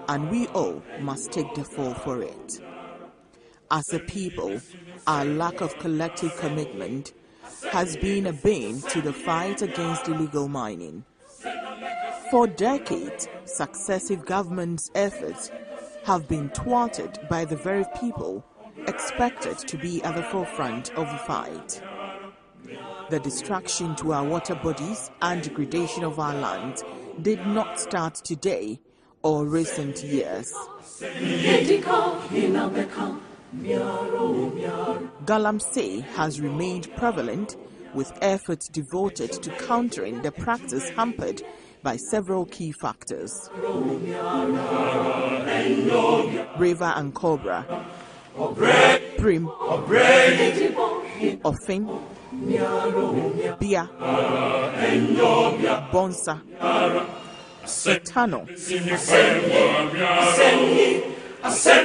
And we all must take the fall for it. As a people, our lack of collective commitment has been a bane to the fight against illegal mining. For decades, successive governments' efforts have been thwarted by the very people expected to be at the forefront of the fight. The destruction to our water bodies and degradation of our land did not start today or recent years. Galamsey has remained prevalent, with efforts devoted to countering the practice hampered by several key factors. River and Cobra, Prim, Offin, Bia, Bonsa, Tano,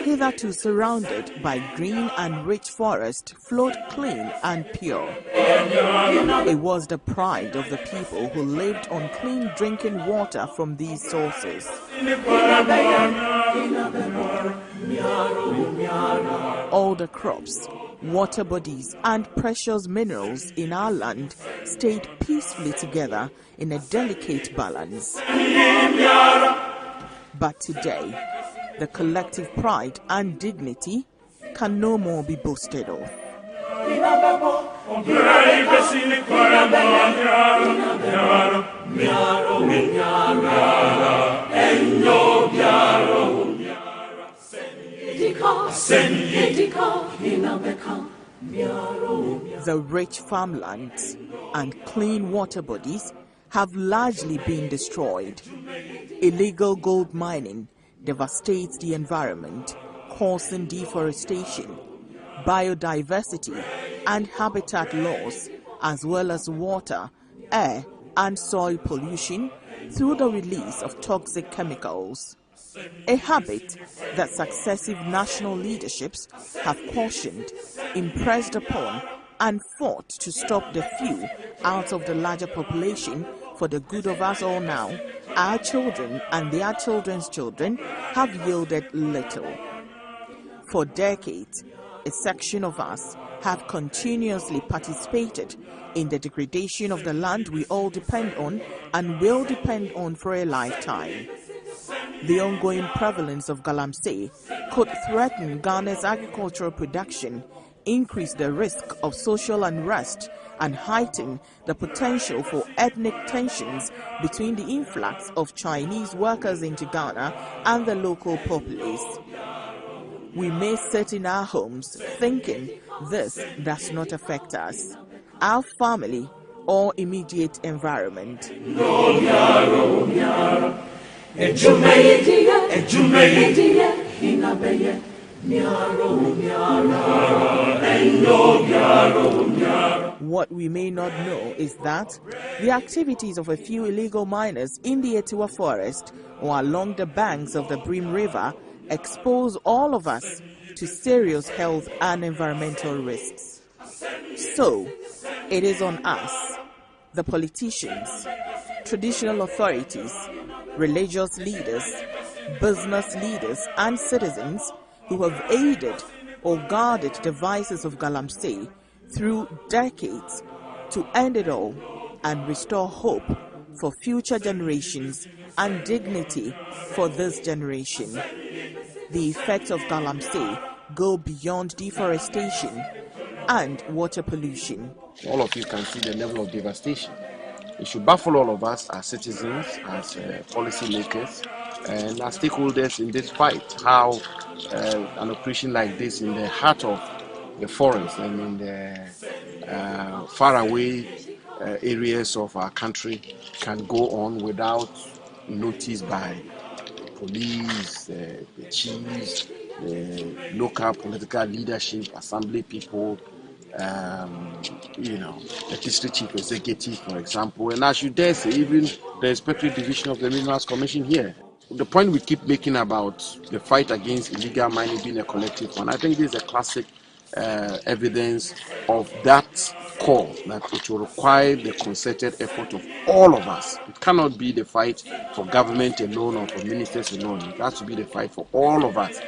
hitherto surrounded by green and rich forest, flowed clean and pure. It was the pride of the people who lived on clean drinking water from these sources. All the crops, water bodies and precious minerals in our land stayed peacefully together in a delicate balance. But today, the collective pride and dignity can no more be boasted of. The rich farmlands and clean water bodies have largely been destroyed. Illegal gold mining devastates the environment, causing deforestation, biodiversity, and habitat loss, as well as water, air, and soil pollution through the release of toxic chemicals. A habit that successive national leaderships have cautioned, impressed upon, and fought to stop the few out of the larger population for the good of us all now. Our children and their children's children have yielded little. For decades, a section of us have continuously participated in the degradation of the land we all depend on and will depend on for a lifetime. The ongoing prevalence of galamsey could threaten Ghana's agricultural production, increase the risk of social unrest, and heighten the potential for ethnic tensions between the influx of Chinese workers into Ghana and the local populace. We may sit in our homes thinking this does not affect us, our family, or immediate environment. What we may not know is that the activities of a few illegal miners in the Etiwa forest or along the banks of the Brim River expose all of us to serious health and environmental risks. So, it is on us, the politicians, traditional authorities, religious leaders, business leaders, and citizens who have aided or guarded the vices of galamsey through decades to end it all and restore hope for future generations and dignity for this generation. The effects of galamsey go beyond deforestation and water pollution. All of you can see the level of devastation. It should baffle all of us as citizens, as policymakers, and as stakeholders in this fight, how an operation like this in the heart of the forest and in the faraway areas of our country can go on without notice by police, the chiefs, the local political leadership, assembly people, the district chief executive, for example, and I should dare say even the Inspectorate Division of the Minerals Commission here. The point we keep making about the fight against illegal mining being a collective one, I think this is a classic evidence of that call, that it will require the concerted effort of all of us. It cannot be the fight for government alone or for ministers alone. It has to be the fight for all of us.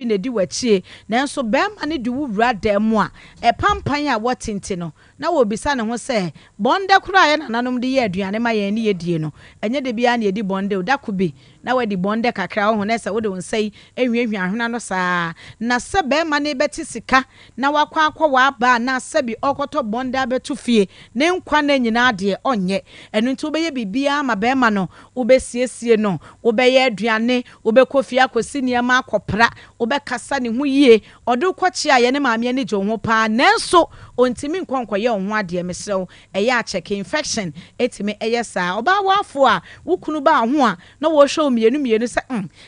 na di wachie nanso bema ne di wura dem a pampan a wotinte no na wo bisa ne ho se bonde kura ye nananom de ye aduane ma ye ne ye die no enye de bia na ye di bonde o dako bi na we di bonde kakra ho na se wo de wonsai enwiehwie ahwena no saa na se bema ne beti sika na wakwa akwa wa ba na se bi okoto bonde abetu fie ne nkwa na nyina de onye enu nti obeye bibia ma bema no obesiesie no obeye aduane obekofia akosi niam akopra obekasa ne ho yie odo kwachia ye ne maame ne jo ho pa nanso ontimi nkonkoye ho ade mesew eye a check infection etimi eye saa oba wafo a wukunu ba ho a na wo hwe mienu se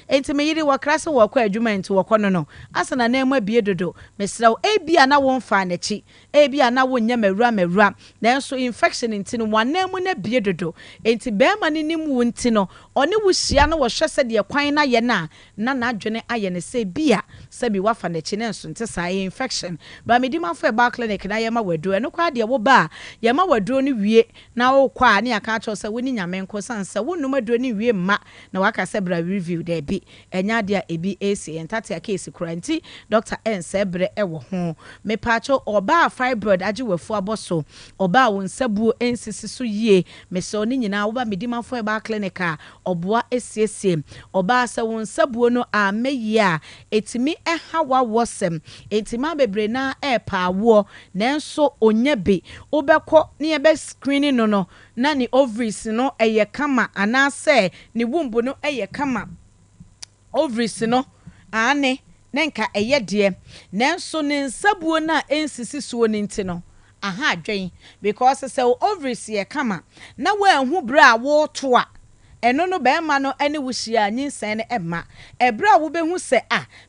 entimi yiri wakrase wo kwa adwuma nti wo kono no asana na emu abie dodo mesew ebia na wo mfa na chi ebia na wo nya mawura nanso infection nti no wanemu na bie dodo enti bema ne nimu nti no oni wuhia na wo hwe se de kwan na ye na adwene aye ne se bia sabi wafa na chi nanso nti saa infection ba medima fo eba clinic na ye ma wadu eno kwa de wo ba ye ma wadu ni wie na wo kwa ne aka cho se woni nyame nko sanse wonum adu ni wie ma na waka se bra review da bi enya de a ebi AC entati a case kranti Dr. Ense bre ewo ho me pacho oba fibroid age wafu aboso oba won sabuo ensisi so yie me so ni nyina wo ba medima fo eba clinic a oboa esiesie oba se won sabuo no ameyi a etimi ehawa wosem etima bebre na epa wo nanso onyabe obekọ ne ebe screening no na ni ovaries no eye kama anase ni wombu no eye kama ovaries no ane nenka eye de nanso ne nsabuo na ensisi suo ne nti no aha adwen because say ovaries ye kama na wa hu bra wo to a eno no bema no ene wuhia nyinsen ne ema ebra wo behu se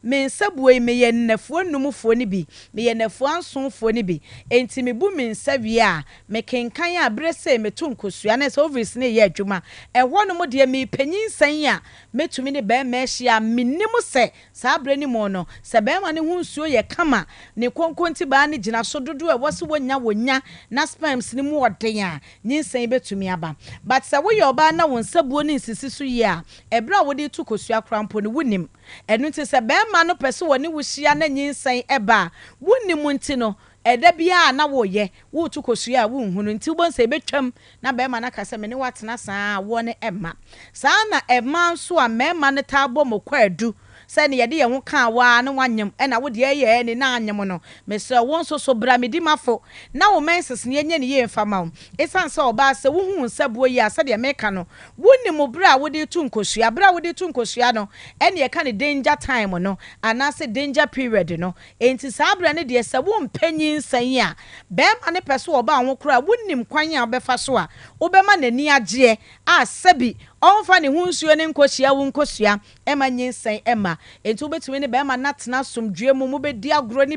me nsabuo me ye nnafo numfo ni bi me ye nnafo ansonfo ni bi enti me bu me nsawie a me kenkan a bre se me to nkosua na service ne ye adwuma ehwo no mo de me panyinsen a metumi ne bema ehia minnimu se sa bre ni mo no se bema ne hu nsuo ye kama ne konkonti ba ne gina so dodo e wose wonya na sperms ni mu oden a nyinsen betumi aba but se wo ye oba na won nsabuo ni nsisi so yi a ebra wo de to kosua krampo ne wunim enu nti se bema no pese woni wuhia na nyinsan eba wunim nti no eda bia na wo ye wo to kosua a wo nhunu nti bo nse betwam na bema na kase me ne watena saa wo ne ema saa na ema nso a mema ne tabo mokwadu se ne yede ye ho ka wa na wanyem na wo de ye ne na anyem no me se won so bra me di mafo na wo menses ne nye ne ye mfama wo esan se oba se wo hu nsabuo yi ase de meka no woni mo bra wo de tu nkosua bra wo de tu nkosua no ene ye ka ne danger time no anase danger period no enti sa bra ne de se wo mpanyin san a bema ne pese oba ho kura wonim kwan a obefa so a obema nani agye a sebi onfa ne hunsuo ne nkosua wo nkosua ema nyinsen ema enti obetumi ne bema natena somdwe mu bedi agro ne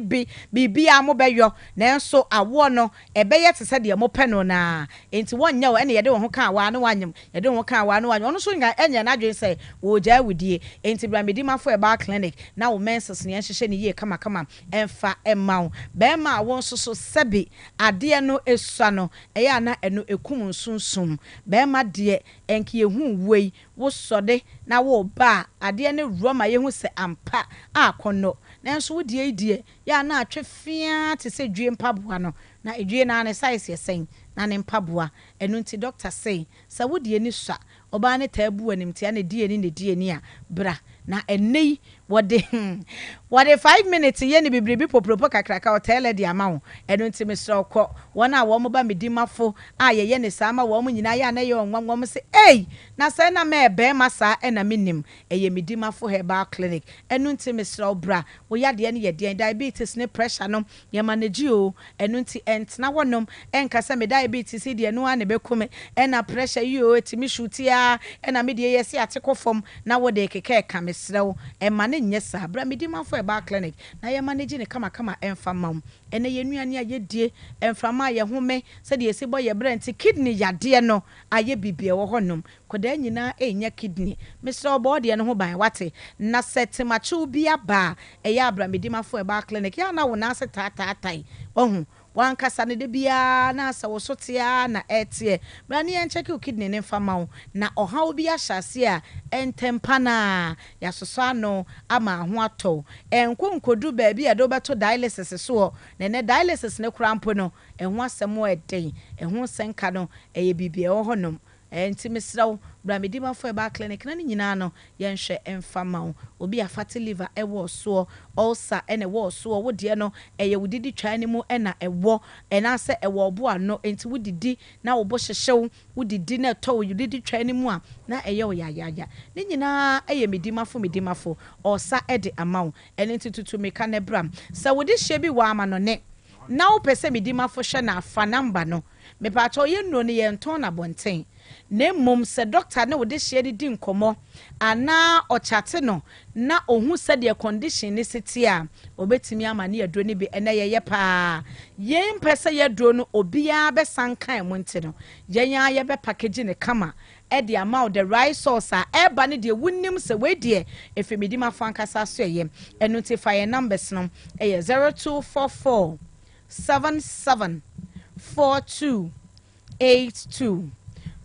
bibia mo beyo nanso awo no ebeye tese de mo peno na enti wonya wo ene yede wo ho ka wa ne wanyem yede wo ka wa ne wanyem ono so nga enya na dwen se wo ja wudie enti bra medima fo eba clinic na wo menses ne nhehye ne ye kama emfa ema wo bema wo so sebi ade no esua no eya na eno ekum nsunsum bema de enki ehu wei wo sode na wo ba ade ne roma ye hu se ampa akono nanso wo die ya na atwe fia te se dwie mpaboa no na edwie na ne size yesen na ne mpaboa enu nti doctor say sa wo die ni swa oba ne tabu anim tia ne die ni a bra na enei wode 5 minutes ye ne bibribi popropo kakraka hotel de amawo enu nti mesro kọ wona wo mo ba medimafo a ye ne sama wo mo nyina ya na ye onwam se na sai na me be masa na minim eye medimafo herbal clinic enu nti mesro bra wo ya de ne ye de diabetes ne pressure no ye manage o enu nti entna wonom enkasa me diabetes de no ane bekume na pressure yo etimi shutia na me de ye se atekofom na wo de keke ka mesrew emane nye sa bra medimafo eba clinic na ye manage ne kama emfamam ene ye nuane aye die emfama ye home se de esebo ye brent kidney yade no aye bibie wo honom koda nyina enya kidney mesre obo de no ho ban wate na setemachu bia ba eye abra medimafo eba clinic ya na wo na se tatatai ohun wan kasa ne de bia na asa wo sotia na etie bra ne en check kidney ne fama wo na ohaw bi ahyase a entempa na ya soso ano ama ho ato enkonkodu ba bia do beto dialysis so ne dialysis ne krampo no enho asem wo eden enho senka no eye bibia wo honom enti misraw bra medima fo eba clinic na nyina no yenhwe emfama wo obi afate liver ewo so ulcer ene wo so wo de no eye wudidi twa ne mu ena ewo ena se ewo bo ano enti wudidi na wo bo hyehyew wudidi na to wudidi twa ne mu a na eye wo yayaya ne nyina eye medima fo ulcer ede amawo ene enti tutu meka ne bram se wudi hye bi wa ama no ne na wo pese medima fo hye na afa number no me pa cho ye no ne ye nton na bonten ne mom se doctor na wode hye di nkomo ana ochate no na ohun se de condition ne siti a obetimi ama ne yadro ne bi ene ye pa ye mpese yadro no obia be sankan mo nti no yenya ye be package ne kama e de amount the right source a e ba ne de wunim se we de efemidi mafankasa so ye enotify numbers no e 0244 774282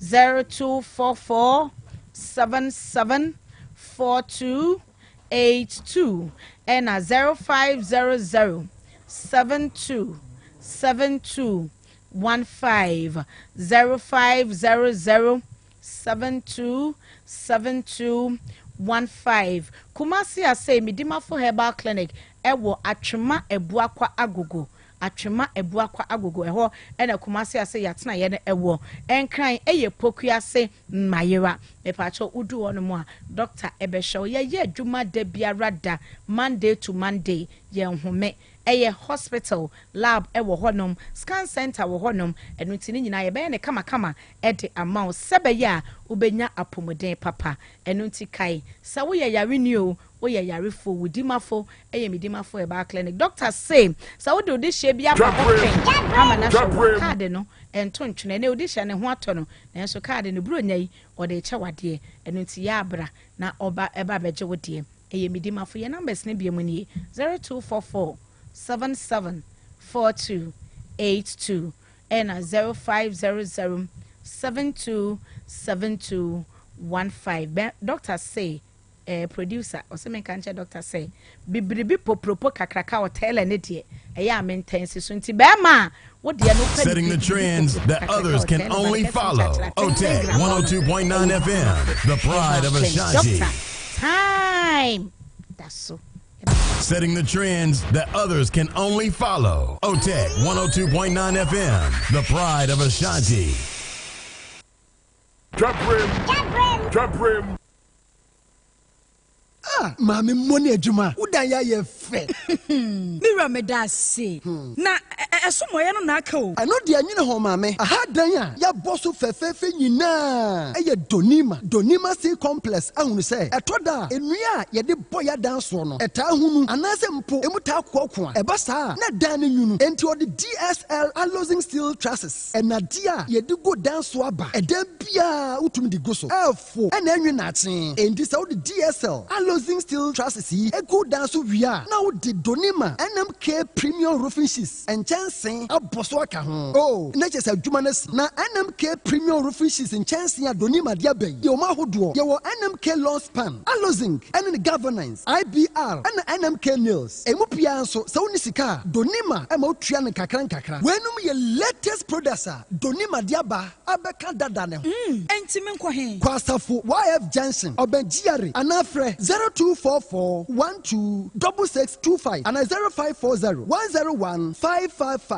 0244 774282 and 0500 727215 0500 727215 Kumasi ase midima for herbal clinic ewo atwema ebuakwa agogo atwema ebuakwa agogo eho ena Kumasi ase yatena ye na ewo enkran eye poku ase mayera mepacho udu wono mu a doctor ebehwe ye adwuma da biarada Monday to Monday ye nhome eye hospital lab ewo honom scan center wo honom enu tini nyina ye be ne kama ede amount sebeye a ubenya apomoden papa enu ti kai sa wo ye yare ni o wo ye yare fo wudimafo eye midimafo e ba clinic doctor say sa wo do de hye bia pa ama na so card no ento ntwene ne odi hye ne ho ato no na so card ne bro nyai o de che wade enu ti ya abra na oba eba beje wode eye midimafo ye numbers ne bia mu ni 0244 774282 and 0500 727215. Doctor say producer or some cancer doctor say bibribi popropo kakraka hotel and it ya maintenance so nti bema what the no setting the trends that others can only follow. OTEC 102.9 FM, the pride of Ashanti. Time. That's so. Setting the trends that others can only follow. OTEC 102.9 FM, the pride of Ashanti. Dwabrem. Mami money adwuma udan ya ye fe mira me da se na esomoye no na aka o ano de anyine ho mami aha dan a ya boso fefefe nyina eye donima sea complex ahunu se etoda enua ye de boya dan so no eta hunu anase mpo emuta kokko a eba saa na dan ne nyunu enti o de DSL alloying steel trusses enadia ye de go dan so aba edan bia utumi de go so efo ena enwe na achen enti se o de DSL alloying steel trusses a good dance wia now the donima NMK premium roofing sheets and chancing a boswaka ho oh natures adwumanes na NMK premium roofing sheets and chancing a donima dia ben ye ma hodo ye wo NMK long span alozing and the governance IBR and NMK nails emu pia so se woni sika donima e ma otua ne kakra wenum ye latest producer donima dia ba abeka dada ne enti me nkɔ he kwasafo YF Johnson obenjiare anafre 0244 126625 and 0540 101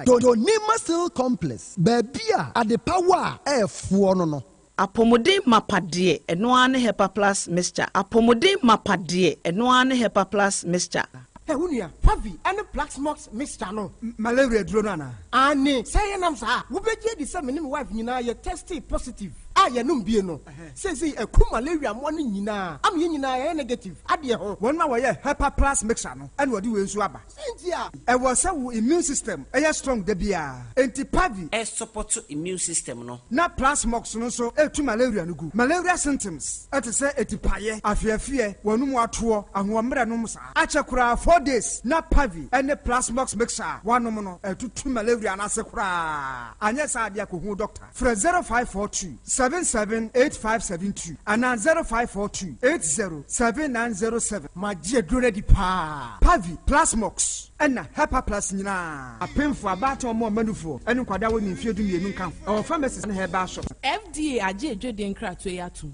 Donima Steel Complex. Babia at the power F1 no. Apomode mapade enoane hepa plus mixture. Apomode mapade enoane hepa plus mixture. Unia, Pavi, and the black smokes mixture no. Malaria drona. Ani, say nam sa. Ubeje the same wife, you know, you're tested positive. yenum bie no say eku malaria mo ne nyina am ye nyina negative ade ho won ma woye Hepa Plus mixer no ene wode we nsu aba sentia e was say immune system strong de bia enti pavi support immune system no na plasmox no so etu malaria no gu malaria symptoms at say etipaye afiafie wonum ato ahomre no musa achekura 4 days na pavi ene plasmox mixer wanom no etutu malaria na sekura anya sa dia ko hu doctor fra 0542 778572 ana 0542 807907 magie dure di pa pavi plasmox ena Hepa Plus nyina apemfo abato mo manufo ene kwada woni mfie du mienu nkan o pharmacies ne herbal shop FDA aje edwede nkrato yatum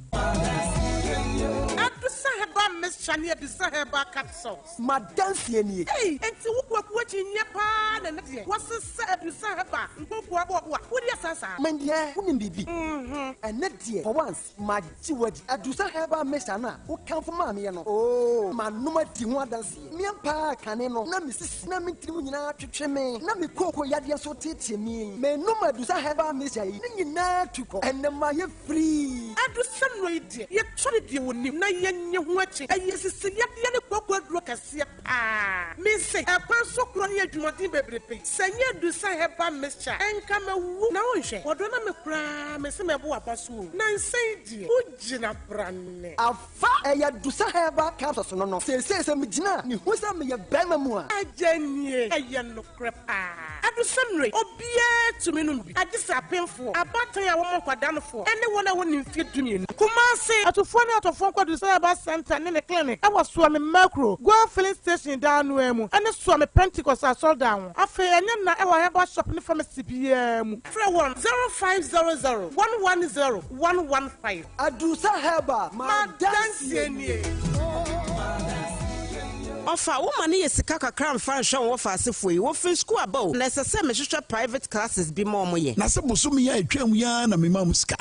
Mishania Disaheba capsules. Madansi ni. Hey, enti wukwa chinya pa na ndia. Wasa sa Disaheba. Nkokwa bwa. Wodi asasa. Mandie, wuni bibi. Enedie. For once, maji wadi. Adusaheba meshana. Ukamfu mami ya no. Oh, manuma di ho adansi. Miampa kane no. Na misisi na mintirimu nyina twetweme. Na mikoko yade so tete mi. Menuma Adusaheba mesha yi. Ni nyina twiko. Enema ye free. Adusanno ide. Ye twere die woni na yenye ho achi. Yes, Silia Poko Rocasia. Ah, Miss a person crony at Martin Bebre. Sanya do say Hepa Mischa and come a woo now. What don't I cry, Miss Mabua Pasu? Nan say, Ujina Brand. A fire Dusa Heba Capsule no. Say, some Mijina, you who's a me a Bamamua. I jenny, a young crap. I do some rate. Obia to me. I just a painful. A battery I want for down for. Anyone I want to fit to me. Come on, say, at a phone out of phone call to say about Santa in the clinic. I was swimming macro. Go filling station down Wemu. And the swam Pentecost I saw down. I feel I have a shop in the pharmacy PM. 10500 110 115. Adusa Heba, Madansi. Ofa woman ye sika kakra mfa nhwe wo fa asefo yi wo fin school aba na se me hwehwe private classes bi mo ye na se boso me ya atwam ya na me ma musika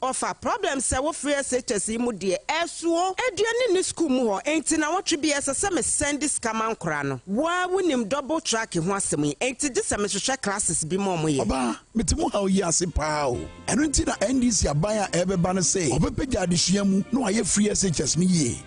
ofa problem se wo free SHS mu de esuo aduane ni school mu ho enti na wo twe bi se me send scam ankora no wa wonim double track ho asem yi enti de se me hwehwe classes bi mo ye oba metimu ha yi ase pa o eno enti na NDC aban a ebeba no se obepegya adehua mu no aye free SHS ni ye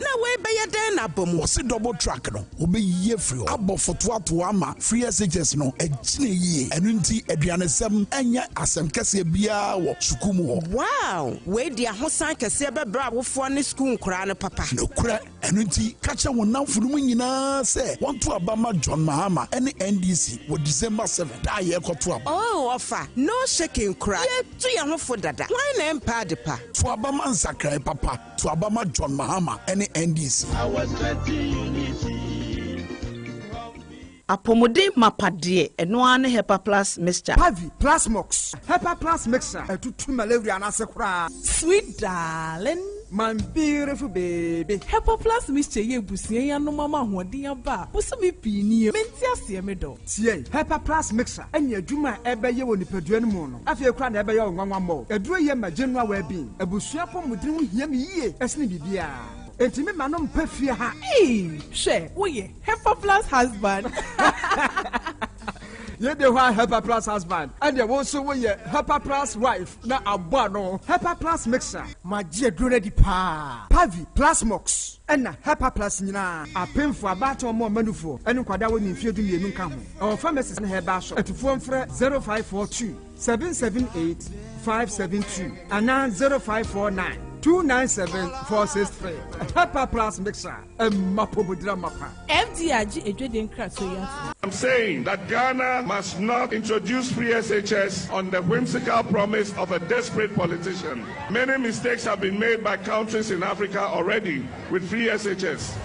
na we be ye den na bom wose double track no obeyiye free abo foto ato ama free SHS no agine yi eno enti aduanesem enya asem kese bia wo sukumu ho wow we dia hosan kese be bra wofo ne school nkora ne papa no kura eno enti kacha wonamfo mu nyina se wonto abama John Mahama ene NDC wo December 7 da ye koto aba ofa no shaking cry ye tu ye hofo dada why na empa de pa to abama nsakra papa to abama John Mahama ene NDC Apomode mapade eno ane Hepa Plus mixture Pavi Plasmox Hepa Plus mixer etutu malaria na sekura Sweet darling my beautiful baby Hepa Plus mixture ye busie ya no mama hoden aba busumi pini menti ase me do tie Hepa Plus mixer enya adwuma ebeye wo nipadua no mu no afie kura na ebeye wo nwanwa mo aduro ye ma general well-being abusua pomodin ho hia me yie esne bibia enti me manom pafie ha she wo ye Hepa Plus husband ye de wa Hepa Plus husband and ye wo so wo ye Hepa Plus wife na abo no Hepa Plus mixer magie dure di pa Pavi Plasmox ena Hepa Plus nyina apemfo abato mo manufo ene kwada woni mfie du mienu nka ho o pharmacies ne herbal shop etufo mfre 0542 778 572 ana 0549 297-463. Hepa Plus mixer. I'm saying that Ghana must not introduce free SHS on the whimsical promise of a desperate politician. Many mistakes have been made by countries in Africa already with free SHS.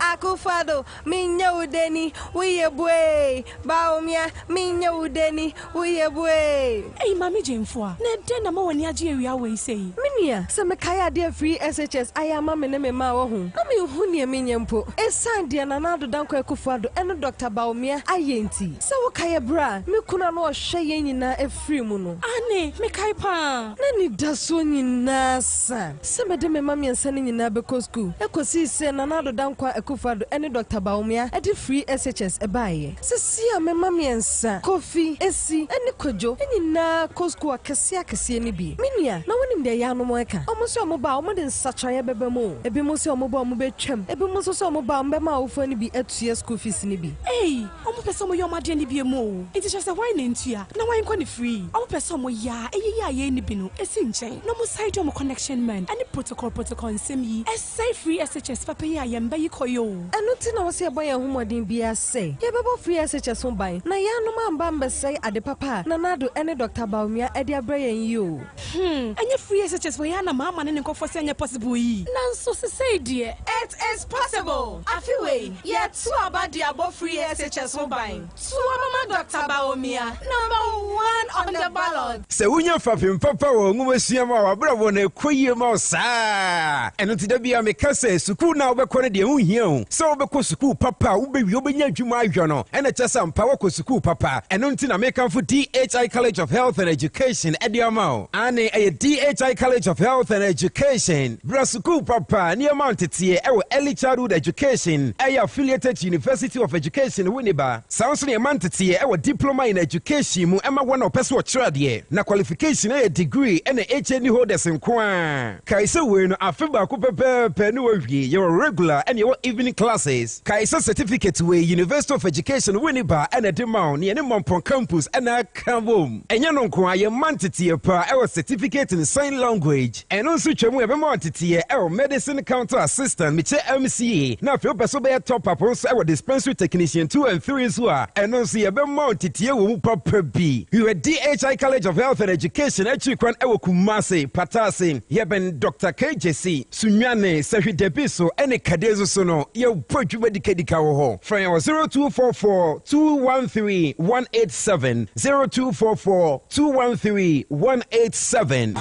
Akufado, minya udeni, uye bwe. Baumia, minya udeni, uye bwe. Hey, Mami Jemfwa, ne dena ma wani aji area we say. Minia, se me kaya dia free SHS, ayama me ne me ma wo hu. Na me hu ne minya mpo. Esan dia na nado danko Akufado, eno Dr. Baumia ayenti. Se wo kaya bra, me kuna no hwe ye nyina e free mu no. Ane, me kai pa. Na ni daso nyina sa. Se me de me mami ensa nyina be ko school. Ekosi se na nado danko Akufo-Addo ene Dr. Baumia edi free SHS ebaye. Sisi a mema miensa, Kofi, Esi, ene Kojo, eni na kosko akese ni bi. Minia, na wonim de ya no mo eka. Omo so omo ba omo de nsachaye bebe mo. Ebi mo so omo ba omo be twam. Ebi mo so omo ba omo be ma ofo ni bi atue school fees ni bi. Hey, omo pese omo yoma de ni bi mo. It is just a wine ntua. Na wine kwa ni free. Omo pese omo ya, ye ni bi no. Esi nchen. No mo side omo connection man. Any protocol nsem yi. Essay free SHS papa ya yemba yi koyo. Eno ti na wose eboy ahumodin bia say. Ye bebo free SHS ho ban. Na ya no ma mba mbesai ade papa. Na nado ene Dr. Baumia ede abrayen yi o. Anya free SHS for ya na mama ne nkofo se anya possible yi. Na nso se say dear. It is possible. Afiwe, yet two about the above free SHS ho ban. Two mama Dr. Baumia, #1 on the ballot. Se unya fapim papa wo ngumesua ma wa bravo na ekoyie ma saa. Eno ti da bia me kase suku na obekọ ne de unhia hu. Se obekọ suku papa ubewi obenya adwuma ahwo no. Ena kyesa mpa wako suku papa. Eno nti na me kanfo DHI College of Health and Education ediamao. Ane a DHI College of Health and Education. Bra suku papa ni amount tie ewo early childhood education. Aya affiliated University of Education Winneba. Sounds ni amount tie ewo diploma in education mu ema wana opeso ochra de. Na qualification a degree ene HND holders nkwa. Kaise we no afeba ko pepe no wie your regular and your evening classes. Kaise certificate we University of Education Winneba and a demand ni ene Mompon campus and a kabom. Enya no nkwa ye mantity pa our certificate in sign language. And also twemu e be mantity our medicine counter assistant me MCA. Na fe opeso be top up also our dispensary technician 2 and 3 so a. And also ye be mantity wo papa bi. You are DHI College of Health and Education actually kwan ewo Kumase Patase. Ye ben Dr. KJC Sunyane Sahi Debiso ene kadezo sono ye podwuma dikadika wo ho. From 0244 213 187 0244 213 187.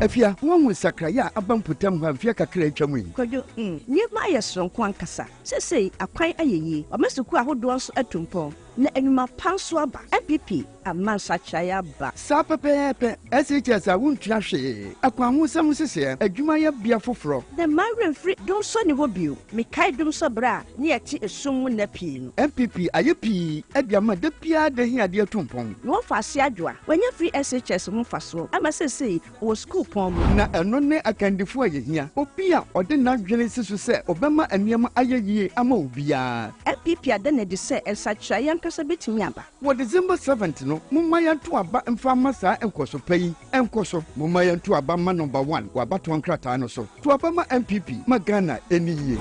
Afia won sakraya abamputam ha afia kakra atwamu kojo nyema ayesronko ankasa sesei akwan ayeye amasuku ahodo nso atumpon na enuma panso aba MPP amansa chaya ba sa pepepe SHS awuntwa hwe akwan ho sam sese adwuma ya bia foforo the migrant free don so ne hobio mekai dum so bra ne yati esum na pii no MPP ayepi abiama da pia da hi ade atumpon no faase adwa wanya free SHS mu faso ama sesei wo school pon na eno ne akandifo ayehia opia ode na dwene sisu se obema aniam ayeyie ama obia MPP adane de se elsachaya kasa betimi aba wo December 7th no mumaya to aba mfama sa enkoso payi enkoso mumaya to aba ma number 1 wa bato nkrata no so to aba ma MPP magana eniye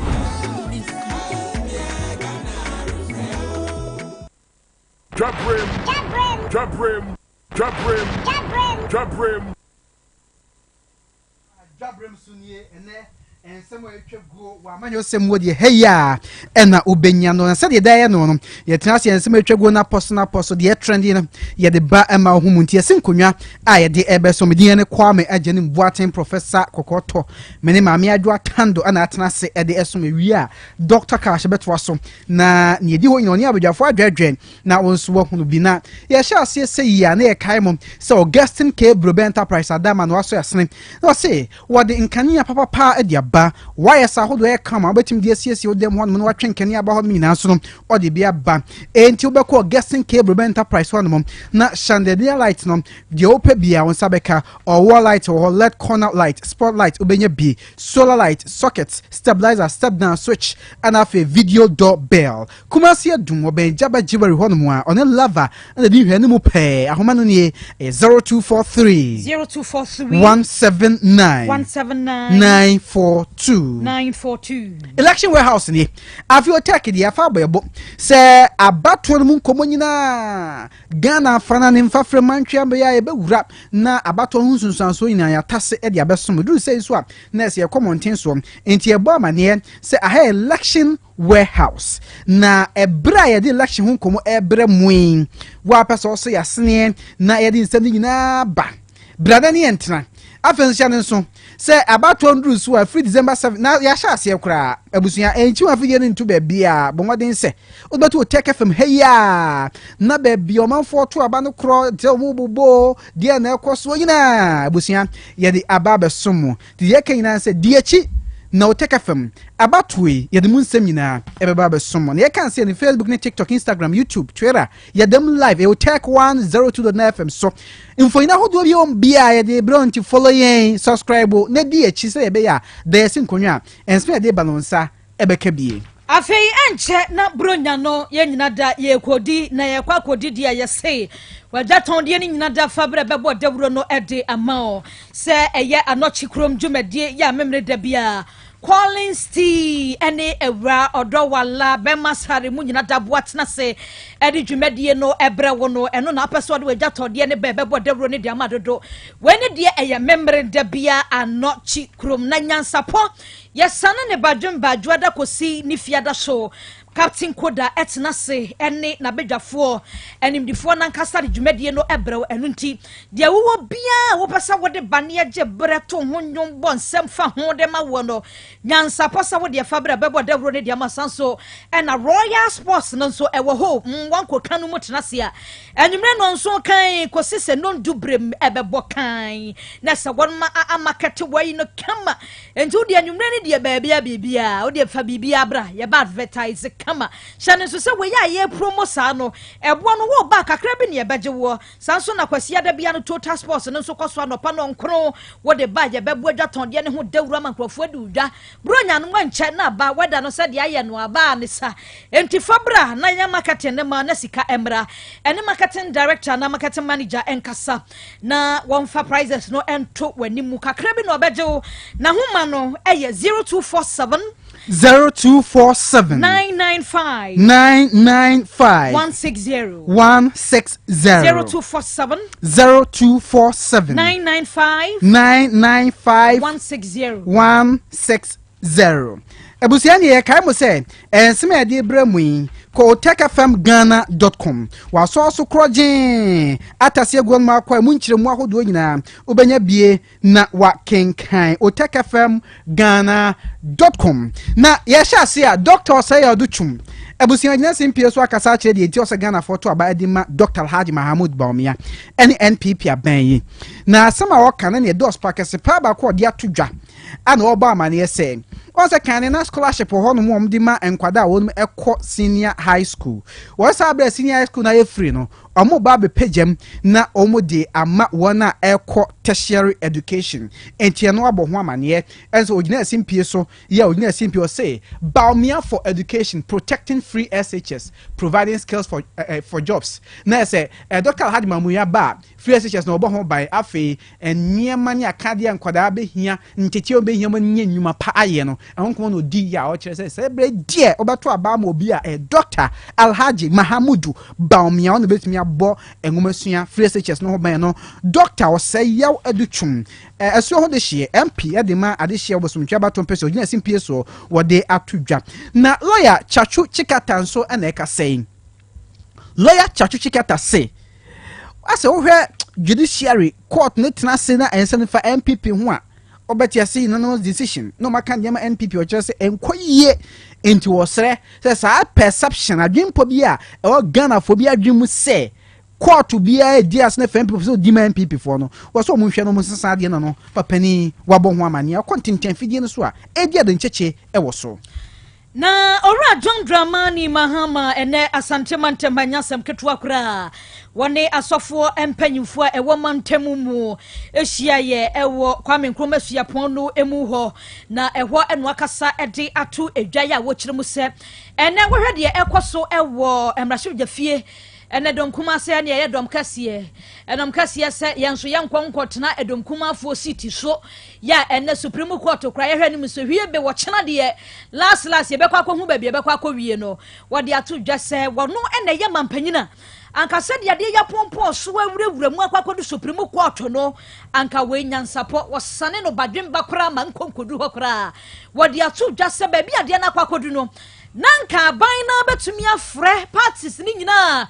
Dwabrem sunie ene ensemo etwaguo wa manyo semwo de heya ena obenya no se de dae no no ye tena se ensemo etwaguo na poso de trendy no ye de ba ema homunti ese nkonwa a ye de ebeso medin ne kwame agene mbuaten professor kokoto mene maame adwa tando ana atena se de eso mewi a Dr. Cash betwa so na ne di ho nyone abadwafo adwadwen na wonso wo hunu bi na ye sha ase se yi a na ye kai mom se Augustine K Brobe Enterprise adama no aso yasene no se wo de nkania papa ade ba why sa hodo e kama betim de asiesie odem ho no watwen kani aba ho mina so no ode bia ba enti obekọ Guessing Cable Enterprise ho no na chandelier light no de ope bia won sabeka or wall light or LED corner light spotlight obenya bi solar light sockets stabilizer step down switch and a video doorbell kumasi adum obenjaba jewelry ho no a on lava and the hwe no mu pe ahoma no ne 0243 179 942 election warehouse ni afi OTEC di afa boyebo se abato no nkomo nyina Ghana fana ne mfafre mantwe ambe ya ebe wura na abato no sunsanso nyina ya tase e di abesom du sei so a na se common so enti ebo amane se a election warehouse na ebra ya di election nkomo ebre muin wa pese so ya sene na ya di nsem nyina ba brada ni entena afensia ne so say about 100 so free December 7 na ya sha ase kura abusuya enchi wa fidie ne ntu ba bia bonwden se obeto OTEC FM heya na ba bia omanfo to aba no kro te omububo de na ekoso nyina abusuya ye di aba besom di ye kan se di echi na OTEC FM abatwe ye de munsem nyina ebeba besom na ye kan se ni Facebook ni TikTok Instagram YouTube Twitter ye dem live OTEC 102.9 FM so info ina hodo bi on bia ye de bronti follow yen subscribe na di echi se ye be ya de sin konwa ense de balonsa ebeka bie afei enche na bronya no ye nyina da ye kodi na ye kwa kodi dia ye say waja ton die ni nyina da fabre bebo dawuro no ede amao se eye anochi krom dwumadie ya memre da bia Collins T ene ewra odo wala be masare mu nyina da boatna se ede dwumadie no ebre wo no eno na apeso de waja ton die ne bebo dawuro ne dia madodo weni die eye memre da bia anochi krom na nyansapo yesana ne badwem badwada kosi ni fiada show Captain Koda etna se ene na bedwafo enimdifo na nkasa de dwumadie no ebrew enunti de wo bia wo pesa wo de bane age breto honwom bonsem fa ho de ma wo no nyansa posa wo de fabra bebo de wro ne de masanso ena Royal Sports no so ewo ho wanko KANU mutena se a enwumre no nso kan kosi se non Dwabrem ebebo kan na se won ma amakete wai no kama enti wo de enwumre ne de bibia wo de fa bibia bra ye ba advertise kama shane so se we ya ye promo sa no ebo no wo ba kakra bi ne ebeje wo sanso na kwasia da bia no Total Sports no so kwaso anopa no nkro wo de ba je bebo adwaton de ne ho dawura mankrofo adudwa bronya no nche na ba weda no se de aye no aba ne sa enti fabra na nya marketing ne ma na sika emra ene marketing director na marketing manager enkasa na won fa prizes no ento wanimu kakra bi no obeje wo na homa no eye 0247 995 160 0247 995 160 Ebusiani ye kai mo se enseme ade bramu ko OTECFMGhana.com wa so krojin atase aguan ma kwa mu nkyeremu ahodo nyina obenya bie na wa kenkan OTECFMGhana.com na ye sha se a Dr. say oduchum Ebusiani nyina simpie so akasa kire de enti osa Ghana foto aba edima Dr. Alhaji Mahamud Baumia NPP aban na sama woka na ne dos pakese pa ba ko de atodwa ana oba amane se onse kan na scholarship ho no mo de ma enkwada won ekọ senior high school wasa abra senior high school na ye free no omo ba be pagem na omo de ama wona ekọ tertiary education entie no abo ho amane enso ogina simpie so ya ogina simpie o say Baumia for education protecting free SHS providing skills for jobs na say Dr. Alhaji Mamuya ba free SHS no obo ho by afi enniema ni akade enkwada be hia ntete o be hia mo nyanyuma pa aye no ahonko no di ya o kire say bre die obeto aba ma obi a Dr. Alhaji Mahamudu Baumia on betimi abo enwomasua free SHS no ho ban no doctor o say yaw aduchum eso ho de hie MP e de ma ade hie obosomtwa baton pese ogina simpie so wo de atodwa na lawyer Chachu Chikata nso na eka say lawyer Chachu Chikata say ase wo hwe judiciary court no tena se na ense fa MPP ho a obeti ase no decision no maka nyama NPP o kire se enkoyie enti wo sere se sa perception adwempo bi a e wo Ghana fo bi adwemu se court bi a dias na fa MPP so di ma MPP fo no wo so mo hwe no mo sesa de no papani wabo ho amane a kontinten fidie no so a e dia de ncheche e wo so na ora John Dramani Mahama ene asante mantembanya sem ketwa kura wone asofo empanyimfo a ewo mantemu mu ehia ye ewo Kwame Nkrumah suapon no emu ho na eho eno akasa ede atu edwaye a wo kiremu se ene wo hwe de ekoso ewo emrahye jafie ene donkuma se ene ye dom kase se yenso yenkonkotena edomkuma fo city so ya ene Supreme Court kra ye hwe ni so hwie be wo kena de last ye be kwa ko hu ba bi ye be kwa ko wie no wo de atu dwa se wo no ene ye mampanyina anka se de ya pompo so awurawura mu akwa kodu Supreme Court no anka we nyansapo wo sane no badwen bakora ma nkonkodu ho kra wo de atu dwa se ba bi ade na akwa kodu no nanka ban na betumi afre parties ni nyina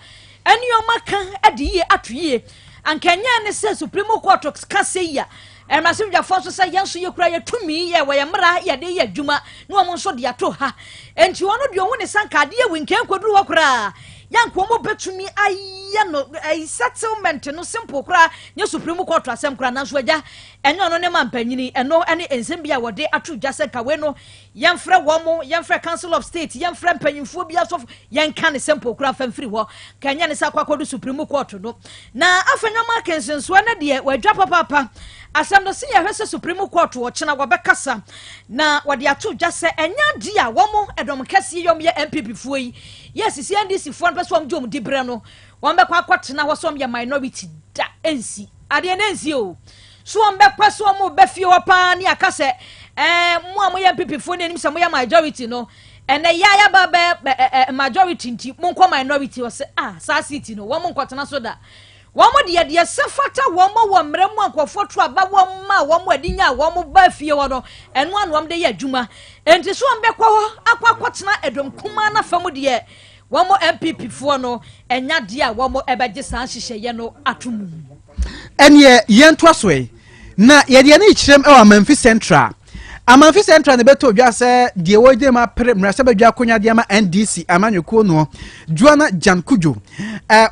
eni o maka ade ye atoye ankanya ne se Supreme Court ka se ya masim ja fo so say yenso ye kura ye tumi ye we mra ye de ye dwuma no mo so de ato ha enti wono de ohun ne sanka de ye winken koduru ho kura yanko mo betumi aye no settlement no simple kura nye supreme court asem kura na so agya enyo no ne mampanyini eno ene ensem bia wode atu jase ka we no yemfre wo mo yemfre council of state yemfre mpanyimfo bia so yenka ne simple kura famfiri ho kanya ne sakwa kodu supreme court no na afenyo ma kensenso na de wadwa papa asem no se ye hwese supreme court wo chena wo bekasa na wode atu jase enya dia wo mo edom kase yom ye MPP fuo yi yes CNDC fo npe so om jom di bre no won be kwa kwatena wo so ye minority da ensi ade na ensi o so on be kwaso mo be fie wo pa ni akase mo am ye MPP fo ni se mo ye majority no ene ya ba be majority nti mo nko minority wo se sa city no wo mo nkwatena so da wo mo de sefata wo mo wo mre mo ankofo to aba wo ma wo mo adinya wo mo ba fie wo no eno anu am de ye adwuma enti so on be kwa ho akwakotena edom kuma na fam de wo mo MPP fo no enya de a wo mo ebeje san hihye no atomu enye yento asoe na ye de na ichirem e wa Manfi Central Amanfi Central ne beto dwa se de wo de ma pre mra se badwa konya de ma NDC amanyeko no Juana Jankujo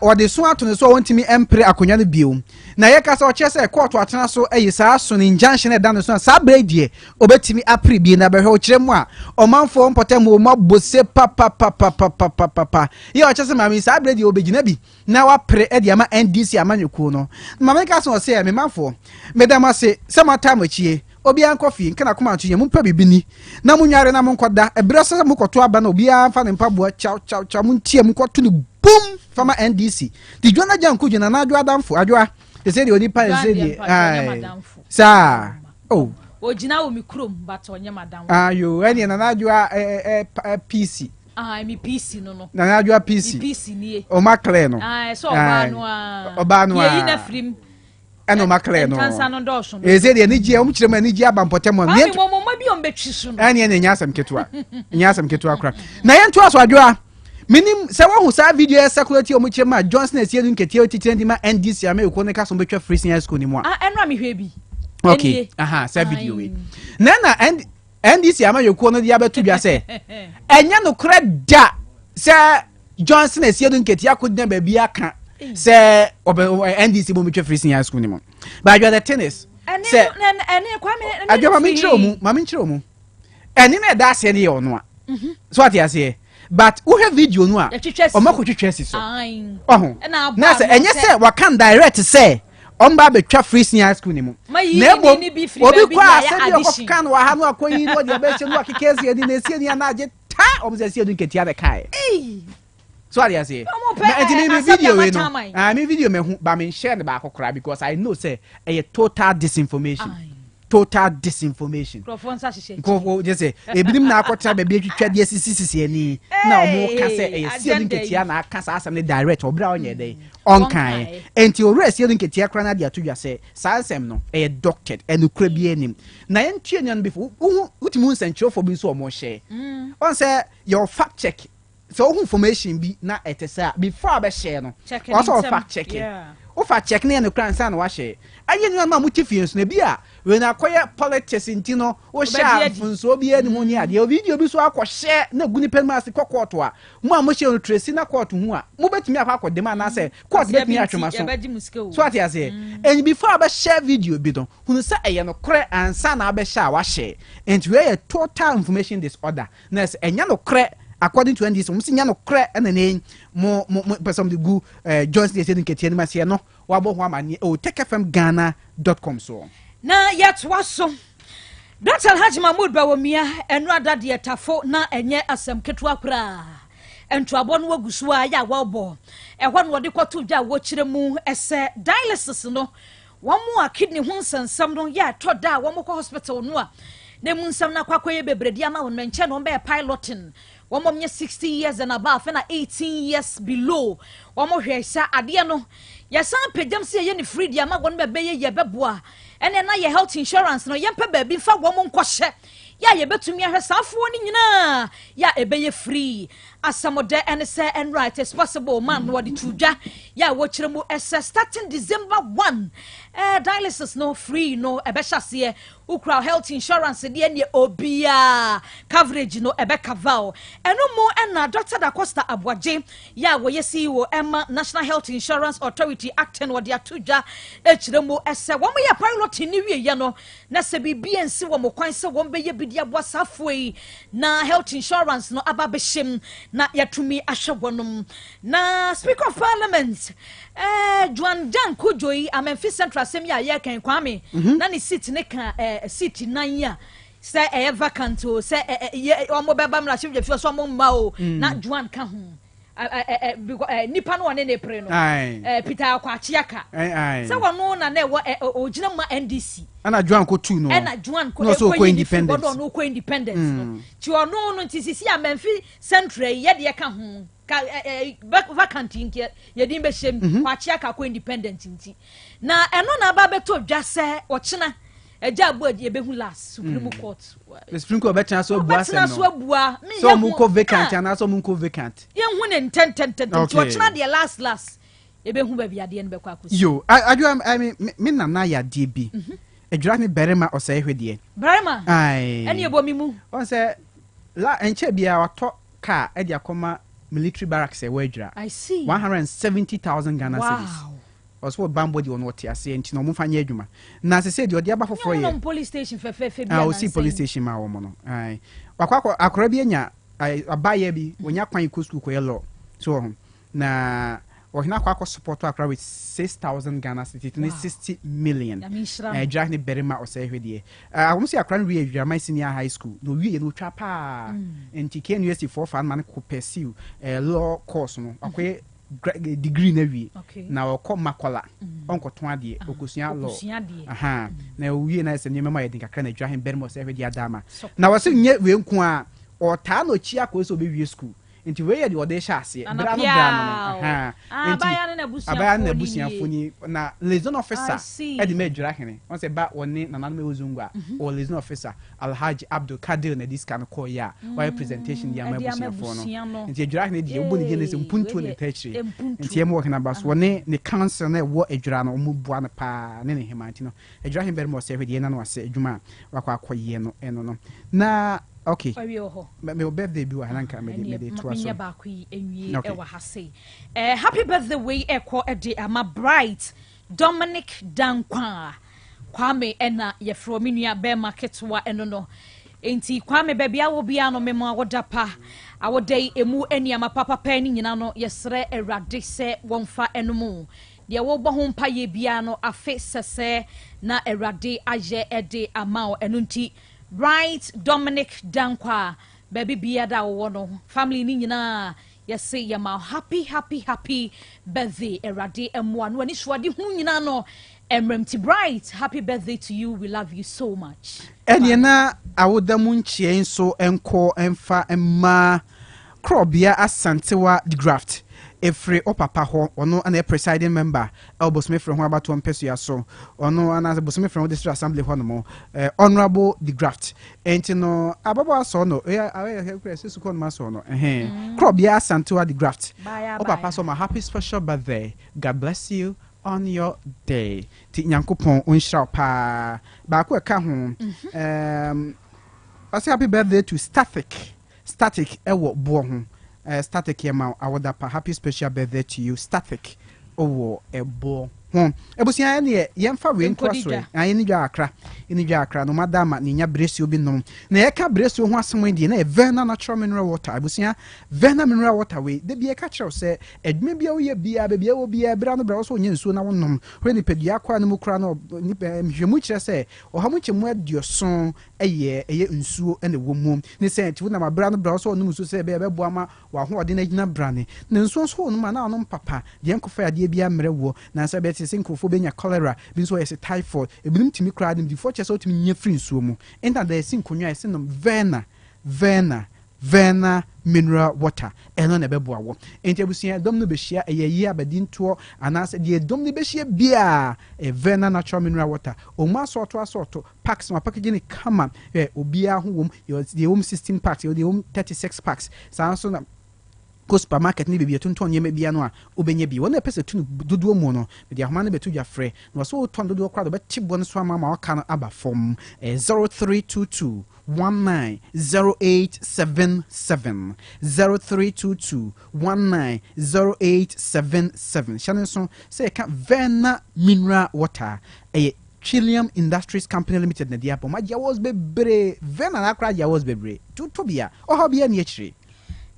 ode so ato ne so wontimi empre akonya no bio na ye ka se o che se court atena so eyisa so ne injunction e dan so sa bredie obetimi apre bi na behwe o kirem a omanfo mpotem o mabose papa ye o che se mami sa bredie obegina bi na wa pre e de ma NDC amanyeko no mama ka so se me manfo medama se mata machie obi an coffee nkana kuma antu ye mumpa bibini na munware na munkoda ebrese mukoto aba na obi an fa ne mpaboa cha muntie munkoto ni boom fama NDC di Juana Jankujo na adwa adamfo adwa they say the only pa say the sa oh ojina wo mikrom but onye madam ayo eni na adwa PC mi PC no na adwa PC PC ni o makle no so oba no ye na frim eno makle no kansa no dosho e say the niji o mkirema niji abampotem no mi mo bi o mbetwi so no eni enya asem ketua kra na yentu aso adwa minim se wo hu sa video circulate o mkirema Johnson esiedu nketia otitire ma NDC ameko ne ka so betwa free senior school ni mo eno am hwe bi okay sa video we na NDC ameko no dia betu bia se enya no kra da se Johnson esiedu nketia kodina ba bia ka se NDC bo metwa free senior school ni mo but you are the tennis se kwame adwa mami nchiro mu eni na da se ne ono a so ati ase but we have video no a o makotwetwa si so na se enye se wakan direct se omba betwa free senior school ni mo na bo obi kwa se bi okokan wa ha no akoyi no de be che no akikezi edi na esi ni na age ta omze esi edu nketia be kai so what you say na video we no me video me hu ba me share ba akokra because I know say a total disinformation Profonsa shishe ko je say ebinim na akotra ba bi twitwa de sisi ani na omo ka say e si nketia na aka sa asem direct obra onye dey onkan enti o rest ye nketia kra na de atodwa say sa asem no e doctored enukra bi anim na yentua nyan before utimu nsanchiro for bi so omo share on say your fact check so information bi na etesa before be share no also fact checking o fact check na no kran san wa share aye ni ma mutifiens na bi a we na koye politics ntino o share funso bi ani ho ni ade o video bi so akọ share na guni penma se kokoto a mo a mo share no trace na court hu a mo betumi akọ dem na say court betumi atwema so what you say and before be share video bi don hunu say eye no kre ansa na be share wa share and we a total information disorder na say enya no kre according to NDC we see no kre na na mo person de gu Johnson dey say nketia ni masie no wa bo ho amani OTECFMGhana.com so na yet waso Dr. Haji Mahmoud Bawumia enu ada de tafo na enye asem ketua kura entu abo no wagusu a ya wabo ehwo no de kwato dwa wo kiremu ese dialysis no womu a kidney hu nsensam no ya toda womu ko hospital no a na mu nsam na kwakoye bebredi ama won menche no be piloting womu nye 60 years and above na 18 years below womu hwesa ade no yasan pejam se ye ni free dia ma won be ye beboa ene na ye health insurance no yempa ba bi fa womu nkwohye ya yebetumi ahwesafo ni nyina ya ebeye free asamode and say and right as possible man what the tuja ya wochiremu starting December 1 dialysis no free no ebehase ukra health insurance de ne obia coverage no ebekavao eno mo na Dr. Dacosta Abwaje ya wo CEO Emma National Health Insurance Authority Act no de atuja echiremu wo mo ya pilot ni wie ye no na se bibia nsi wo mo kwan se wo beye bidia boasafoi na health insurance no ababeshem na yatumi ahwebonum na Speaker of Parliament Juan Jan Kujoi Amenfi Central Assembly ya kan kwame na ni seat ne kan seat 9 ya say vacant o say omo beba mra hwe fi so mo ma o na Juan ka ho nipa no ne pre no Peter Akwachiaka say wono na na ogina ma NDC ana Juan ko tu no ana Juan ko independent no ko independence no ti ono no ntisisi Amenfi Central ye de ka ho vacant inke yedin be shem kwachia ka ko independent nti na eno na ba beto dwase ochina eja abu ade ebehu last Supreme Court the Supreme Court better so bua sem so bua so mu ko vacant ana so mu ko vacant ye hu ne ten ochina de last ebehu ba bia de ne be kwa akosi yo I mean me na ya de bi edwura me berema osai hwede berema ai ene ebo mi mu on say la enche bia wato car e dia koma military barracks e wadra I see 170,000 Ghana cedis also bambody on what ase enti no mfanya adwuma na se se de odi aba foforo ye no police station fefe bia na o see police station ma wo mo no ai wakwa akora bi nya abaye bi wonya kwan ko school ko ye law so na ohina kwa support akra with 6,000 Ghana cedis ni 60 million drag ni berima o say hwede ahom si akra we adwama senior high school no wie no twa pa enti KNUST for fan man ko pursue law course no akwe degree na wie na okọ makola onko ton ade okosua law aha na wie na se nyema yedin kakra na dwa hen berima o say hwede adama na wose nye we nku a ota no chi akọ so be wie school nti we ye de ode sha ase bra no aha abaya na busia foni na liaison officer e de medjura hene on se ba woni na nanu mewuzungwa o liaison officer Alhaji Abdul Kadir na this kan call ya why presentation ya mabusia fo no nti edjura hene de obo ne se mpuntu ne tachire nti emo hene ba so woni ne council na wo edjura na omu bua na pa ne hemanti no edjura hene be mo se hwe de na no ase edjuma wakwa akoye no eno no na okay me birthday bi wa hanka me to aso ba ku enwie e wa hase happy birthday we ekọ ede ama bright Dominic Dankwa Kwame ena ye fro menua be market wa eno no enti Kwame be bia wo bia no memo awodapa awodai emu eniama papa pa ni nyina no yesre Awurade se wonfa enomu de wo bo ho mpa ye bia no afe sese na Awurade aje ede ama o eno nti Bright Dominic Dankwa baby biada wo no family ni nyina yesi yama happy birthday Awurade emwa no ani suade hu nyina no emremti Bright happy birthday to you, we love you so much ene na awodamu nchie nso enko emfa emma krobia asantewa the graft efre opapa ho ono ana presiding member elbosme fre ho abato mpesu ya so ono ana bosme fre ho district assembly ho no mo honorable the graft enti no ababo aso no sesu kon ma so no krobia asantewa the graft opapa so my happy special birthday, God bless you on your day ti nyankopon onhira pa ba ko eka ho happy birthday to static ewo bo ho static yema awodapa happy special birthday to you static owo ebo ebusia ne yemfa we nkwasore ayeni dwa akra no madama ne nya bresio bi nom na yeka bresio ho asem die na Verna natural mineral water ebusia Verna mineral water we de bi eka kire se edwuma bia wo ye bia be bia wo bia bra no bra so onye nsuo na wonom hwe ni pedia kwa no mukura no ni hwemu kire se ohamu chemu adioson eye nsuo ene wo mum ni se enti na mabra no bra so onum nsuo se be bo ama wa ho ode na gina brane na nsuo so onum na onom papa de enkofa ade bia mrewo na se be sinkrofo benya cholera bi so yes typhoid ebinim timi kra dem before chese otimi nya free nsuo mu enta da sinkonwa ese nom Verna Verna mineral water eno na beboa wo enti abusia dom no behia eyi abadinto anase de dom no behia bia Verna natural mineral water o ma sorto packs ma packaging kama obia ho wom the home 16 packs the home 36 packs sanso na ko supermarket ni bibia tonton yema bia no a obenye bi wona pese tunu dodo mu no be dia homa na betu dwa frɛ no so ton dodo kwa do be tibo no so ama ma waka no aba fom 0322 190877 0322 190877 Shannon so say ka Verna mineral water Trillium Industries Company Limited na dia po ma dia was bebre Verna na kra dia was bebre tutobia o ha bia na yechire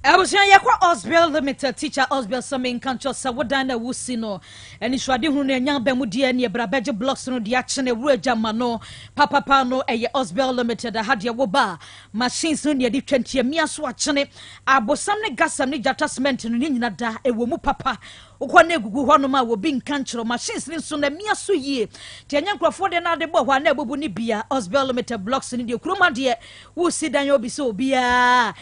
Abusia yakwa Osbel Limited teacher Osbel Samin Kancho Sawodana Wusino and Ishwadi Hune Yang Bemudia near Brabeja blocks no the action a Ruja Mano Papa Pano a Osbel Limited a Hadia Woba machines no near the 20 Mias watching Abosamne Gasamni Jatasment in Nada a Womu Papa ukwane gugu hwano ma wo bi nkanchiro machines ni so na mia so yie ti anyankrofo de na de bo hwa na ebubu ni bia Osbel Limited blocks ni de kuroma de wo sidan obi so bia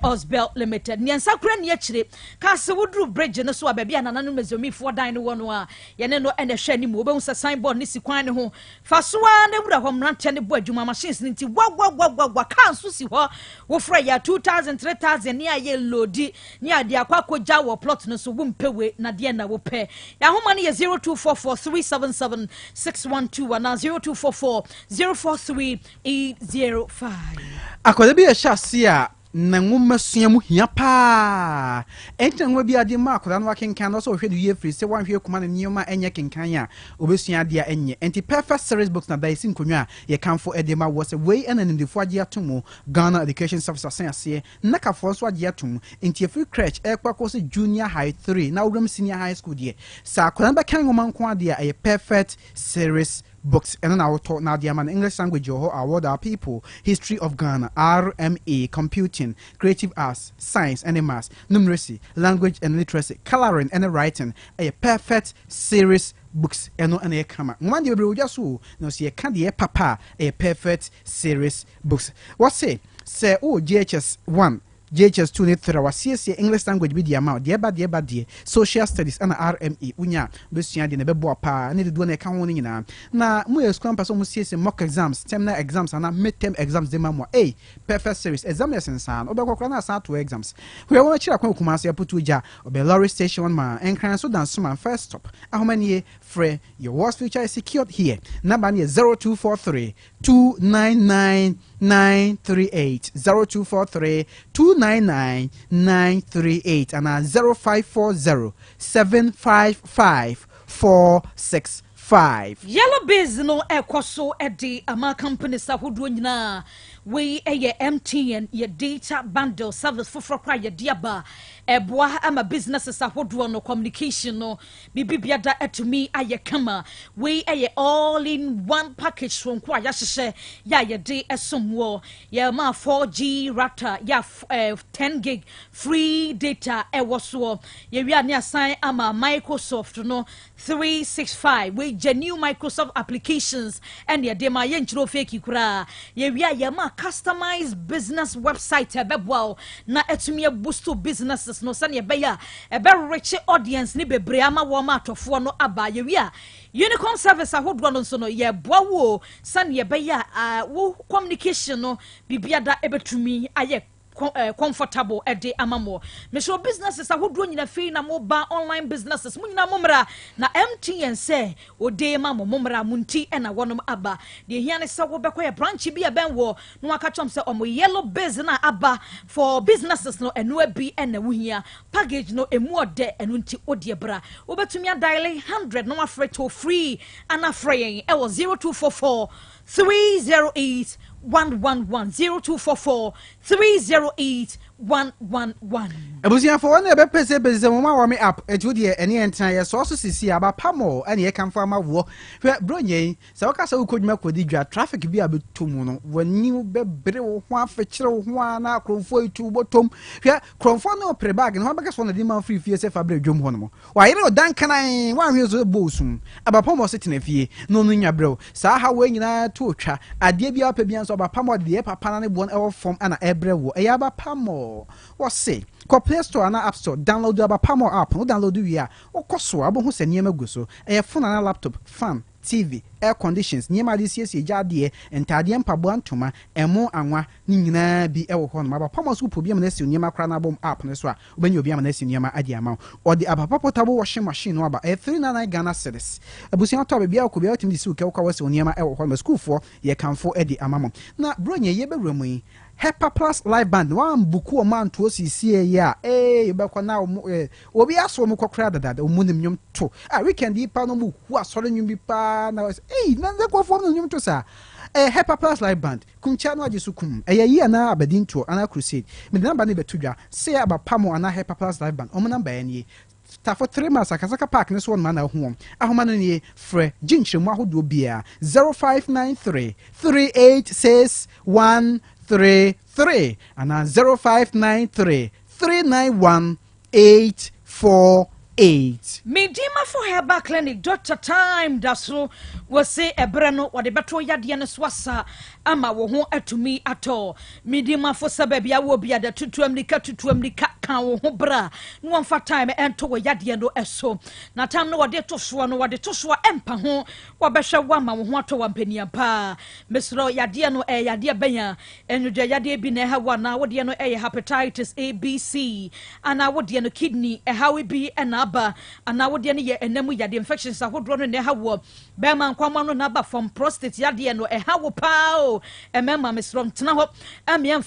Osbel Limited ni ansakura ni akire ka se wodru bridge no so ababia nananu mezomi fo dan no wono a ye ne no ene hwa ni mu obehu sa signboard ni sikwan ne ho fa so a na wura ho mrante ne bo adwuma machines ni ti wa kan so si ho wo fra ya 2000 3000 ni aye lodi ni ade akwakoja wo plot no so wo mpewe na de na wo pe ya homa ne 0244377612 na 0244043805 akwada bi ehase a na ngoma sua mu hia pa entanwa bi ade ma akwada no wakenkan no so hwe de ye free se wanhwe kuma na nioma enye kenkan a obesua ade a enye enti perfect series books na daisi nkonwa ye kanfo ede ma wo se we enanimdefo age atomo Ghana Education Service asenase nakafo so age atom enti free crèche ekwa se junior high 3 na Dwabrem senior high school die sa akwada ba kan ngoma nko ade a perfect series books and now talk now the English language award our people history of Ghana RMA computing creative arts science and maths numeracy language and literacy coloring and writing a perfect series books and a kama one day we just no see a candy papa a perfect series books what say GHS 1 JHS 2 netra wasiese English language bi dia ma dia ba social studies and RME unya besua de ne bebo pa ne de do na ka ho nyina na mu eskuan paso mu siese mock exams terminal exams and midterm exams de ma mo perfect series exam lesson san obekokra na sa to exams we won chira kwa kuma se aputu ja obe lorry station ma enkran so dance man first stop ahomanie free your worst future is secured here number 0243 299 938 0243 299 938 and 0540 755 465 Yellow Biz no ekoso edi ama company sa hodo nyina we MTN ye data bundle service for kwa ye diaba eboa ama businesses ahodo no communication no bibibia da etumi aye kama we all in one package from kwa ya hyehyɛ ya ye de esomwo ya ma 4G rata ya 10 gig free data ewoso ye wi ane asan ama Microsoft no 365 we genuine Microsoft applications and ye de ma ye nchiro fake kura ye wi ya ma customized business website ebeboa na etumi boost businesses no sane ebeya ebe rich audience ni bebre ama wo ma atofo no aba ye wi a unicorn service ahodo no so no ye boa wo sane ebeya wo communication no bibia da ebetumi aye comfortable ede amamo me show businesses ahodo nyina fi na mobile online businesses mu nyina momra na MTN say ode ma momra munti na wonom aba de hia ne se wo bekoye branch bi ben wo no aka chom se omo yellow biz na aba for businesses no eno abi na wo hia package no emu ode eno nti ode bra wo betumi dial 100 no afre to free ana free e wo 0244 308 111 0244 308 111 Abusia for one be pese mama wa me app etu de ene entan ye so sisi aba pamo ene ye kan fama wo hwe bronye se waka se ukodwuma kodi dwa traffic bi abetum no wani be bere wo ho afekire wo ho na kromfo itu botom hwe kromfo no prebag no baka so na di man free fie se fabre dwom ho no wa yire o dan kanan wa hwe so bosum aba pamo se tena fie no no nya brew sa ha we nyina to otwa ade bi apa bi anso aba pamo de ye papa na ne bon e wo fom ana ebre wo e ya aba pamo Store. What say? Ko Play Store and App Store. Download the Abapamo app. No download we are. O koso abo ho se niema guso. E phone and laptop, fan, TV, air conditions, niema this year jade entade mpabo antoma emo anwa ni nyina bi e wo ho no Abapamo so po bi am na si niema kra na bom app no so a obenye obi am na si niema ade ama o the Abapamo portable washing machine no aba 399 Ghana cedis abusia to be bia ko bia otimi si uka wasi niema e wo ho no school for ye kanfo ade amamo na bronya ye bewramu yi Hepa Plus live band one buku o man to see ya you be kwa na obi aso mo kokra dada o munim nyum to weekend yi pa no mu hu asore nyum bi pa na na ze ko form no nyum to sa Hepa Plus live band kumcha no agisu kum yi na abedin to ana crusade me number ne betudwa say aba pamo ana Hepa Plus live band o mo number eni for 3 months akasaka park ne so one man ahom ahoma no ne frɛ ginchiremu ahodo bia 0593 386 133 and 0593 391 848. Medima for Herbal Clinic, Dr. Time Daso was say a brano or the battle yadian swassa, ama wo ho atumi ato. Medima for Sababia will be at the 2 can bra. No one for time and to a yadiano eso. Natam no de to swan or the Toshua empa ho, or Besha Wama want to one penny pa. Miss Roy Yadiano a yadia benya, and you yadia bineha one now, what diano a hepatitis ABC, and I would diano kidney, a how we be an abba, and now would diana and then we had the infections I would run in the how Berman Kwamano Naba from prostate yadiano, a how pow, a member Miss Rom Tanaho, and me a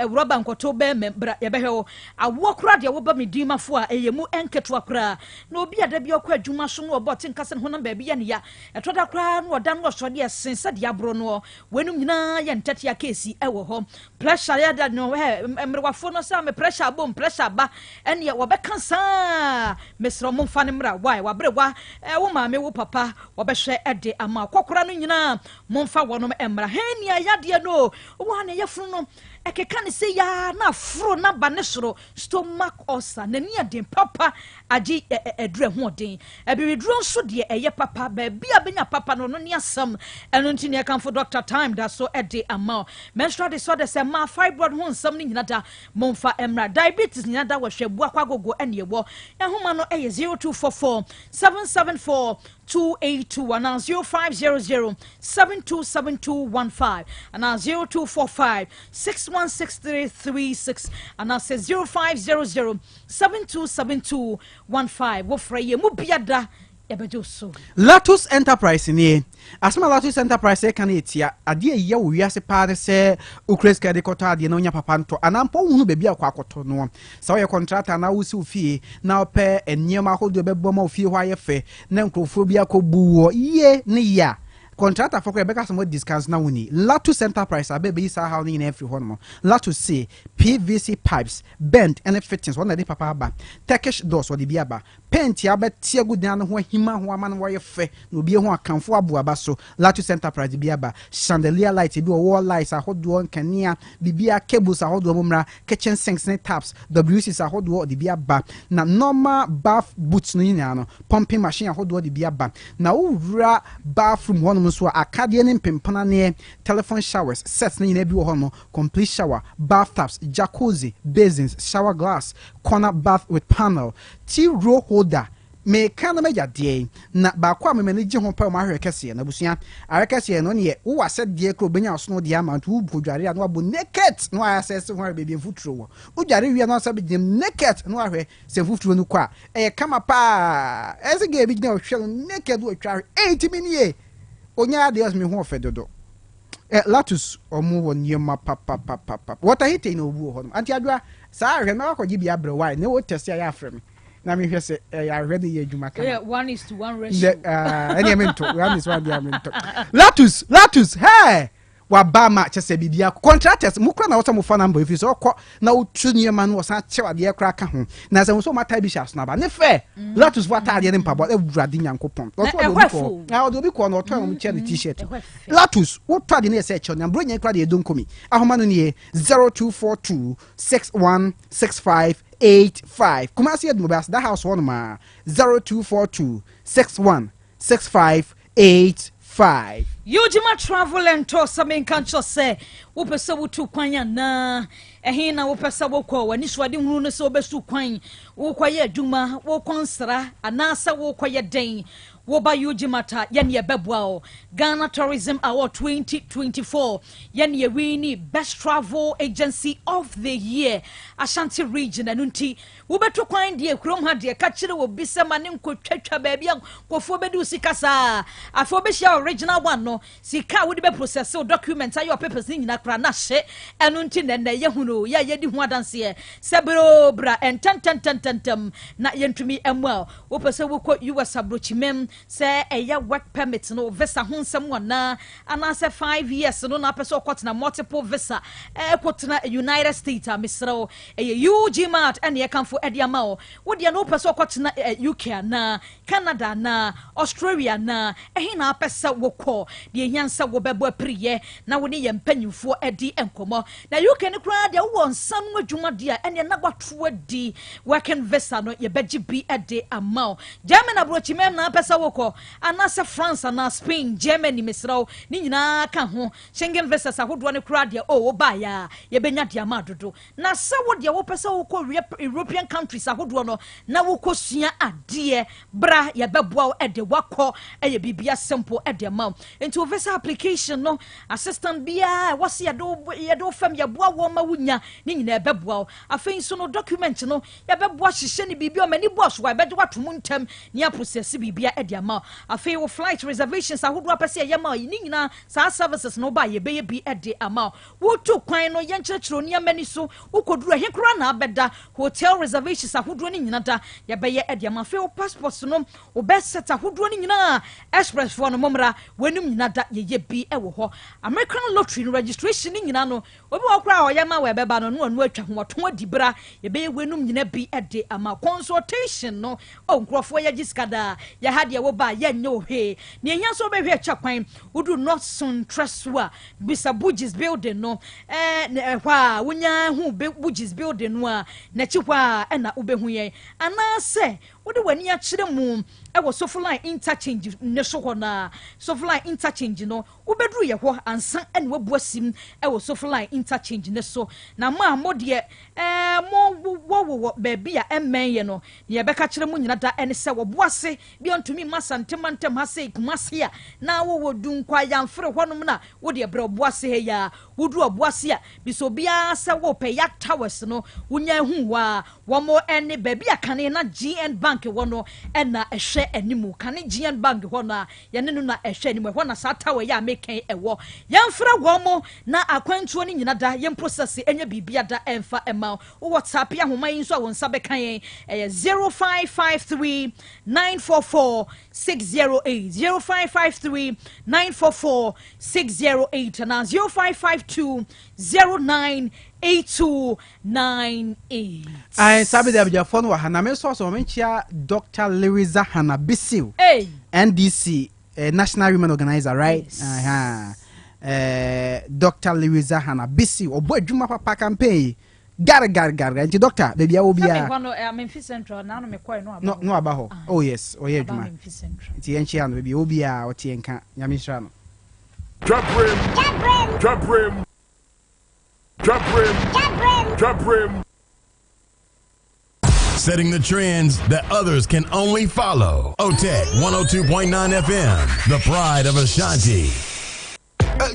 rubber and cotobe membra yabeho. I walk rad ya woba medima for a yemu enketwa kra. No be a debut kwa juma shunu about in cousin Honam baby and ya. A toda crown or dan was ready as since a diabrono. When you na yan tatia casey, ewo home. Pressure ya that no emra fono sam a pressure boom, pressure ba, and ya wabekansa. Miss Romon Fanimra, why wabrewa, a woman me wo papa, wabeshe ede ama, quacranu yina, monfa one emra, henia yadia no, one ya fruno. Eke kan se ya na fro na banesro stomach ulcer na nia den papa agi edre ho den e be dro so de eye papa ba bia benya papa no no ne asam eno nti ne kan for Dr. Time da so ede ama menstrual disorder se ma fibroid ho nsam ni nyina da momfa emra diabetes nyina da wo hwebu akwagogo ene wo e homa no eye 0244 774 282 and 0500 727215 and 0245 616336 and 0500 727215 wo frey mu biada ebejoso Latus Enterprise ni asma Latus Enterprise kan etia ade ye wo wiase paade se ukreska de koto ade na onya papa nto anampo hunu bebi akwa akoto no sa wo contractor na wo si ofie na ope eniema hodo bebo ma ofie hwa ye fe na nkrofo bi akobuwo ye ne ya contractor for Rebecca some discounts now we need Latus Enterprise abebe isa how in every one Latus say PVC pipes bent and fittings one day papa ba Turkish doors or the biaba paint ya bet tia good down ho hima ho man wa ye fe no bi ho akanfo abo aba so Latus Enterprise biaba chandelier light bi wall lights ahodo nkania bibia cables ahodo momra kitchen sinks and taps WCs ahodo the biaba na normal bath boots no nyina no pumping machine ahodo the biaba na owura bathroom one so akade ne mpempana ne telephone showers sets ne nyina bi wo ho no complete shower bathtubs jacuzzi basins shower glass corner bath with panel tea row holder me kana meja de na ba kwa me ne je ho pa ma hwe kese na busua are kese no ne wo wase de kro benya so no de ama to bodware anu abo naked no access ho baby futuro wo udware wi no sa be naked no ahwe se futuro no kwa kama pa ese ge bi gna hwe naked wo tware 80 minute onya de os me ho fedodo Latus omu won yema papa what I hate no obu ho anti adwa sa ahwe na akọji bia bre why na wo test ya afre me na me hwe se ya ready ye adwuma kan 1:1 ratio any amento 1:1 dia amento Latus hey wabama chese bibia contractors mukra na wosa mufa number if so kọ na otu niema no wosa chewa de kra ka ho na se so mata bishas na ba ne fe Latus wata de mpabo ewurade nyankopon obi ko na oto am che ne t-shirt Latus woto ade na se che na bro nya kra de edonkomi ahoma no ne 0242 616585 kuma se edmo bas that house one ma 0242 616585 Ujima travel and toss some in country say, Wupesa wutu kwanya na, ehina wupesa woko, when you swading runa so bestu kwany, wokwaya duma, wokonsra, anasa wokwaya dane. Woba Ujimata, Yanya Bebwao, Ghana Tourism Award 2024, Yanya Wini, Best Travel Agency of the Year, Ashanti Region, and Unti, Wubeto Quine, dear Cromha, dear Catcher will be some man could checha baby, Kofobedu Sikasa, a Phobia original one, no, Sika would be processed, so documents are your papers in Nakranashe, and Untin and the Yahuno, Yadi Wadansia, Sabro Bra, and Tantantantantum, not yen to me and well, Wopasa will quote you as a bruchimem. Say a work permit no visa hun someone na and I say 5 years no na person quote na multiple visa quote na United States Mr. UG Mart and ye can for Eddie Mao would you no person quote na UK na Canada na Australia na na person wo call the yansa wo bebo priye na woni ye mpanyu for Eddie enkomo na UK ne kra de won san wadwuma dia and ye na gwato adi working visa no ye beji bi Eddie amao German abrochi men na person woko anase France na Spain Germany misraw ni nyina ka ho Schengen visas ahodo ne kra de o ba ya ye benya de amadodo na se wo de wo pese woko European countries ahodo no na woko sua ade bra ye beboa ede wakọ ye bibia simple ede ma into visa application no assistant bia wase ye do fam ye boa wo ma wunya ni nyina beboa afin so no document no ye beboa hihye ni bibia o mani boss wa beje watomu ntem ni process bibia Ediama, a fair flight reservations. I would rapid Yama, Nina, sa services no by ye baby at the amount. Who took quine or young church near many so who could do a hickrana better hotel reservations. I would running nata, ya bay at Yama, fair passports no, or best set a hood running na express for no momra when you nata ye be a wo. American lottery registration in Yano, we walk around Yama where Baba no one work what 20 bra, ye bay when you be at the amount consultation no, oh, Crawford Yajiskada, ya had ya woba ya no he ne nya so be hwe chakwan wodu not soon trustwa bisa Bugis building no hwa wonya hu Bugis building no a na chi hwa na ubehu ye ana se wodu wani a kire mu e so full line interchange ne so ho na so full line interchange no ubedru ye ho ansan ene wabu asim e so full line interchange ne so na ma modie wo baby a emmen ye no ye beka kire mu nyina da ene se wo boase bi ontumi masantem ha se kumase a na wo du nkwa yamfre honom na wo de bre boase he ya wodu oboase a bi so bia se wo pe ya towers no wonya hu wa wo mo ene baby a kane na GN bank wo no ena ehwe animu kane GN bank ho na ye ne no na ehwe animu ho na sa tower ya meken ewo yamfre wo mo na akwantuo ni nyina da yem process enya bibia da emfa ema wo WhatsApp ya homa yin so won sa bekan 0553 944 608 0553 944 608 and 0552 098298. I sabi the Jafon wa Haname source of menchia Dr. Liriza Hanabisil. Hey. NDC National Women Organizer, right? Yes. Dr. Liriza Hanabisil or boy Juma Papa campaign. Gar and doctor baby I will be Memphis Central now me quite no about her. Oh yes, oh yeah, Juma. It's the ancient baby Obia or Tienka Yamishrano. Drop rim. Setting the trends that others can only follow. OTEC 102.9 FM, the pride of Ashanti.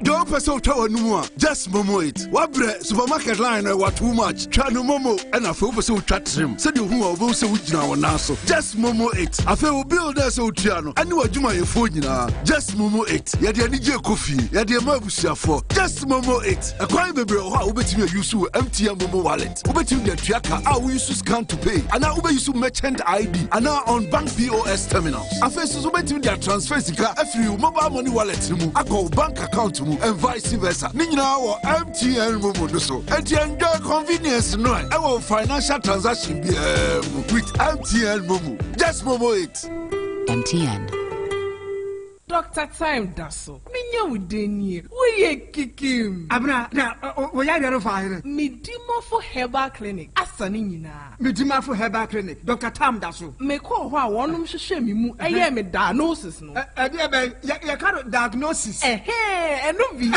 Don't pass out our number. Just momo it. Wabre supermarket line were too much. Try no momo and I feel so chat him. Said you who are both so which now now so. Just momo it. I feel build us out Tiano. I know what you my phone now. Just momo it. Yadia DJ coffee. Yadia mabusia for. Just momo it. A crime baby how bet you use to MTN momo wallet. Ubet you the tracker. I will use to scan to pay. And now ube use merchant ID. And now on bank POS terminals. I feel so bet you their transfer car. If you mobile money wallet I go bank account and vice versa. Nina or MTN Momo so. And you enjoy convenience no. I will financial transaction with MTN Momo. Just Momo it. MTN. Dr. Time Dasso. Minya udeni. We kikim. Abra, we are fire. Midimo for Herbal Clinic. As asa ne nyinaa medimafo herbal clinic Dr. Tam da so me call ho a wonom hwehwɛ me mu ɛyɛ me diagnosis no ɛde bɛ yɛ ka diagnosis ɛno bi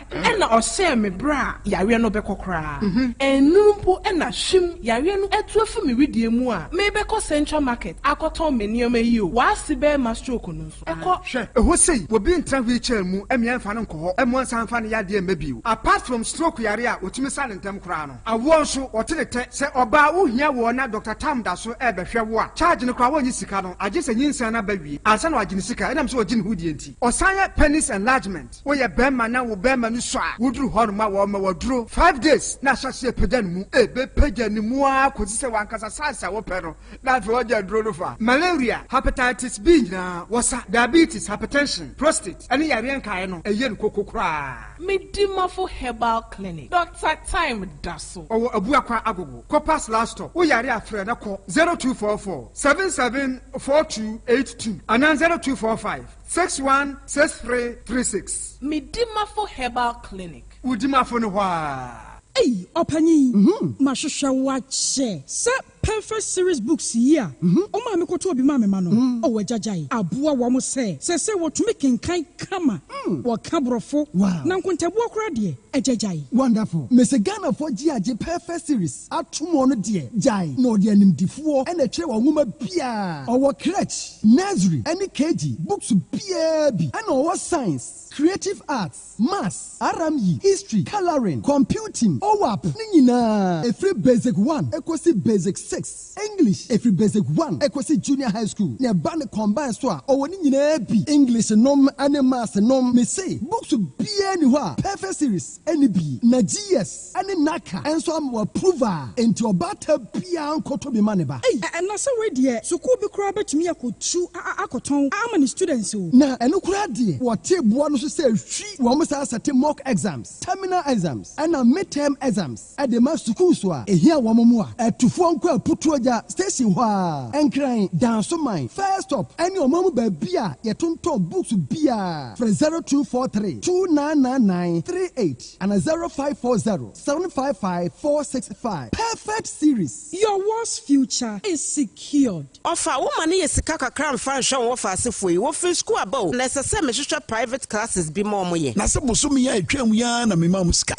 ɛna ɔhyɛ me bra yare no bɛkɔ koraa ɛnu mpo ɛna hwim yare no ɛtu afi me widie mu a mebɛkɔ central market akɔtɔn me nneɛma yi o waasi bɛɛ ma stroke no nso ɛkɔ hwɛ ɛhɔ sei obi ntra wheelchair mu ɛmia mfa no nkɔ hɔ ɛmo nsa mfa no yadeɛ mɛbiw apart from stroke yare a otumi sa ne ntam koraa no awoɔ nso ɔte ne tɛ sɛ ɔbaa wohia wɔ na Dr. Tam da so ɛbɛhwɛ wo a charge no koraa wɔnyi sika no agye sɛ nyinsa na bawie ansa na wagye ne sika ɛnam sɛ ɔgye ne ho die nti ɔsan yɛ penis enlargement woyɛ bɛrima na wo bɛrima no so a woduru hɔ no ma wɔma wɔduro 5 days na ahyɛse pagya ne mu ɛbɛpagya ne mu a kɔsi sɛ wankasa sansa wopɛ no na afei wɔgya duro no fa malaria hepatitis B nyinaa wɔsa diabetes hypertension prostate ɛne yareɛ nkaeɛ no ɛyɛ no koko koraa medimafo herbal clinic Dr. Time da so ɔwɔ abuakwa agogo Copas last stop woyare afrɛ na kɔ 0244 774282 anaa 0245 616336 medimafo herbal clinic udimafo no hɔ a Hey, Opani, Mashusha wache, se perfect series books here. Oma me koto bi mama mano. O wajajai. Abua wa mo se what to make in kai kama. Wa kabrofo. Wow. Na nkontabu akra de ejajai. Wonderful. Mese Ghana for GAJ perfect series. Atumo no de jai. No de animdifuo ene kire wa nwoma bia. Owo crèche, nursery, any KG, books bia bi. And owo science, creative arts, maths, RME, history, coloring, computing. OWAP Nina every basic 1 equals basic 6 English every basic 1 equals junior high school ne ban combine so a o ni nyina bi English nom and maths nom me say books be any wa perfect series any bi na GS any naka enso am approval enti obata bia nkoto bi maneba na say we de school bi kura betumi akotu akoton amani students o na eno kura de what table no so say hwi wo mo say set mock exams terminal exams and midterm exams at the mass schools wa ehia wo mu a atufo nko aputuoja station hɔ a enkran danso mine first stop any omamu ba bia yetonto books bia for 0243 299938 and 0540 755 465 perfect series your worst future is secured offer woman ye sika kakra mfa nhwe wo fa asefo yi wo free school abo na sese me hwehwe private classes bi mo ye na se bosom ya atwam ya na me mam sika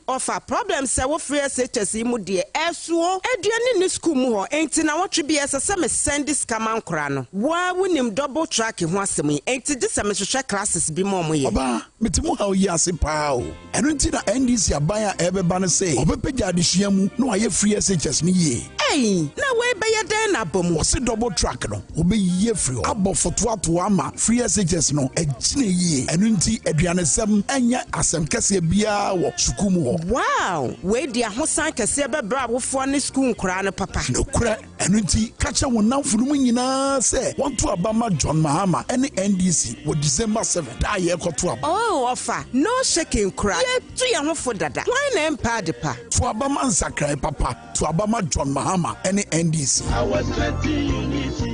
offer problem say wo free SHS mu de esuo aduane ni school mu ho enti na wo twe bi sese me send scam ankora no wa wonim double track ho asem yi enti de se me hwehwe classes bi mo ye oba metimu ha oyi ase pa o eno enti na NDC abaya ebeba no say obepagya adehua mu na waye free SHS ni ye na we be ye den na bom wo se double track no obeyiye free abo foto ato ama free SHS no agine ye eno enti aduane sem enya asem kese bia wo suku mu ho wow we dia ho san kese be bra wofo ne school nkora no papa no kura eno enti kacha wonam funu mu nyina se want to abama John Mahama ene NDC wo December 7 da ye koto aba offer no shaking cry ye tu ye ho fo dada why na empa de pa to abama nsakrai papa to abama John Mahama ene NDC our strength unity.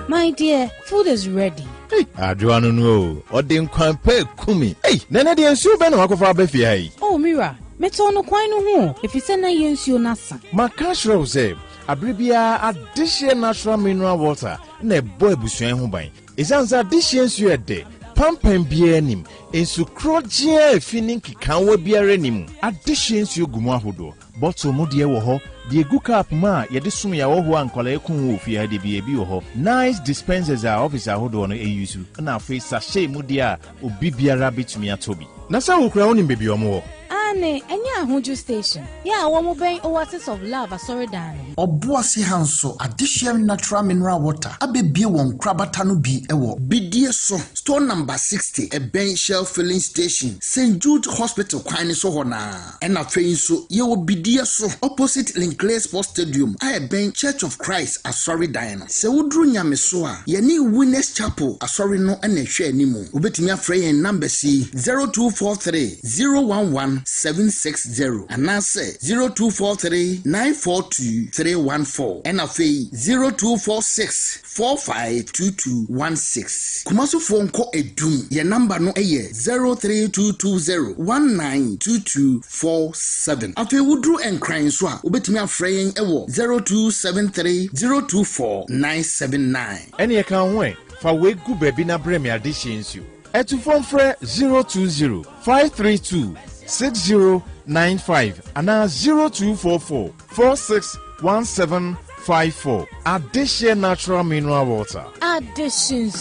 My dear, food is ready. Hey, Adriano no. Odin kwampe kumi. Hey, nene de ensu be na wakofa abafia yi. Oh, Mira, meto no kwan no ho. If it's na yensu nasa. Makashro say, abribia addition natural mineral water na boy ebusuan ho ban. Isanza addition su ede. Pampan bia nim. Ensu krojia finin kikanwa biara nim. Addition su gumu ahodo. Bottle mu de wo ho. The Gukap ma yede sum ya wo ho ankola ekun wo fi ha de bi ebi wo ho nice dispensers are officer ahodo no eyusu na afi sachet mu de a obi biara betumi atobi na sa wo kura wonim bebi omo wo ane enya ahoju station ya wo mo ben oasis of love asori dan oboase hanso additional natural mineral water abebie won krabata no bi ewo bidie so store number 60 a ben shell filling station St Jude Hospital kwan so ho na ena fein so ye wo bidie so opposite Clay Sports Stadium I ben Church of Christ asori dan no se wudru nyame so a ye ni Winners Chapel asori no na hwe animu obetimi afre yen number C 0243 011 76 060 anase 0243 942 314 and afi 0246 452216. Kumasu phone ko edum ye number no eye 03220 192247. Afi wudru enkran so a obetimi afreyen ewo 0273 024 979. Ene ka ho fa wegu baby na bremi additions you. Etu phone frɛ 020 532 6095 and 0244 461754. Addition natural mineral water. Additions.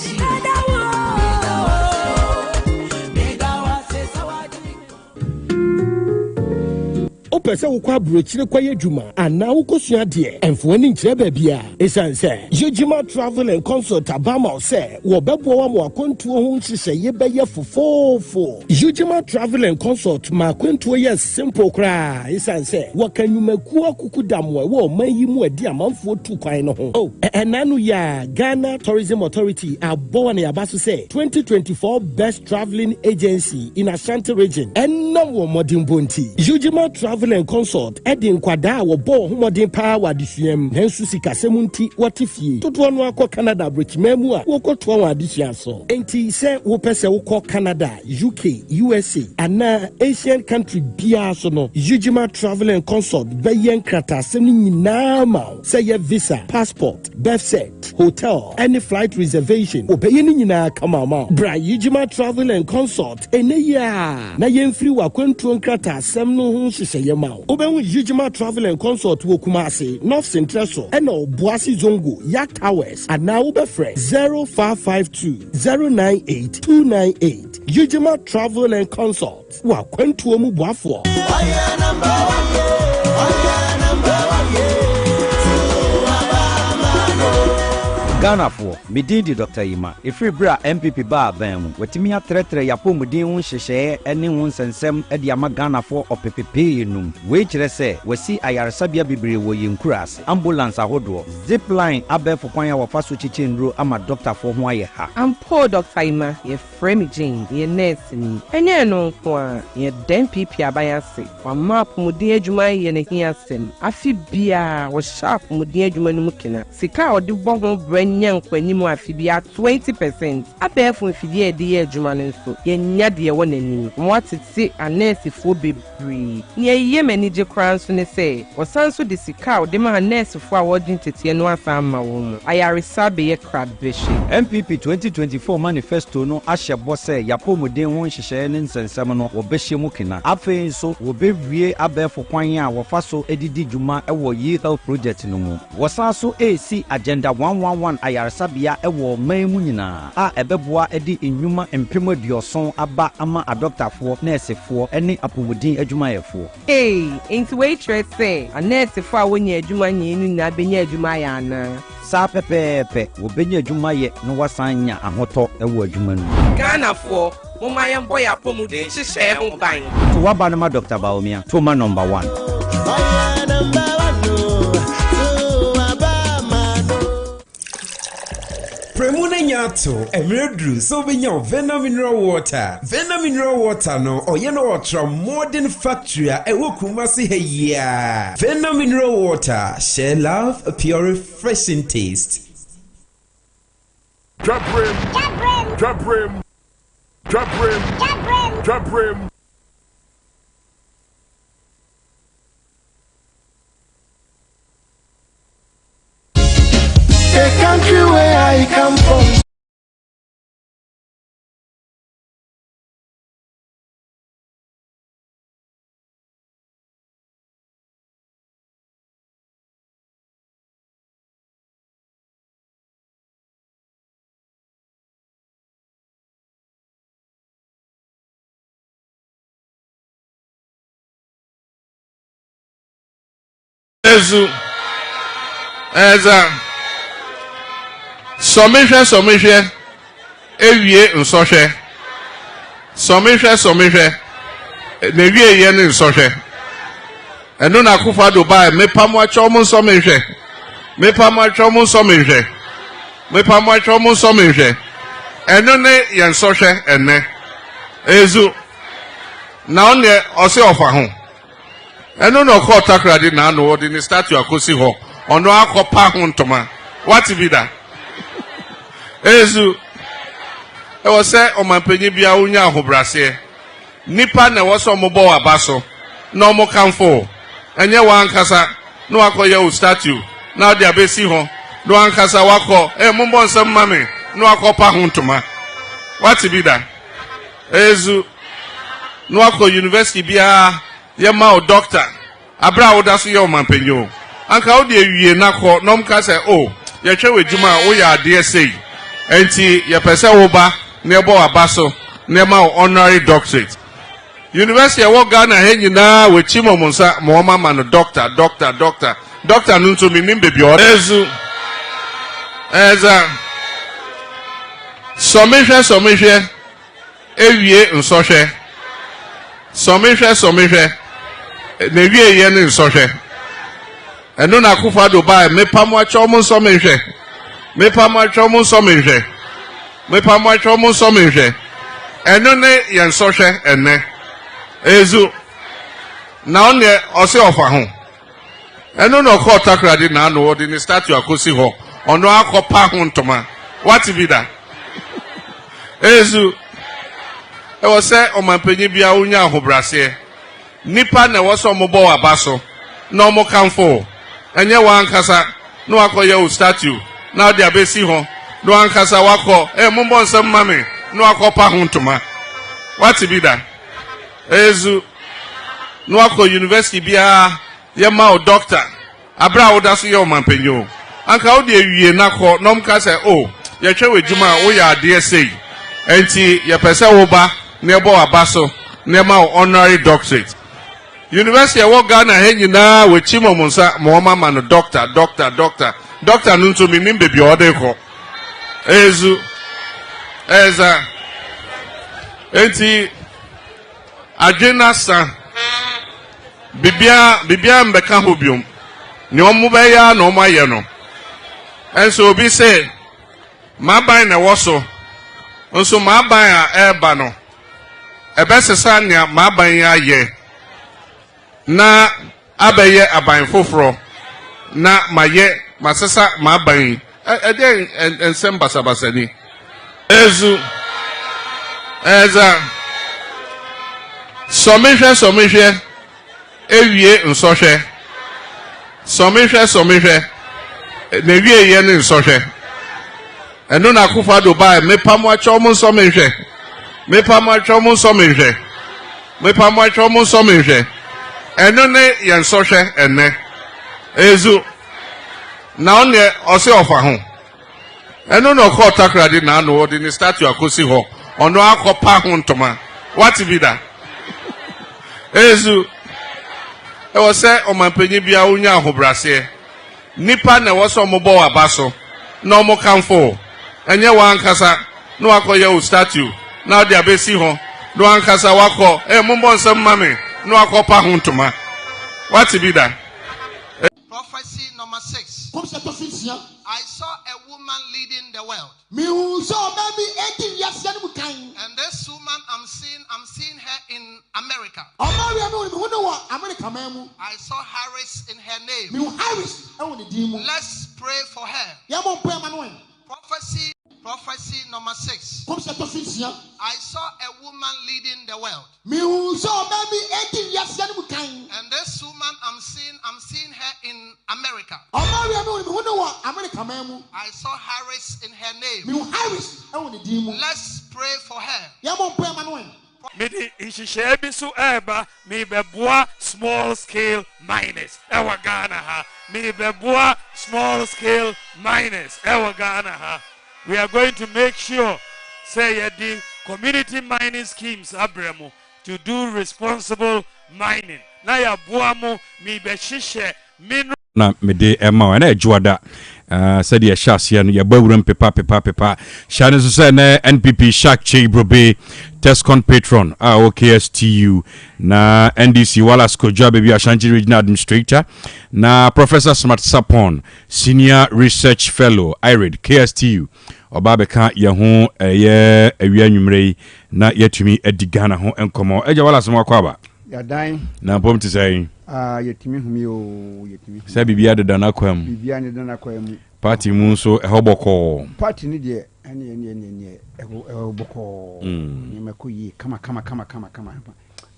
Opese ukwa brochire kwa yedwuma ana ukosua de emfoni nkyere baabia esanse Yojima Travel and Consult abama se wo bebo wa mo akwantuo ho nhyehyɛ ye bɛyɛ fofofo. Yojima Travel and Consult ma akwantuo yɛ simple kra esanse wo kanyumaku akukudamwe wo mayi mu adi amanfo tu kwan no ho. Oh enanu ya Ghana Tourism Authority abo na yabaso se 2024 best traveling agency in Ashanti region enna wo modern bonti. Yojima Travel and Consult Edin Kwada wo bo homodin power adisuam nansu sikasemunti watifie toto no akọ Canada brichmemu a wo koto wa adisua so enti se wo pese wo kọ Canada UK USA ana Asian country bia so no Yojima Travel and Consult beyen krata asem nyina ma say ye visa passport birth cert hotel any flight reservation obeyen nyina kama ma bra Yojima Travel and Consult eneya na yemfiri wa kwantuo krata asem no ho hyehyɛ ma Oben Yojima Travel and Consult wo Kumasi North Central so ena Obuasi Zongo Yak Towers and now ubefre 0552 098 298 Yojima Travel and Consult wa kwentuo mu boafo Ghana for Medindi Dr. Ima, if we bra MPP bar bam, Wetimia Tretre Yapumudin Sheshe, any one sensem Ediama Ghana for or PPP num, which say, we see Ayar Sabia Bibri in Kras, ambulance a hodro, zip line abe for Kwanya or Fasuchi Chinru, I'm a doctor for Why ha. I'm poor Dr. Ima, ye frame Jane, ye nursing, and ye no kwa, ye den pipi abayasi, or map Mudia Jumai and a hiasin. I feel beer was sharp Mudia Jumanukina, Sika or do bomb brain. When you are 20%. I bear for Fidia dear Juman so ye nadia one any. What it say a nurse for be breed. Near Yemen, your crowns when they say, or sans with the Sikau, the man nurse for awarding to Tianua Fama woman. I are resabe a crab bishi. MPP 2024 manifesto no Asha Bosse, Yapomo de one Shishan and Samano or Beshi Mukina. Afe so will be re abe for Kwanya or Faso Edidi Juma a ye health project no more. Was also AC Agenda 111. Ayar Sabia ewo maimunina a ebeboa edi enyuma empemo dioson aba ama adoctor for nurse for any apomudin adwuma yefo into waitress say a nurse for awonye adwuma nyenu na benya adwuma ya na sa pepepe wo benya adwuma ye no wasanya ahoto ewo adwuma nu Ghana for momayam boy apomudin hyehyɛ ho ban to waba no ma Dr. Baomia to ma number 1 Premuna nyato, emredru, so benya Vena mineral water. Vena mineral water no, oyeno ultra modern factory ewo Kumasi heya. Vena mineral water, share love, a pure refreshing taste. Dwabrem, Dwabrem, Dwabrem, Dwabrem, Dwabrem. The country where I come from. Somehwe ewie nsɔhwɛ somehwe na ewie ye ne nsɔhwɛ eno na kufa do ba mepam atwom nsɔmehwe eno ne ye nsɔhwɛ ene ezu na onye ɔse ɔfa ho ɛno na ɔkɔ takrade na ano wɔde ne statue akosi hɔ ɔno akɔpa ho ntoma wate bi da ezu ɛwɔ sɛ ɔmanpanyin bia wonya ahobraseɛ nipa na ɛwɔ sɛ ɔmobɔ waba so na ɔmo kamfo ɛnyɛ wankasa na wakɔyɛ wo statue na ɔde abɛsi hɔ na wankasa wakɔ mombɔ nsɛm ma me na wakɔpa ho ntoma wate bi da ezu na wakɔ university biara yɛma wo doctor abra a woda so yɛ ɔmanpanyin o anka wode awie na kɔ na ɔmka sɛ o yɛhwɛ wɔ adwuma a woyɛ adeɛ sei enti yɛpɛ sɛ woba na ɛbɔ waba so na ɛma wo honorary doctorate university ɛwɔ Ghana ha nyinaa wɔkyi mɔ mo nsa ma ɔma ma no doctor no nso menim baabi ɔrezu ɛza sɔmehwɛ ewie nsɔhwɛ sɔmehwɛ na ewie yɛ ne nsɔhwɛ ɛno na Akufo-Addo baa mepa mo atwa mo nsɔmehwɛ ɛno ne yɛ nsɔhwɛ ɛnɛ ezu na ɔne ɔse ɔfa ho ɛno na ɔkɔ takrade na ano wɔde ne statue akosi hɔ ɔno akɔpa ho ntoma wate bi da ezu ɛwɔ sɛ ɔmanpanyin bia wonya ahobraseɛ nipa na ɛwɔ sɛ ɔmobɔ waba so na ɔmo kamfo ɛnyɛ wankasa na wakɔyɛ wo statue na ɔde abɛsi hɔ na wankasa wakɔ mombɔ nsɛm ma me na wakɔpa ho ntoma wate bi da ezu na wakɔ university biara yɛma wo doctor abra a woda so yɛ ɔmanpanyin o anka wode awie na kɔ na ɔmka sɛ o yɛhwɛ wɔ adwuma a woyɛ adeɛ sei enti yɛpɛ sɛ woba na ɛbɔ waba so na ɛma wo honorary doctorate university ɛwɔ Ghana ha nyinaa wɔkyi mɔ mo nsa ma ɔma ma no doctor no nso menim baabi ɔde kɔ ezu ɛza enti adwena sa bibia mbɛka ho biom ne ɔmo bɛyɛ na ɔmo ayɛ no ɛnso obi sɛ maaban na ɛwɔ so nso maaban a ɛreba no ɛbɛsesa nea maaban yi ayɛ na abɛyɛ aban foforɔ na masesa maaban yi ɛdeɛ nsɛm basabasa ni ezu ɛza sɔmehwɛ ewie nsɔhwɛ sɔmehwɛ na ewie yɛ ne nsɔhwɛ ɛno na Akufo-Addo baa mepa mo atwa mo nsɔmehwɛ ɛno ne yɛ nsɔhwɛ ɛnɛ ezu na ɔne ɔse ɔfa ho ɛno na ɔkɔ takrade na ano wɔde ne statue akosi hɔ ɔno akɔpa ho ntoma wate bi da ezu ɛwɔ sɛ ɔmanpanyin bia wonya ahobraseɛ nipa na ɛwɔ sɛ ɔmobɔ waba so na ɔmo kamfo ɛnyɛ wankasa na wakɔyɛ wo statue na ɔde abɛsi hɔ na wankasa wakɔ mombɔ nsɛm ma me na wakɔpa ho ntoma wate bi da Prophecy number 6. I saw a woman leading the world. And this woman I'm seeing her in America. I saw Harris in her name. Let's pray for her. Prophecy number 6. I saw a woman leading the world. And this woman I'm seeing her in America. I saw Harris in her name. Let's pray for her. Midi nhyehyɛ bi so ɛreba mebɛboa small scale miners ɛwɔ Ghana ha mebɛboa small scale miners ɛwɔ Ghana ha. We are going to make sure say the community mining schemes abremo to do responsible mining na ya boa mo mebɛhyehyɛ mineral na mede ɛma na ɛdwoada sɛdeɛ ɛhyɛ aseɛ no yɛbɔ awuram pepa hyɛ no so sɛ na NPP Shark Chey Brobe Tescon patron KSTU na NDC Wallace Kojua Baby Ashanti Regional Administrator na Professor Smart Sapon Senior Research Fellow IRID KSTU oba beka ye ho awia nwumre na yatumi adi Ghana ho enkomo eja Wallace mo akwa ba Yadai. Na pom to say. Yetimi humi o yetimi. Say bibia de dana kwam. Bibia ne dana kwam. Party mu so ehoboko. Party ni de ene ehoboko. Ni makoyi kama.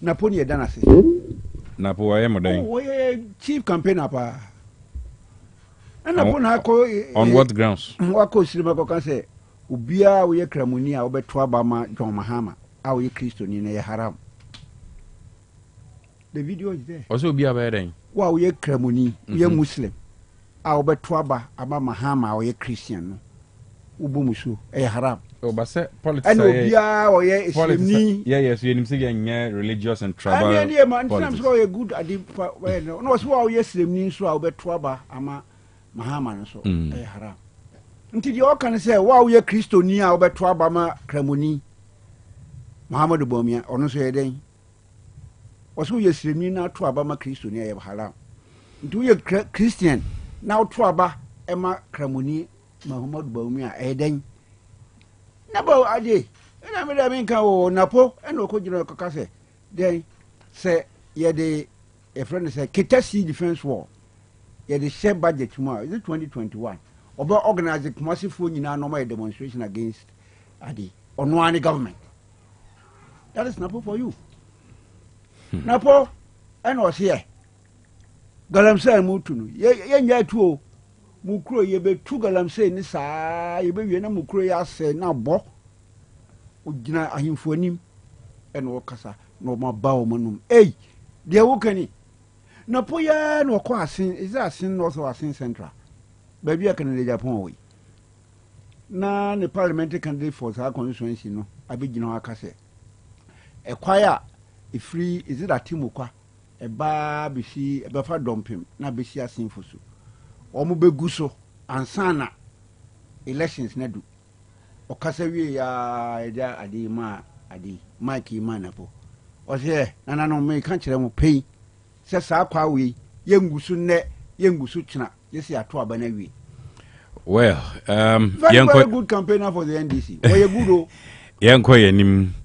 Napo ni dana se. Napo waye modan. Oh, chief campaigner pa. Napo na ko on what grounds? Wako sirima ko kan say ubia wo ye kramuni a wo beto aba ma John Mahama a wo ye Kristo ni na ye haram. The video is there. Also ubia ba den. Wa wo ye kramuni, ye Muslim. A wo beto aba Mahama wo ye Christian no. Ubu musu e haram. Oh, but say politics. And ubia wo ye Islamni. Yes, you nim say ye religious and tribal. I mean, man, sometimes go ye good at the no so wo ye Islamni so wo beto aba ama Mahama no so e haram. Nti di o kan say wa wo ye Kristo ni a wo beto aba ma kramuni Muhammadu Bomia ono so ye den waso ye Islamni na to aba ma Kristo ni e haram. Nti wo ye Christian na to aba e ma kramuni Muhammadu Bomia e den na ba ade na me da min ka o napo e no ko jira ko ka say den say ye de a friend say Kitasi defense war ye de share budget tomorrow is it 2021 oba organize massive nyina normal demonstration against ade ono ani government. That is Napo for you. Napo and was here galamsey mutunu ye nya tuo mukro ye be tu galamsey ni saa ye be wie na mukro ya se na bo ogina ahimfo anim en wo kasa no ma ba wo manum de wo kani Napo ya no kwa asin is asin north or asin central baby aka na Japan we na the parliamentary candidate for our constituency no abegina aka se ekwaya free is it a timokwa e ba bisi e ba fa dompim na bisi asin fosu omo begu so ansana elections na du okasa wie ya eja ade ma ade mike ma Napo o se na no me kan kire mo pei se sa kwa we yengusu ne yengusu kina yesi ato aba na wie. Well, very good campaigner for the NDC. Were you good o?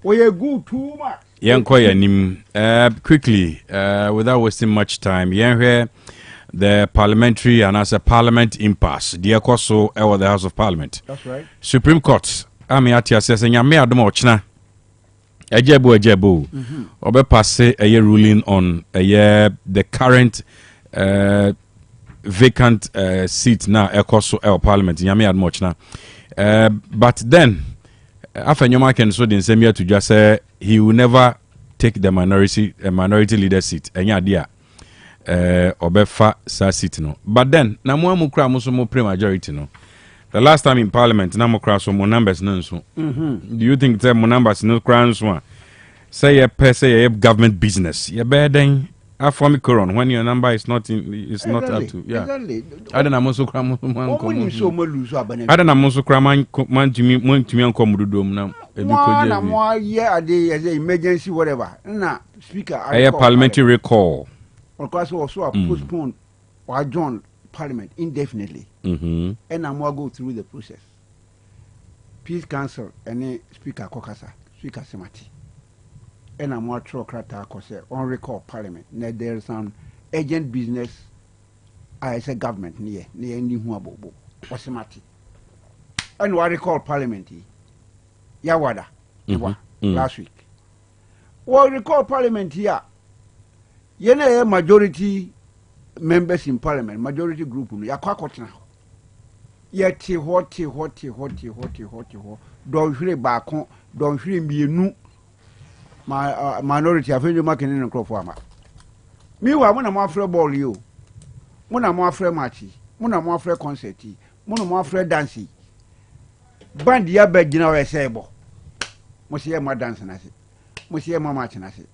Were you good too much? Quickly, without wasting much time, the parliamentary and as a parliament impasse, the AKOTO or the House of Parliament. That's right. Supreme Court, Atia says, and Yamea Demochna, Ejebu, Obe passe a year ruling on a year the current vacant seat now AKOTO Parliament, Yamea Demochna. But then, after Nyoma can so in same year to just say he will never take the minority leader seat. Any idea? Obefa sa seat no. But then na mo amukra mo so mo pre majority no. The last time in parliament na mo kra so mo numbers no so. Do you think that mo numbers no kra so say a government business? You better after Coron when your number is not not up to Exactly. I don't know so kra mo man ko. I don't know so kra man to me ankom dudom na na mo year a day as emergency whatever. Na speaker a parliamentary recall. Because also postpone or adjourn parliament indefinitely. And I'm going to go through the process. Peace Council and Speaker Kokasa, Speaker Semati. And I'm going to try on recall parliament. Now there is some agent business as a government near any Huabobo or Semati. And what recall parliament? Yawada, last week. What recall parliament here? Yene majority members in parliament, majority group, ya kwakotna. Yeti hoti. Don't feel back, don't feel me nu. My minority, I feel you making in a crop farmer. Meanwhile, when I'm afraid ball you, when I'm afraid matchy, when I'm afraid concert, when I'm afraid dancing. Band ya bed, you know, I say, bo. Monsieur my dancing, I say. Monsieur my matching, I say.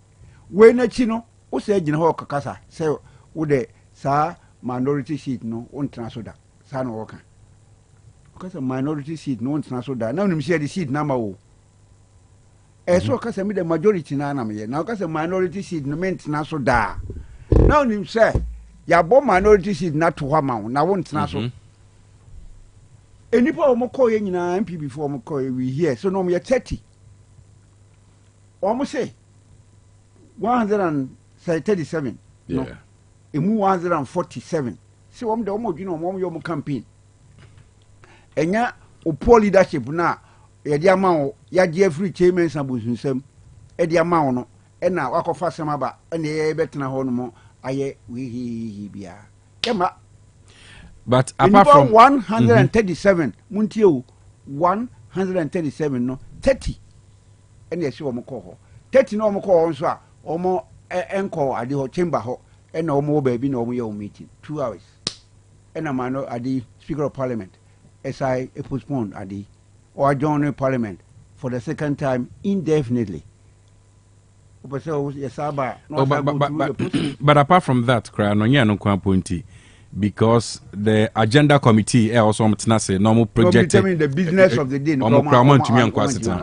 When a chino. O say jina ho kakasa say wo de sa minority seat no on transfer sa no woka because minority seat no on transfer now nim share the seat number o so kasa me the majority na na me now kasa minority seat no men transfer now nim say ya bo minority seat na to hwa ma na won transfer enipa o mo call ye nyina MP before mo call we here so no me 30 o mo say 100 say 37 no emu 147 see wom de omo dwene omo yom campaign enya poor leadership na ye di ama wo ya je free chairman sabosunsam e di ama wo no e na wakofa semaba e na ye betena ho no mo aye we bia kema. But apart from 137 muntie o 137 no 30 and yes omo ko ho 30 no omo ko ho nso a omo enko ade ho chamber ho e na omo baabi na omo ye meeting 2 hours e na man ade speaker of parliament SI postponed ade or join parliament for the second time indefinitely. But apart from that cry no nya no kwan pointi because the agenda committee also say normal project determine the business of the day.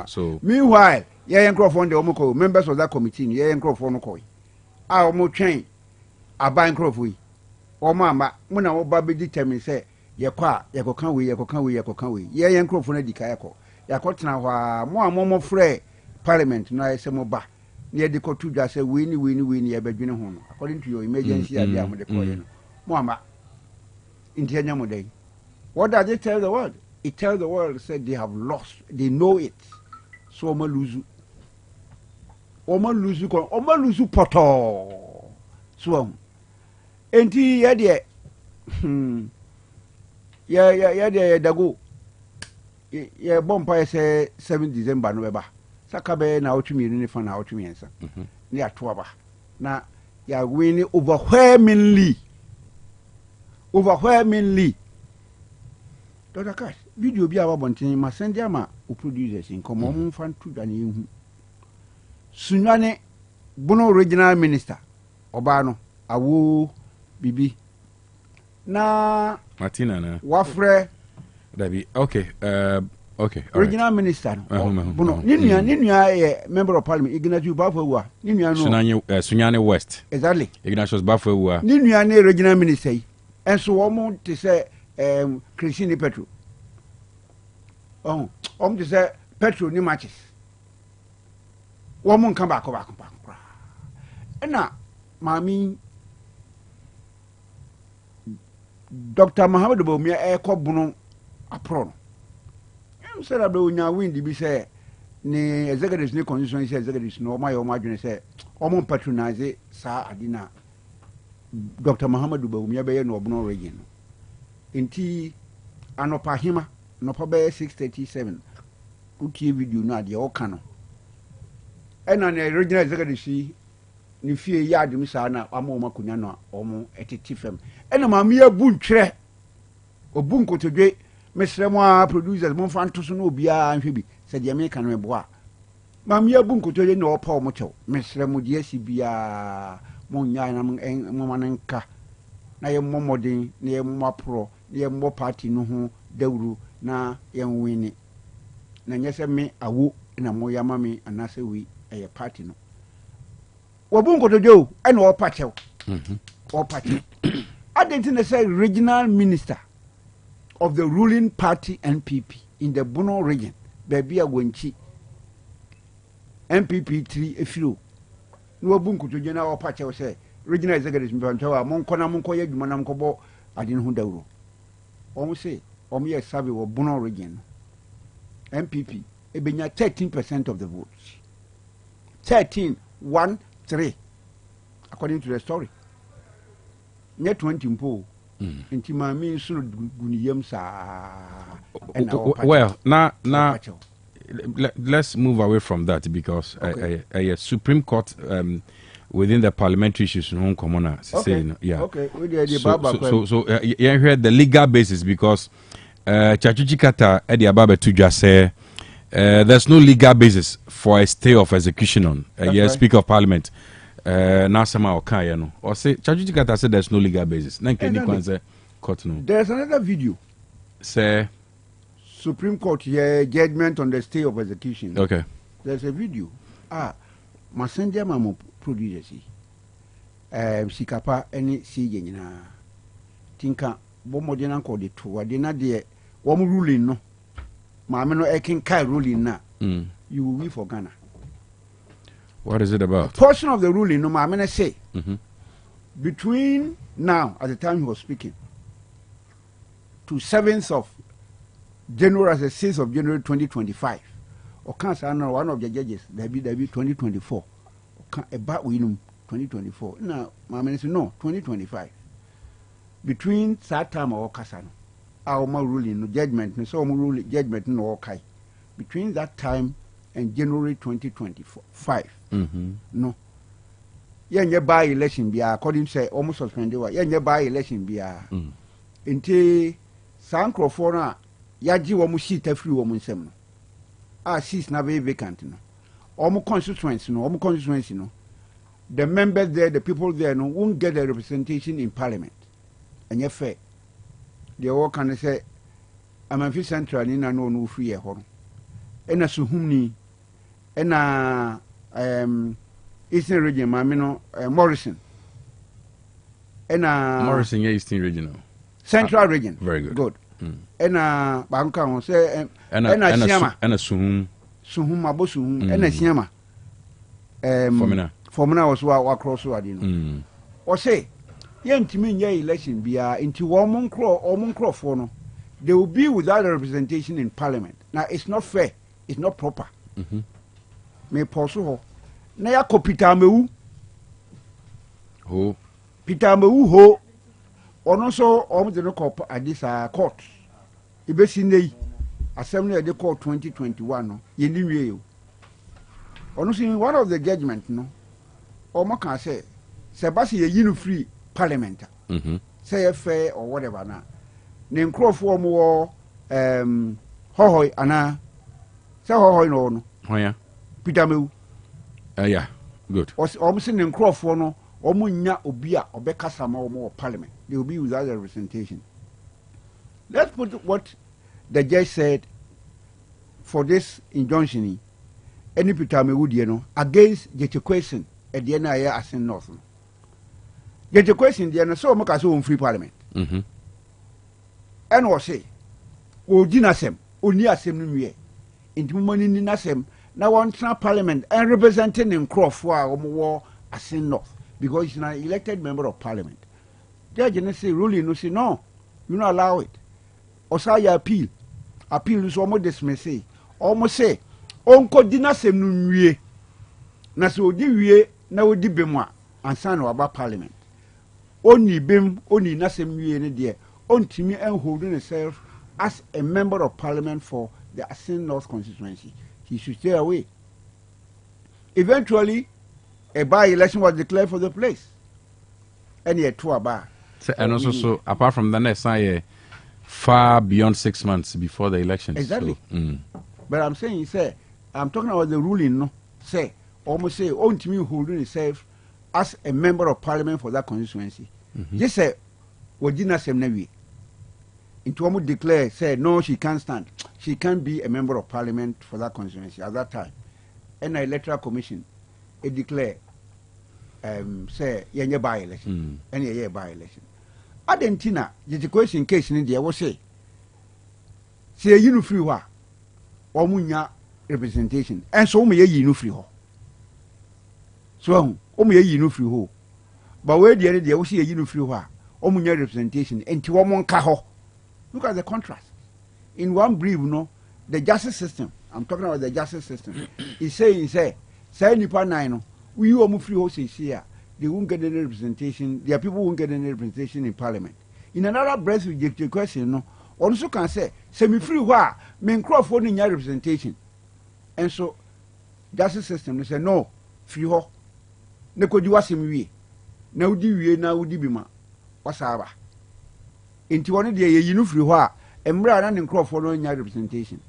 So meanwhile, members of that committee, train a bank or mama, when our baby determine say, Yako can we, Dikayako. Yakotna, more free parliament, no, some more back. Near the court just say, winnie, according to your emergency idea with the coin. Mama. What does it tell the world? It tells the world said they have lost. They know it. So Oma luzu poto. So enti ya dago. Ya bompa say 7 December November. Sakabe na otumi ni fa na otumi ensa. Ni atoaba. Na ya win overwhelmingly. Dr. Cash, video be our bontin, ma send yama who producers in common fan to Dani. Sunane Bono regional minister, Obano, Awu, Bibi. Na Martina, na Wafre. Dabi, okay, Regional minister, Bono, Ninia, member of parliament, Ignatius Bafua, Sunyane West. Exactly. Ignatius Bafua. Ninia, regional minister. And so I'm to say, Christine Petro. Oh, I'm to say, Petro new matches. Woman come back. And now, Mammy, Dr. Mohammed Bomia, a cobuno a pro. I'm said about when you win, be say, ne executives, no conditions, executives, no, my margin say, Omon patronize it, Sir Adina. Dr. Mohammed Bomia Bay no Bono region. Inti anopa hima nopa be 637 uki video na de o kano ena na original executive ni fie yard mi sa na amo makunya no omo etitifem ena ma me abu ntwere obu nkotodwe mesre mo a producers mo fa nto so no obia anhwe bi se de me kan me boa ma me abu nkotodwe na opa omo chew mesre mo de asi bia mo nya na mo manenka na ye momodin na ye mapro ye mbo party no ho dawru na ye wini na nyese me awo na mo yama me anase wi eye party no wobun kotojo e na opachew opachew identity say regional minister of the ruling party NPP in the Bono region baby agwanchi NPP 3 efiro no wobun kotojo na opachew say regional executive mbantawa monkona monko ye dwuma na mkobo adin ho dawro omo say omo ye sabe wo Bono region MPP ebenya 13% of the votes 13 according to the story net 20 mpo nti ma mi so guniyem sa well now let's move away from that because a Supreme Court within the parliamentary issues no common saying so you heard the legal basis because Chachuchi Kata Eddie Ababe Tuja say there's no legal basis for a stay of execution on yes, Speaker of Parliament Nasama Okaya no or say Chachuchi Kata said there's no legal basis there's another video say Supreme Court judgment on the stay of execution. Okay, there's a video Masendia Mamo producers Sikapa any siege nyina tinka bomodena ko de to wade na de wo ruling no maame no ekin kai ruling na you will win for Ghana What is it about? A portion of the ruling, no, I'm going to say, between now, at the time he was speaking, to 7th of January, as the 6th of January 2025, or cancer, one of the judges, there be 2024, about 2024. Now, my man said, no, 2025. Between that time or Casano, our ruling, no judgment, no so ruling, judgment, no okay. Between that time and January 2025, no. Yeah, by election be according to say almost suspended. Yeah, by election be until Sankrofona, Yaji Wamushi, every woman sem. She's not very vacant. No, almost constituency, no, almost constituency, no. The members there, the people there, no, won't get a representation in parliament. And yet, fair. They all can say, I'm a central in a no free a horn. And a Suhumni, and a Eastern region, Mamino, Morrison. And Morrison, Eastern regional. Central region. Very good. Good. And a Banka say, and a Siama. And a Suhum. Suhum, Abosuhum, and a Siama. Formina was what cross Wadino. Or say, Yentimin ye election be into Ormond Crow for no. They will be without a representation in parliament. Now it's not fair, it's not proper. May possible. Naya ko Peter Meu. Ho. Peter Meu ho. Or no so almost no cop at this court. Ibesine Assembly at the court 2021 no. Yendi or no see one of the judgment no. Or more can say Sebasi ye free parliament. Say fair or whatever now. Name crow for more hohoi ana say hohoi no. Oh yeah. Peter Meu. Yeah. Good. Or almost in crow for no or munya obia or bekasama or more parliament. They will be without representation. Let's put what the judge said for this injunction. Any Peter Meu against the question at the end of the North. Get a question, the so much as on free parliament. And was say, O Dinasem, only a same into money in Nasem, now one parliament and representing in Crawford or war as in North because he's an elected member of parliament. Judge and say, ruling, no, say, no, you not allow it. Or say, appeal is almost dismissed. Almost say, Uncle Dinasem Nunye. Naso di na odi bemwa ansa na waba parliament. Only bem, only nasem wie ne de. Ontimi en holding himself as a member of parliament for the Asin North constituency. He should stay away. Eventually, a by-election was declared for the place. And yet, two about. And also, so apart from the next year, far beyond 6 months before the election. Exactly. So, but I'm saying, say, I'm talking about the ruling, no? Say, almost say, Ontimi holding himself as a member of parliament for that constituency. Just say, Wajina Semnevi. Into almost declare, say, no, she can't stand. She can't be a member of parliament for that constituency at that time. And the electoral commission, it declare, say, yenye by election. And ye by election. Adentina, the question case in India was say you free wa, or munya representation. And so me ye free ho. So, me ye free ho. But where the other day, we see a free wa, or munya representation, and to one kaho. Look at the contrast. In one brief, the justice system, I'm talking about the justice system, is saying, say nipa nine, we you free ho say here, they won't get any representation, their people won't get any representation in parliament. In another breath, we get the question, also can say, semi-free wa, men crop for any representation. And so, justice system, they say, no, free ho. Neko di wasim we. Na udi we na udi bima. Wasaba. Inti one de ye free ho a emra na ne crop for no nya representation.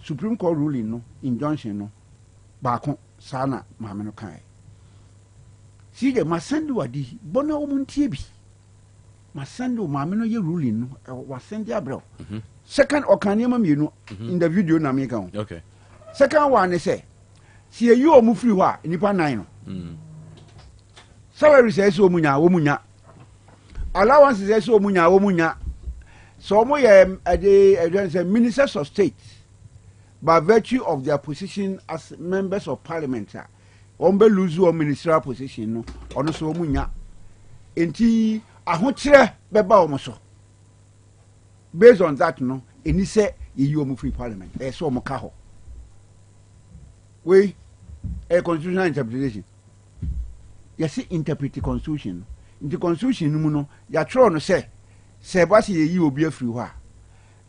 Supreme Court ruling no, injunction no. Baako sana maame no kai. Si de masandi wadi bona omuntie bi. Masandi maame no ye ruling no wasandi abro. Second okanema mienu in the video na me kan. Okay. Second one say si ye you omu free ho a nipa 9 no. Salary says womunya. Allowance says womunya. So mo ye ministers of state by virtue of their position as members of parliament. ombe lose o ministerial position no ono so omunya enti ahokyere beba omo so based on that no eni se yeyi omo free parliament so omo ka ho we a constitutional interpretation yes interpret the constitution the constitution mu no ya tro no se ba se yeyi obi afiri ho a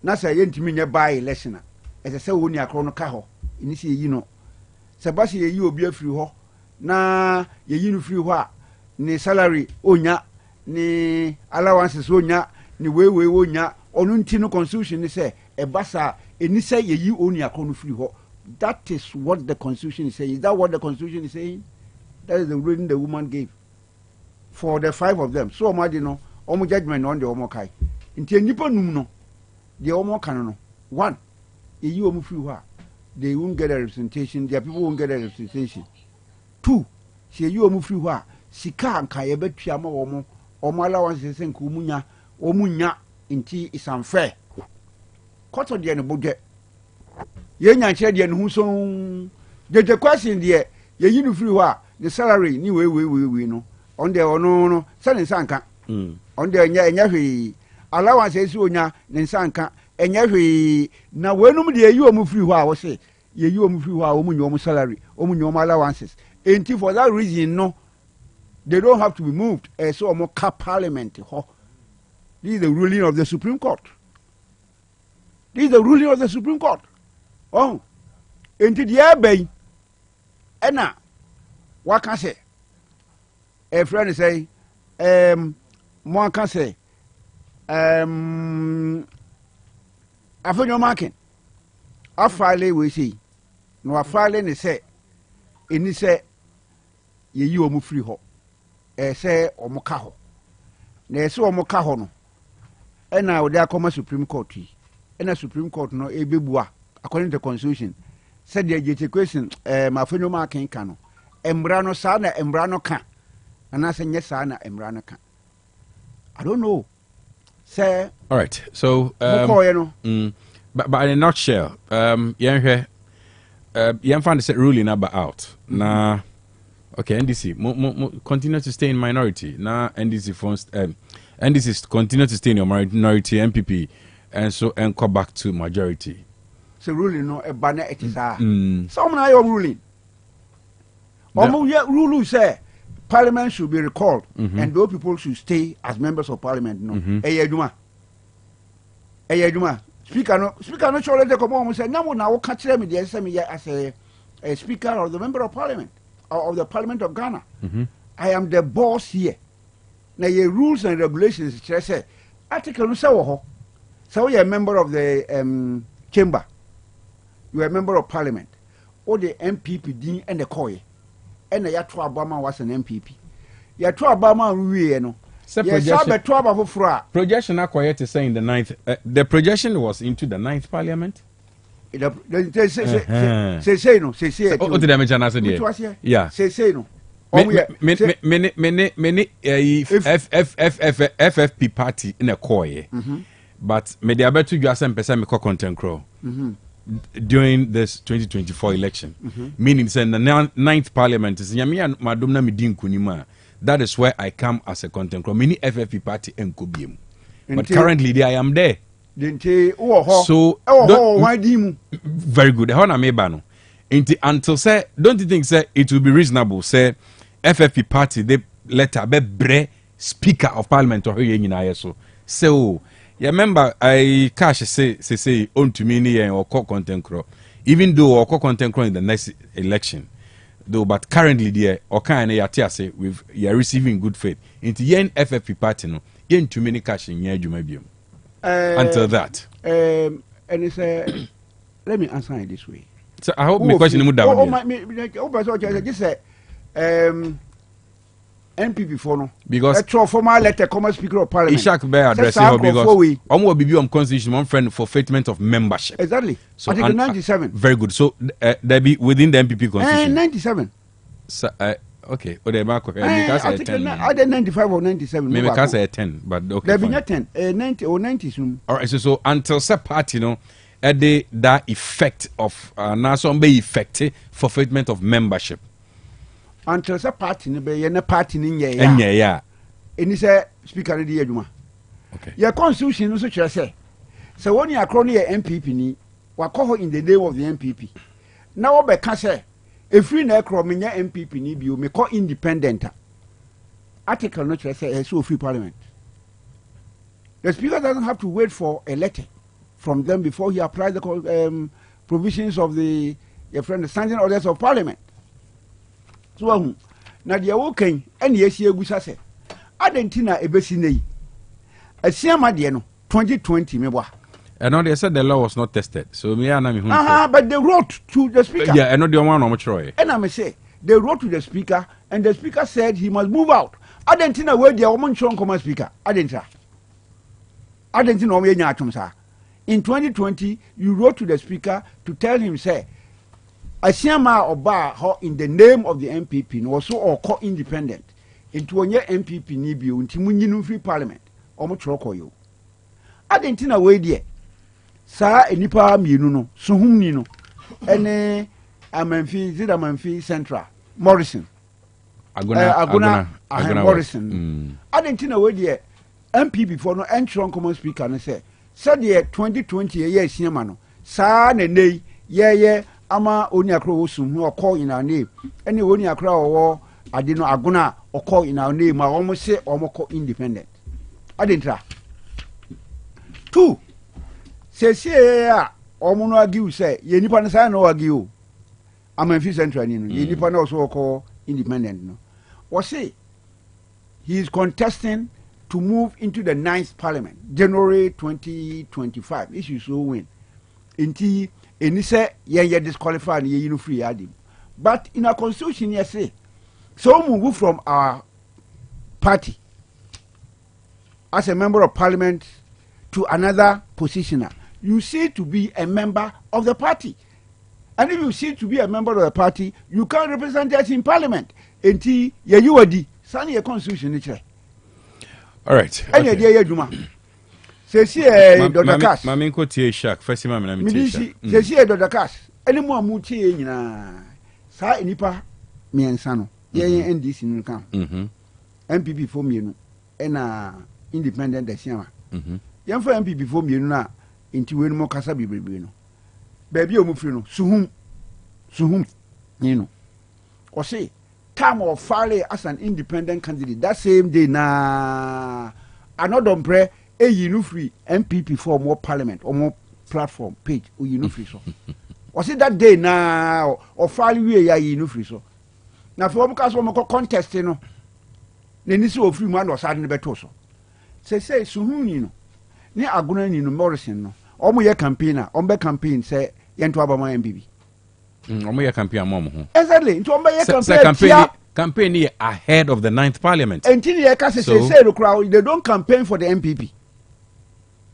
na se ye ntimi nye by election a se woni akro no ka ho eni se yeyi no se ba se yeyi obi afiri ho na yeyi no free ho a ni salary onya ni allowances onya ni we onya onu nti no constitution ni say e basa eni say yeyi oni akro no free ho. That is what the constitution is saying. Is that what the constitution is saying? That is the ruling the woman gave for the 5 of them. So omo no omo judgment on the omo kai nti enipa num no the omo kan no 1 yeyi omo free ho a they won't get a representation, their people won't get a representation. 2 she yeyi omo free ho a sika anka ye betua ma omo allowance se nka omunya nti is unfair. Koto de no bodwe ye nyanche de no so the question there yeyi no free ho a the salary ni we no on the ono no se ne sanka on the enya hwe allowance esi onya ne sanka enya hwe na wenum de yeyi omo free ho a wo se yeyi omo free ho a omunyo omo salary omunyo omo allowances enti for that reason no they don't have to be moved so omo ka parliament ho. This is the ruling of the Supreme Court. This is the ruling of the Supreme Court. Oh, into the air bay. Ena, what can say? A friend say, one can say, I feel your marking. I file we see. No, I file in the say, in the say, you omu free ho. Say omokaho. Ne so omokaho no. Ena we dey come Supreme Court. Ena Supreme Court no ebebua according to the constitution. Said the JT question mafenyo ma ken ka no. Embra no sa na embra no ka. Ana se nye sa na embra no ka. I don't know. Say all right. So but in a nutshell, yen find the ruling about out. Na okay, NDC continue to stay in minority. Now NDC first NDC continue to stay in your minority MPP and so and come back to majority. So ruling no a banner it is some na your ruling. Rule say parliament should be recalled and those people should stay as members of parliament no. Eyeduma. Speaker no surely they come on say na mo na wo ka kire me dey say me as a speaker of the member of parliament of the Parliament of Ghana. I am the boss here. Now your rules and regulations say article no say wo so you are a member of the chamber. You are a member of parliament. Or the MPP din and the koye. And the Yatro Obama was an MPP. Yatro Obama we no. Projection acquired to say in the 9th. The projection was into the 9th parliament. Say no. Say. What did I mention? I said yeah. Say no. Many FFP party in a core. But me dey about to go some person me content crow during this 2024 election. Meaning say the 9th parliament is nyame madom na me din kunima. That is where I come as a content crow. Many FFP party enkobiem. But currently I am there. So very good. How na meba no. Until say don't you think say it will be reasonable say FFP party they letter be bre speaker of parliament or here so yeah, remember I cash say on to me or core content crow. Even though or core content crow in the next election. Though but currently there or kind of say with you're receiving good faith. Into yen FFP party no yen too many cash in year jumabium. Until that. And it's let me answer it this way. So I hope my question is down. Just say MPP for no because a formal letter common speaker of parliament. Ishak Bear addressing her because will be on constitution one friend for faithment of membership. Exactly. So Article 97. Very good. So there be within the MPP constitution. 97. So, okay. Or the mark either 95 or 97. Maybe can say 10, but okay. There be not 10, 90 or 90 soon. All right. So until some party, that effect of now some be effective for faithment of membership. until the party ne be ye party ne nye ya enye ya eni say speaker ne di adwuma okay your constitution no so kire say when you akro ne MPP ni wakɔ in the name of the MPP na wo be ka say efiri na akro me nya MPP ni bi o me kɔ independent article no kire say so free parliament. The speaker doesn't have to wait for a letter from them before he applies the provisions of the standing orders of parliament. So now the awoken and yes ye gusa say adentina ebesi nei asiama de no 2020 meboa. And they said the law was not tested. So me and but they wrote to the speaker. Yeah, and not the one on Troy. And I may say they wrote to the speaker and the speaker said he must move out. Adentina where the woman shown come speaker. Adentina in 2020, you wrote to the speaker to tell him, say, Asiama Oba in the name of the MPP, no so or co-independent, into one year MPP Nibu, into Muninu free parliament, or Motroko you. Adentina way dear, Sa Enipa Minuno, Suhum Nino, and Amanfi, Zidamanfi Central, Morrison. Aguna Morrison. Adentina way dear. MP before no entron common speaker and say said year 2020 year cinema no sa ne nei ye ama oni akro wosum who call in our name any oni akra or ade no aguna or call in our name ma almost say almost independent adentra 2 say omo no agi say ye nipa no say no agi o amanfi central ni no ye nipa no so call independent no or say he is contesting to move into the 9th parliament, January 2025. If you so win. Inti, and say, ye disqualified, ye free adim. But in our constitution, yes, say, so move from our party as a member of parliament to another positioner. You see to be a member of the party. And if you see to be a member of the party, you can represent us in parliament. Inti, ye you are the, sani a constitution, all right. Any idea Juma? Say Dr. Cash. Mami ko tie Shak. First mami na mi tie Shak. Say Dr. Cash. Any more mu tie nyina. Sa enipa miensa no. Ye NDC no kan. MPP for mienu. Ena independent asiama. Ye for MPP for mienu na enti we no mo kasa bibrebe no. Ba bi o mu firi no. Suhum. Ni no. O say time of filing as an independent candidate that same day na another pray a you free MPP for more parliament or more platform page or you free so was it that day now or file we you free so now for because we contest no ni so free man or sudden beto so say suhuni no ni aguna ni no Morrison no omo ye campaigner ombe campaign say yento abama MPP Omo campaign mom. Exactly. Into Omo campaign ahead of the 9th parliament. Until you say the crowd, they don't campaign for the MPP.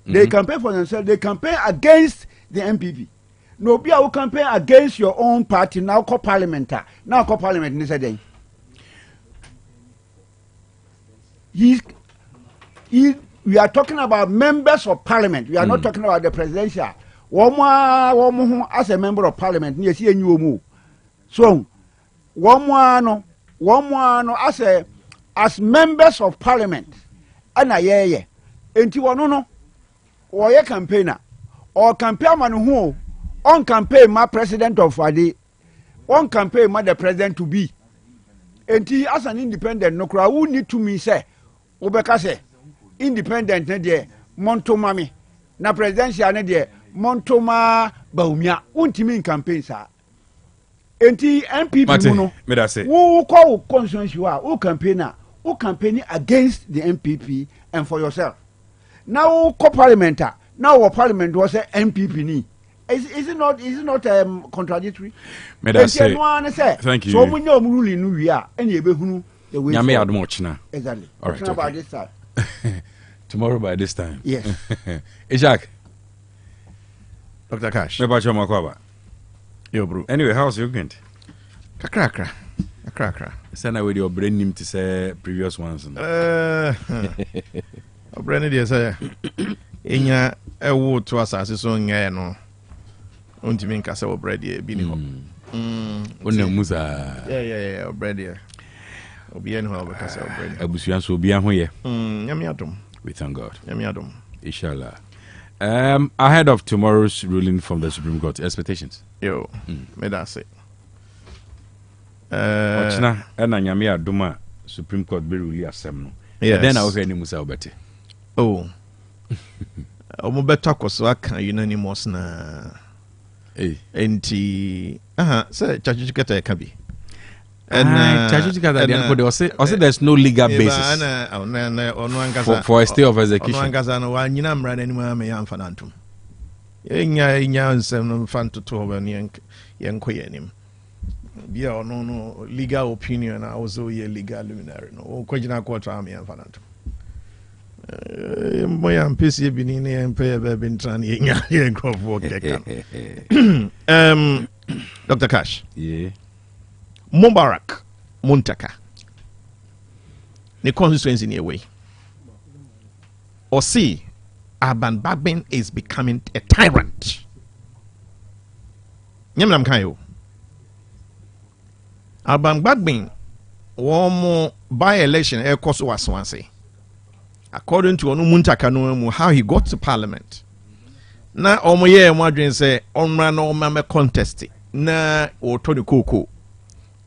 They campaign for themselves. They campaign against the MPP. No, be will campaign against your own party. Now call parliament. Now call parliament. We are talking about members of parliament. We are not talking about the presidential. One as a member of parliament, near see you so one no as members of parliament, and a into one no or a campaigner or campaign man who on campaign my president of Friday, on campaign my the president to be. And as an independent no crowd who need to me say Obeka say independent ne de Monto Mami na presidential ne de Montoma Baumia ultimate campaign sa enti MPP no me da say who call constituency who campaigner who campaigning against the MPP and for yourself now co parliamenter now our parliament was a MPP ni is it not contradictory me da say thank you so when you ruling no we are and you be hunu the way nyame admo china exactly all right about this time tomorrow by this time yes Isaac Dr. Cash. Me ba choma kwa ba. Yo bro. Anyway, how's your weekend? Kakra. Send away your brain name to say previous ones. Brain dey say enya ewo to asase so nya no. Ontimi nka say wo bread e bi ni ho. One musa. Yeah, Obredi. Obian ho bekasa Obredi. Abusuan so obian ho ye. Nyame adom. We thank God. Nyame adom. Inshallah. Ahead of tomorrow's ruling from the Supreme Court, expectations? Yo, me that say. Ochina ena nyame adom Supreme Court be rule asem no. Yes. Then I will hear ni musa obete. Oh. Omo beto akoso aka unanimous na. Enti say chachuketa ka bi. And chachuketa dey no dey also there's no legal basis for a stay of execution. Ono angasa no wa nyina mra na nimu ame ya mfa nantum. Enya nsem no mfa ntoto ho ne yenko yenim. Bia ono no legal opinion na also ye legal luminary no. Kwagina court ame ya mfa nantum. Moya mpesi bi ni ne mpa be bintran yenya yenkrofo keka. Dr. Cash. Yeah. Mubarak Muntaka. The constituency in a way. Or see, Aban Bagbin is becoming a tyrant. Nyamlam kayo. Aban Bagbin, one more by-election, air course was Swansea. According to Onu Muntaka no how he got to parliament. Na omoye mwadrin say onra no mama contest na otoni koko.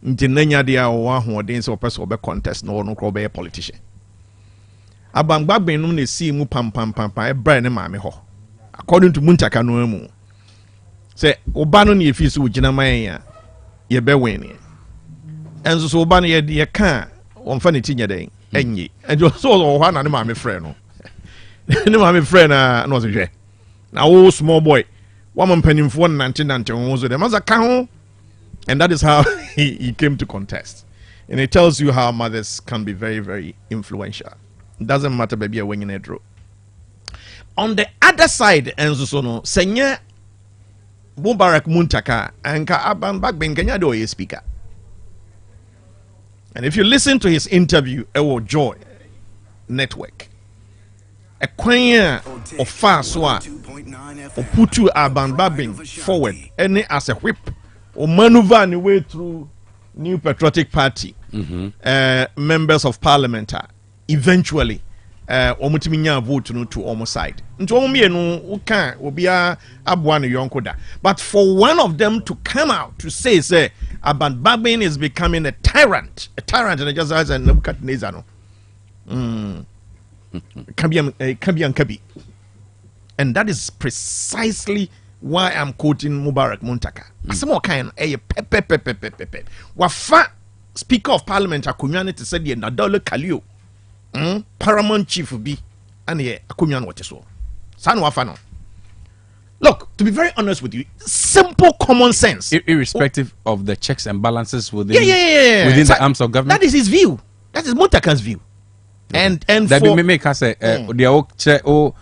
Nti nanya dia wa hoden say person obe contest no no kro be politician. Abangbagben no na si mu pam e bra ne maame ho. According to Muntaka no mu. Say oba no na efi so gina man ya ye be win. Enso so oba no ye ka wonfa ne tinya den enyi. And so ho na ne maame frɛ no. Ne maame frɛ na no so hwɛ. Na wo small boy, woman penimfo nante wo so dem asa ka ho, and that is how he came to contest. And it tells you how mothers can be very, very influential. It doesn't matter baby when you draw. On the other side, enzo so no senye Mubarak Muntaka and ka Aban Bagbin Kenya do a speaker. And if you listen to his interview, Joy Network, a queen of fast one or put you Aban Bagbin forward any as a whip or maneuver any way through New Patriotic Party members of parliament eventually omutiminya vote no to almost side nti omie no uka obia abwa no yonkoda, but for one of them to come out to say Aban Bagbin is becoming a tyrant and just as a Nebuchadnezzar no Kabi. And that is precisely why I'm quoting Mubarak Muntaka. Asemo kind pepe. Wafa Speaker of Parliament community said ye Nadole Kalio. Paramount Chief be and ye akunyan what so. San wafa no. Look, to be very honest with you, simple common sense. Irrespective of the checks and balances within within the arms of government. That is his view. That is Muntaka's view. And that for be make us say the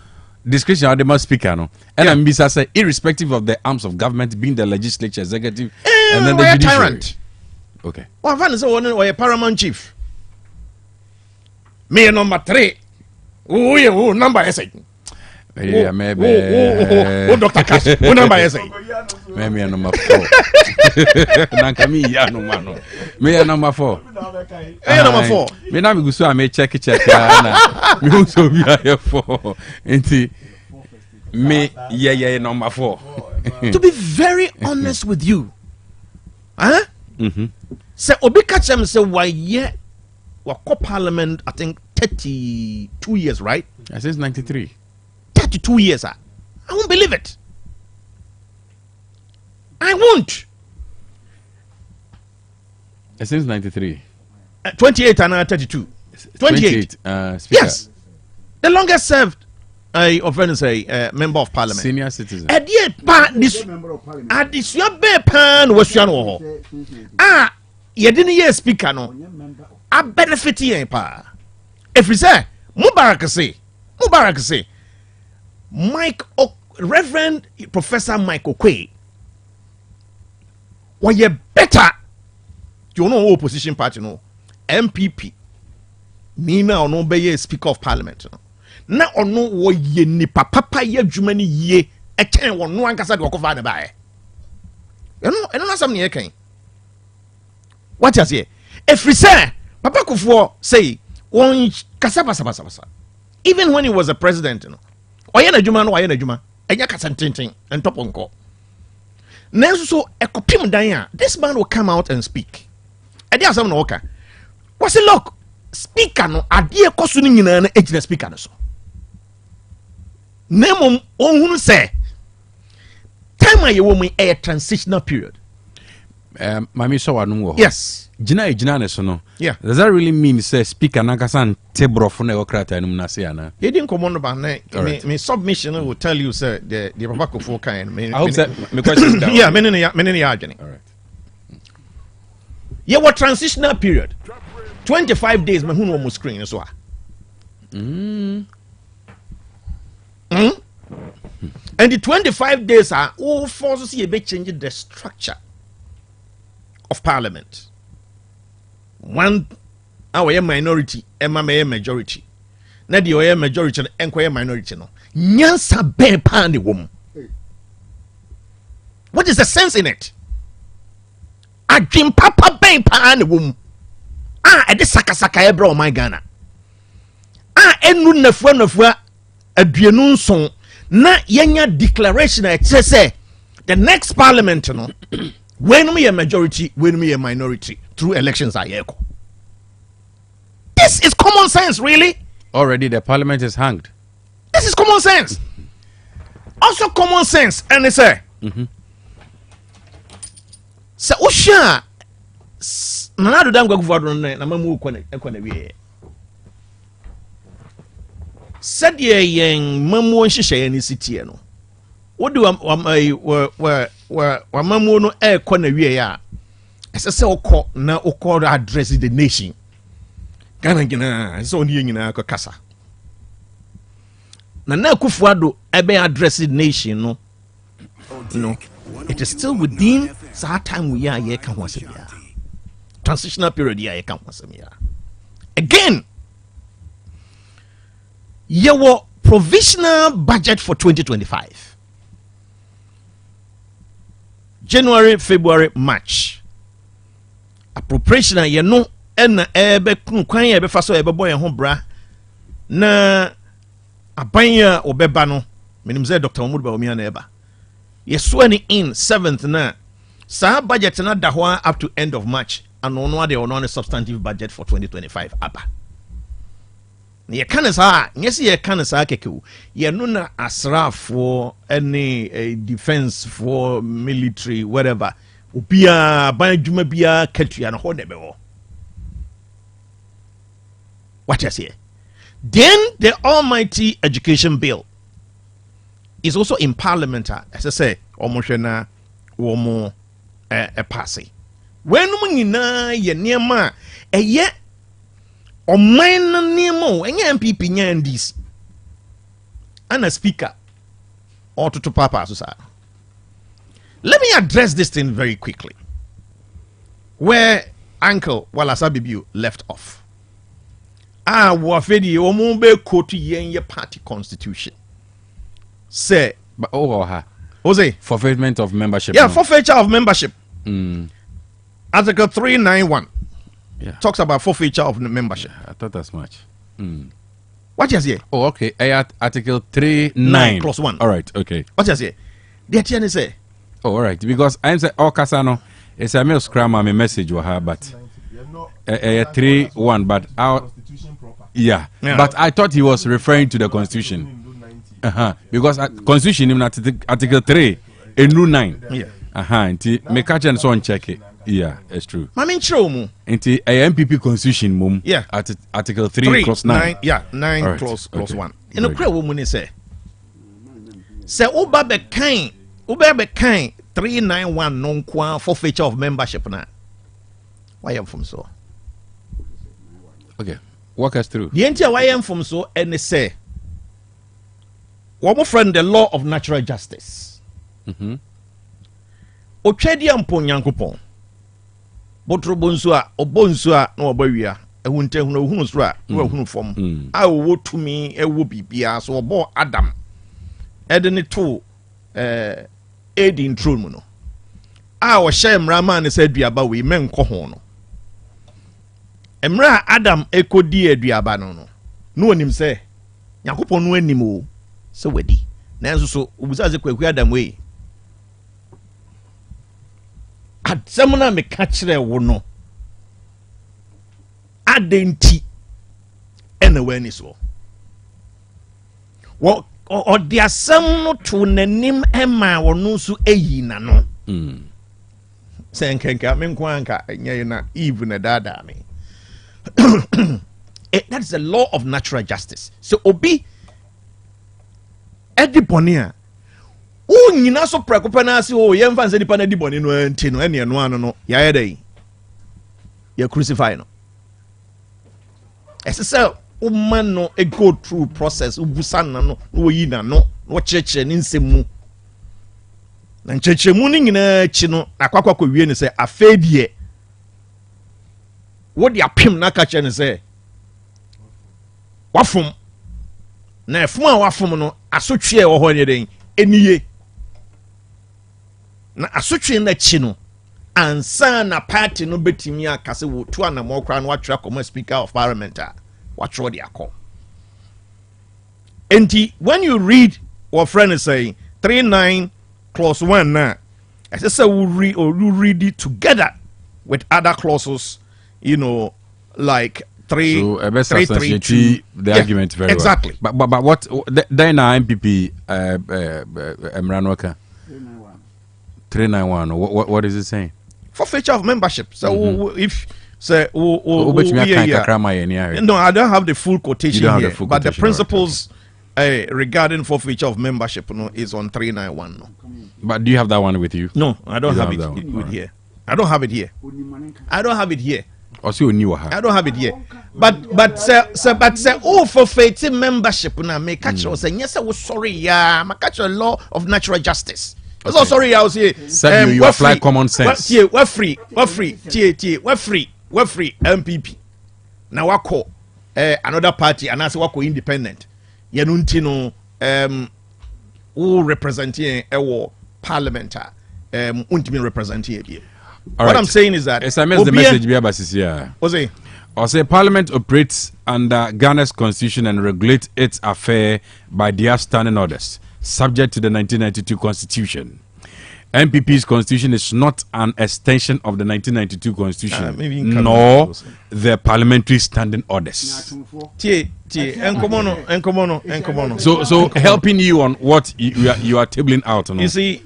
discretion of the speaker no. And I'm say irrespective of the arms of government being the legislature, executive, and then the judiciary. Tyrant. Okay. Well, fan is a paramount chief. Me number 3. Oh, number essay. Maybe Dr. Cash. What number essay? Maybe number 4. Nankami ya no mano. Me number 4. Number 4. Me na me gusu ame check na. Me gusu bi aye 4. Enti me yeah number 4. To be very honest with you. Huh? Say obi catch them say why yeah wako parliament I think 32 years, right? Since 93. 32 years. I won't believe it. I won't. Since 93. 28 and 32. 28. Yes. The longest served offense member of parliament. Senior citizen. This your pan was you didn't hear speaker no. I benefit here pa. If we say Mubarak say Reverend Professor Mike Okwe, well, you better, you know, opposition party, no, MPP, Nina or no be Speaker of Parliament. Now, or no, what ye ni papa ye jumani ye, a ten or no one can say, walk over the bay. ɛno na asɛm ne yɛkan what you say ɛfiri sɛ papa kufuor say wɔn kasa basabasabasa even when he was a president no ɔyɛ n'adwuma no wayɛ n'adwuma ɛnyɛ kasa ntenten ntɔpɔ nkɔ nanso so ɛkɔpem dan a this man will come out and speak ɛde asɛm na ɔka wɔsi look speaker no adeɛ kɔ so no nyinaa no egyina speaker no so na mmom ɔhunu sɛ time a yɛwɔ mu ɛyɛ transitional period. Mami so wanu wo. Yes. Jina ne so no. Yeah. Does that really mean say speaker na kasa nte brofo na okrata no na se ana? He didn't come on ba na me submission will tell you say the Papa Kufuor kind. I hope that me question down. Yeah, me ne ya adwene. All right. Yeah, what transitional period? 25 days me hunu on screen so. And the 25 days are all forces see a bit changing the structure of parliament. One our minority, Emma may majority. Not the majority and minority no. Nyansa be pan the woman. What is the sense in it? A dream papa be pan the woman. At the saka ebro my Ghana. Enu nefua aduanun son na yenya declaration it say the next parliament no when we a majority when we a minority through elections are yeko. This is common sense, really. Already the parliament is hanged. This is common sense. Also common sense and they say so osha na do dan gwagufodo na mamu ekwana wie sɛdeɛ yɛn mamuo nhyehyɛeɛ ne sitie no wode wamamuo no ɛrekɔ na wie a ɛsɛ sɛ wokɔ na wokɔ address the nation Ghana nyinaa ɛsɛ sɛ ɔne yɛ nyinaa kɔkasa na Akufo-Addo ɛbɛn address the nation no it is still within saa time we are yɛka ho asɛm ya transitional period yɛ yɛka ho asɛm ya again your provisional budget for 2025. January, February, March. Appropriation a ye no na ebe kwan ye be fa so ebe boy ho bra na abanya obeba no menim say Dr. Mahmoud Bawumia na eba. Ye swear in 7th na sa budget na da ho up to end of March and no de ono substantive budget for 2025 aba. Ye kan sa nyesi ye kan sa kekewu ye no na asrafo any defense for military whatever obia ban dwuma bia katua na ho de be wo what you say. Then the almighty education bill is also in parliament as I say omo na omo pass when mu nyina ye niema eye Omen nemo enye MPP nyandis and a speaker or to papa so. Let me address this thing very quickly. Where Uncle Walasabibu left off. Wafedi omumbe kotu yenye party constitution. Say Jose forfeitement of membership. Yeah, forfeiture of membership. Article 391. Yeah. Talks about forfeiture of membership. I thought that's much. What you say? Oh, okay. Article 3(9) plus 1. All right, okay. What you say? The TN say. Oh, all right. Because I'm saying, oh, Kasano, it's a mail scram, my message with her, but 3(1), but yeah. But I thought he was referring to the Constitution. Because Constitution, in Article 3, a new 9. Yeah. Me catch and so on check it. Yeah, it's true. Mami nchromu. Into a MPP constitution mum. Yeah. Article 3 clause 9. Yeah, 9 right. clause 1. In the prayer woman say. Say Uba be kind 391 non kwa forfeiture of membership na. Why am from so? Okay. Walk us through. The entire why am from so and they say one friend the law of natural justice. Otwedi ampo nyankopon. Botro bonsu a obonsu a na obawia ehunte hunu so a na hunu fom a wo tumi ewo bibia so obo Adam edene to edi throne mu no our shame Raman said Duaba we men cohono. Emra Adam echo dear Duabano. No one him say, Yakupon wenimo, so wedi. Nanzo so ubuzaze kwe Adam way. At someone me catch there wono. Adenti and awareness. Well, or there some no to nenim Emma or no so eyi na no. Saying kenka menkwanka na even a dada me. That's the law of natural justice. So obi edi bonia. O nyina so prekopa na ase o yemfa nse dipa na di boni no enti no ene no ano no ya yedai. Ya crucify no. Ese say o man no e go through process ubusan na no wo yi na no wo cheche ni nsemu. Na cheche mu ni nyina chi no akwakwa ko wie ni say afedie. Wo dia pim na ka che ni say wafum na efum a wafum no asotwe e wo ho ne den eniye na asotwe na chi no ansa na party no betimi akase wo to na mo kra no watwa come speaker of parliament a watro dia call. Enti when you read what friend is saying 39 clause 1 na as I say we read it together with other clauses, you know, like 3 so 3 3 2 the argument very exactly well. But what then MPP Emranoka 391 what is it saying? Forfeiture of membership. So if say no, I don't have the full quotation here, but the principles regarding forfeiture of membership is on 391. No. But do you have that one with you? No, I don't have it with here. I don't have it here. I don't have it here. Also, I don't have it here. But say oh forfeiting membership na me catch us say yes I was sorry yeah ma catch a law of natural justice. Okay. So sorry I was here. You apply common sense. We're free MPP. Now wako another party and as wako independent. Yanunti no who representing parliament untimi representing here. What I'm saying is that it's the message we have what's it? Or say Parliament operates under Ghana's constitution and regulates its affair by their standing orders, subject to the 1992 constitution. MPP's constitution is not an extension of the 1992 constitution, nor the parliamentary standing orders. So helping you on what you are tabling out. You see,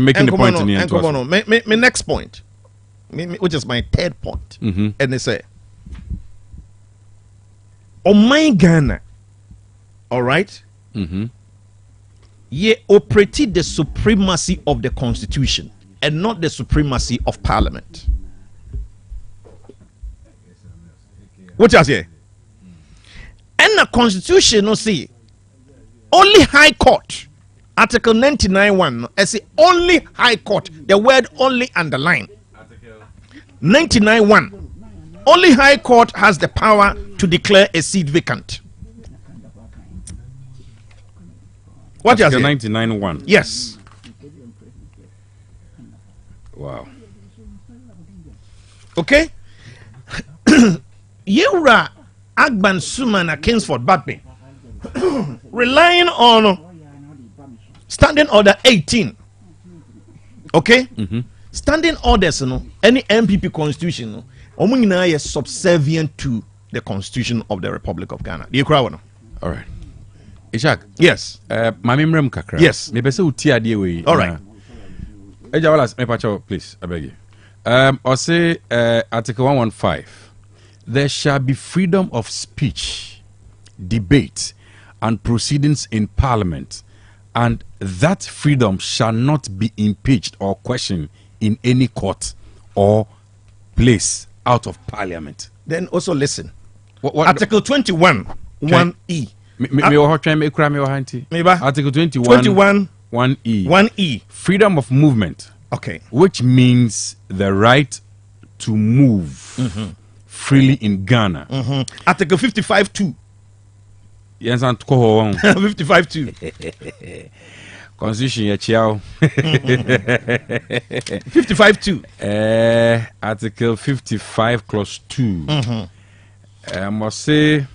making the point in here. My next point, which is my third point, and they say, "Oh my Ghana, all right." Ye operated the supremacy of the constitution and not the supremacy of parliament. What you say? And the constitution no say only high court. Article 99(1). I say only high court. The word only underline. 99(1). Only high court has the power to declare a seat vacant. What is 99(1)? Yes. Wow. Okay. Yura Agban Suman at Kingsford Batby relying on standing order 18. Okay? Standing orders, any MPP constitution, is subservient to the constitution of the Republic of Ghana. Do you cry? All right. Ishak. Yes. Mamimrem kakra. Yes. Maybe say uti adie we. All right. Ejawalas me pacho please I beg you. Or say Article 115. There shall be freedom of speech, debate, and proceedings in Parliament, and that freedom shall not be impeached or questioned in any court or place out of Parliament. Then also listen. Article 21, 1E. Article 21, 1E. 1E. Freedom of movement. Okay. Which means the right to move freely in Ghana. Article 55, 2. Yes, and go 55-2. Constitution, yeah, chiao. 55-2. Article 55, clause 2. I must say,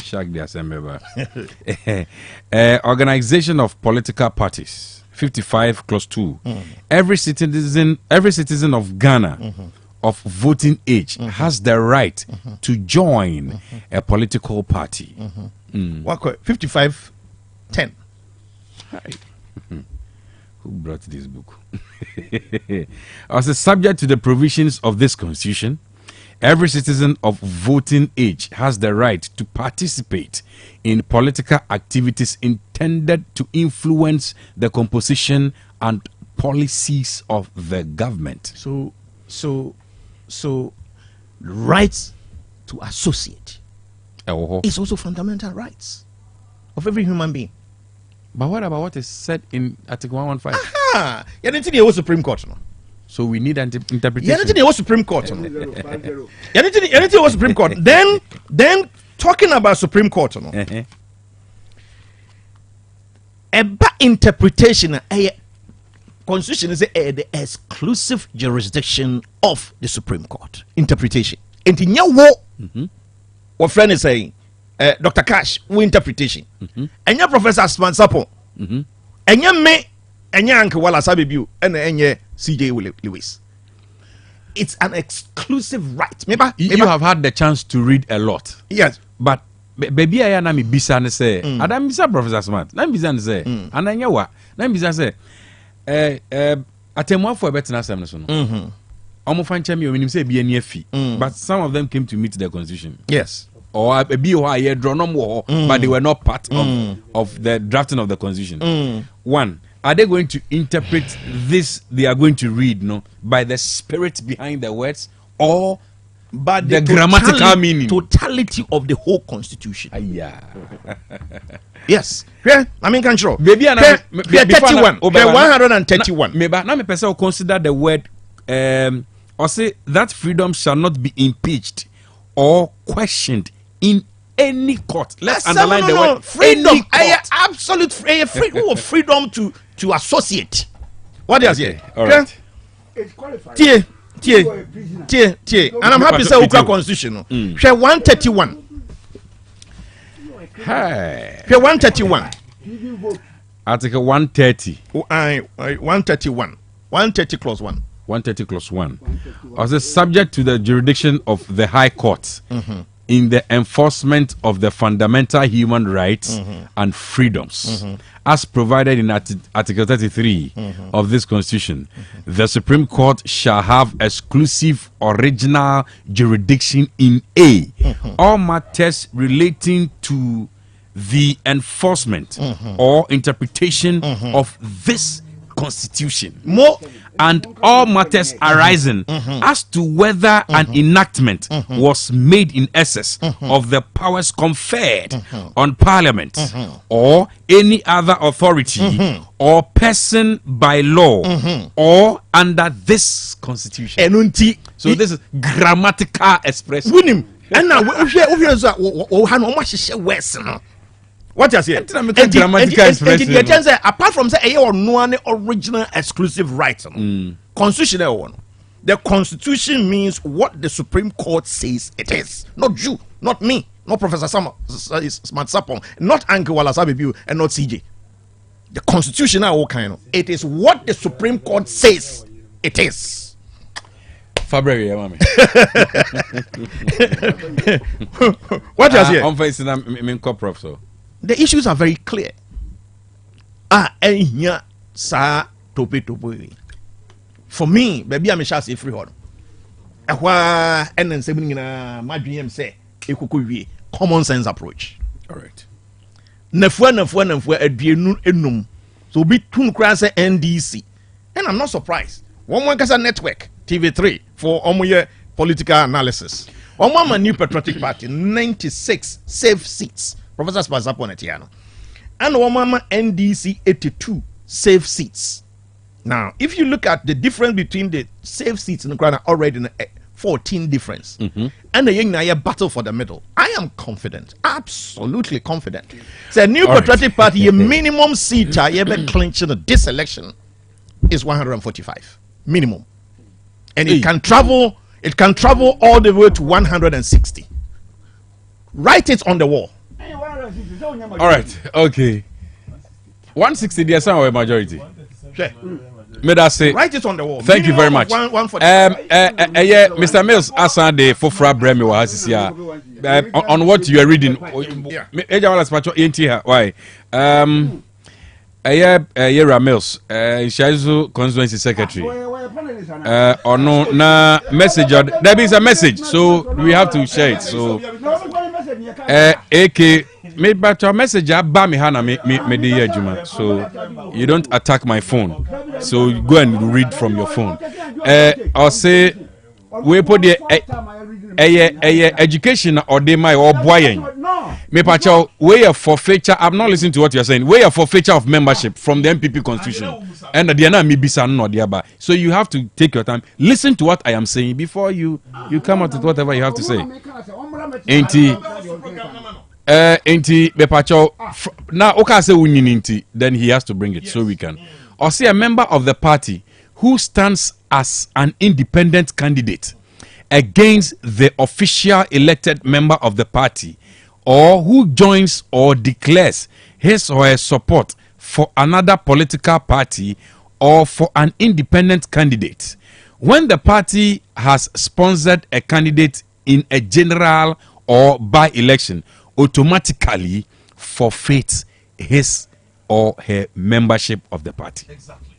Shag the Assembly. Organization of political parties. 55, clause 2. Every citizen of Ghana of voting age has the right to join a political party. 55-10. Who brought this book? As a subject to the provisions of this constitution, every citizen of voting age has the right to participate in political activities intended to influence the composition and policies of the government. So rights to associate is also fundamental rights of every human being. But what about what is said in Article 115? Aha! You didn't think it was Supreme Court, no? So we need an interpretation. You didn't think it was Supreme Court, no? You didn't think it was Supreme Court. Then talking about Supreme Court, no? A interpretation, a constitution is the exclusive jurisdiction of the Supreme Court. Interpretation. And in your war, what friend is saying, Dr. Cash, who interpretation. And your Professor Asman Sapo. And your me, and your uncle Wala Sabibu, and your CJ Lewis. It's an exclusive right. You have had the chance to read a lot. Yes. But baby, I am bisa ne say. Adam bisa Professor Smart. Na bisa ne say. Ananya wa. Na bisa say. Atemwa for better na sem so no. Omo fanche me onim say bi ani afi. But some of them came to meet the constitution. Yes. Or but they were not part of the drafting of the constitution. One, are they going to interpret this they are going to read by the spirit behind the words or by the grammatical meaning? Totality of the whole constitution. Yes. I mean, control. Maybe 31. 131. Maybe now me person consider the word or say that freedom shall not be impeached or questioned in any court. Let's underline the word freedom. Absolute freedom to associate. What is it? All right. It's qualified. And I'm happy to say Ukra constitution. 131. Hey. 131. Article 130. 131. 130 clause 1. 130 clause 1. Also subject to the jurisdiction of the High Court in the enforcement of the fundamental human rights and freedoms as provided in Article 33 of this Constitution. The Supreme Court shall have exclusive original jurisdiction in all matters relating to the enforcement or interpretation of this Constitution. And all matters arising as to whether an enactment was made in excess of the powers conferred on Parliament or any other authority or person by law or under this Constitution. So this is grammatical expression. What you say? Apart from say no original exclusive rights, constitutional one. The Constitution means what the Supreme Court says it is. Not you, not me, not Professor Smart Sapon, not Uncle Wala Sabibu, and not CJ. The Constitution it is what the Supreme Court says it is. February, mami. What you say? I'm facing prof so. The issues are very clear. For me, baby, I'm a chance free hold. Common sense approach. All right. So be too crass NDC. And I'm not surprised. One more network, TV3, for political analysis. One new patriotic party, 96 safe seats. Professor Spazapon Etiano. And one mama NDC 82 safe seats. Now, if you look at the difference between the safe seats in the ground already 14 difference. And the young battle for the middle. I am confident, absolutely confident. So New Patriotic Party, a minimum seat you ever clinch in this election is 145 minimum, and it can travel all the way to 160. Write it on the wall. All right, okay. 160 there's some majority. Sure. Write it on the wall. Thank you very much. Mr. Mills Asande Fofra Bremi Wahasisia. On what you are reading. Why? Yera Mills, Shazu Constituency Secretary. Or no, na message. There is a message, so we have to share it. So, AK, me but your message about me hana me the Juma. So you don't attack my phone. So you go and read from your phone. I'll say we put the education or they my or boy. Me pacho way of forfeiture. I'm not listening to what you're saying. Way of forfeiture of membership from the MPP constitution. And the na me bisa no diaba. So you have to take your time. Listen to what I am saying before you come out with whatever you have to say. Ain't me pacho now okay say uninti, then he has to bring it so we can. Or say a member of the party who stands as an independent candidate against the official elected member of the party, or who joins or declares his or her support for another political party or for an independent candidate, when the party has sponsored a candidate in a general or by-election, automatically forfeits his or her membership of the party. Exactly.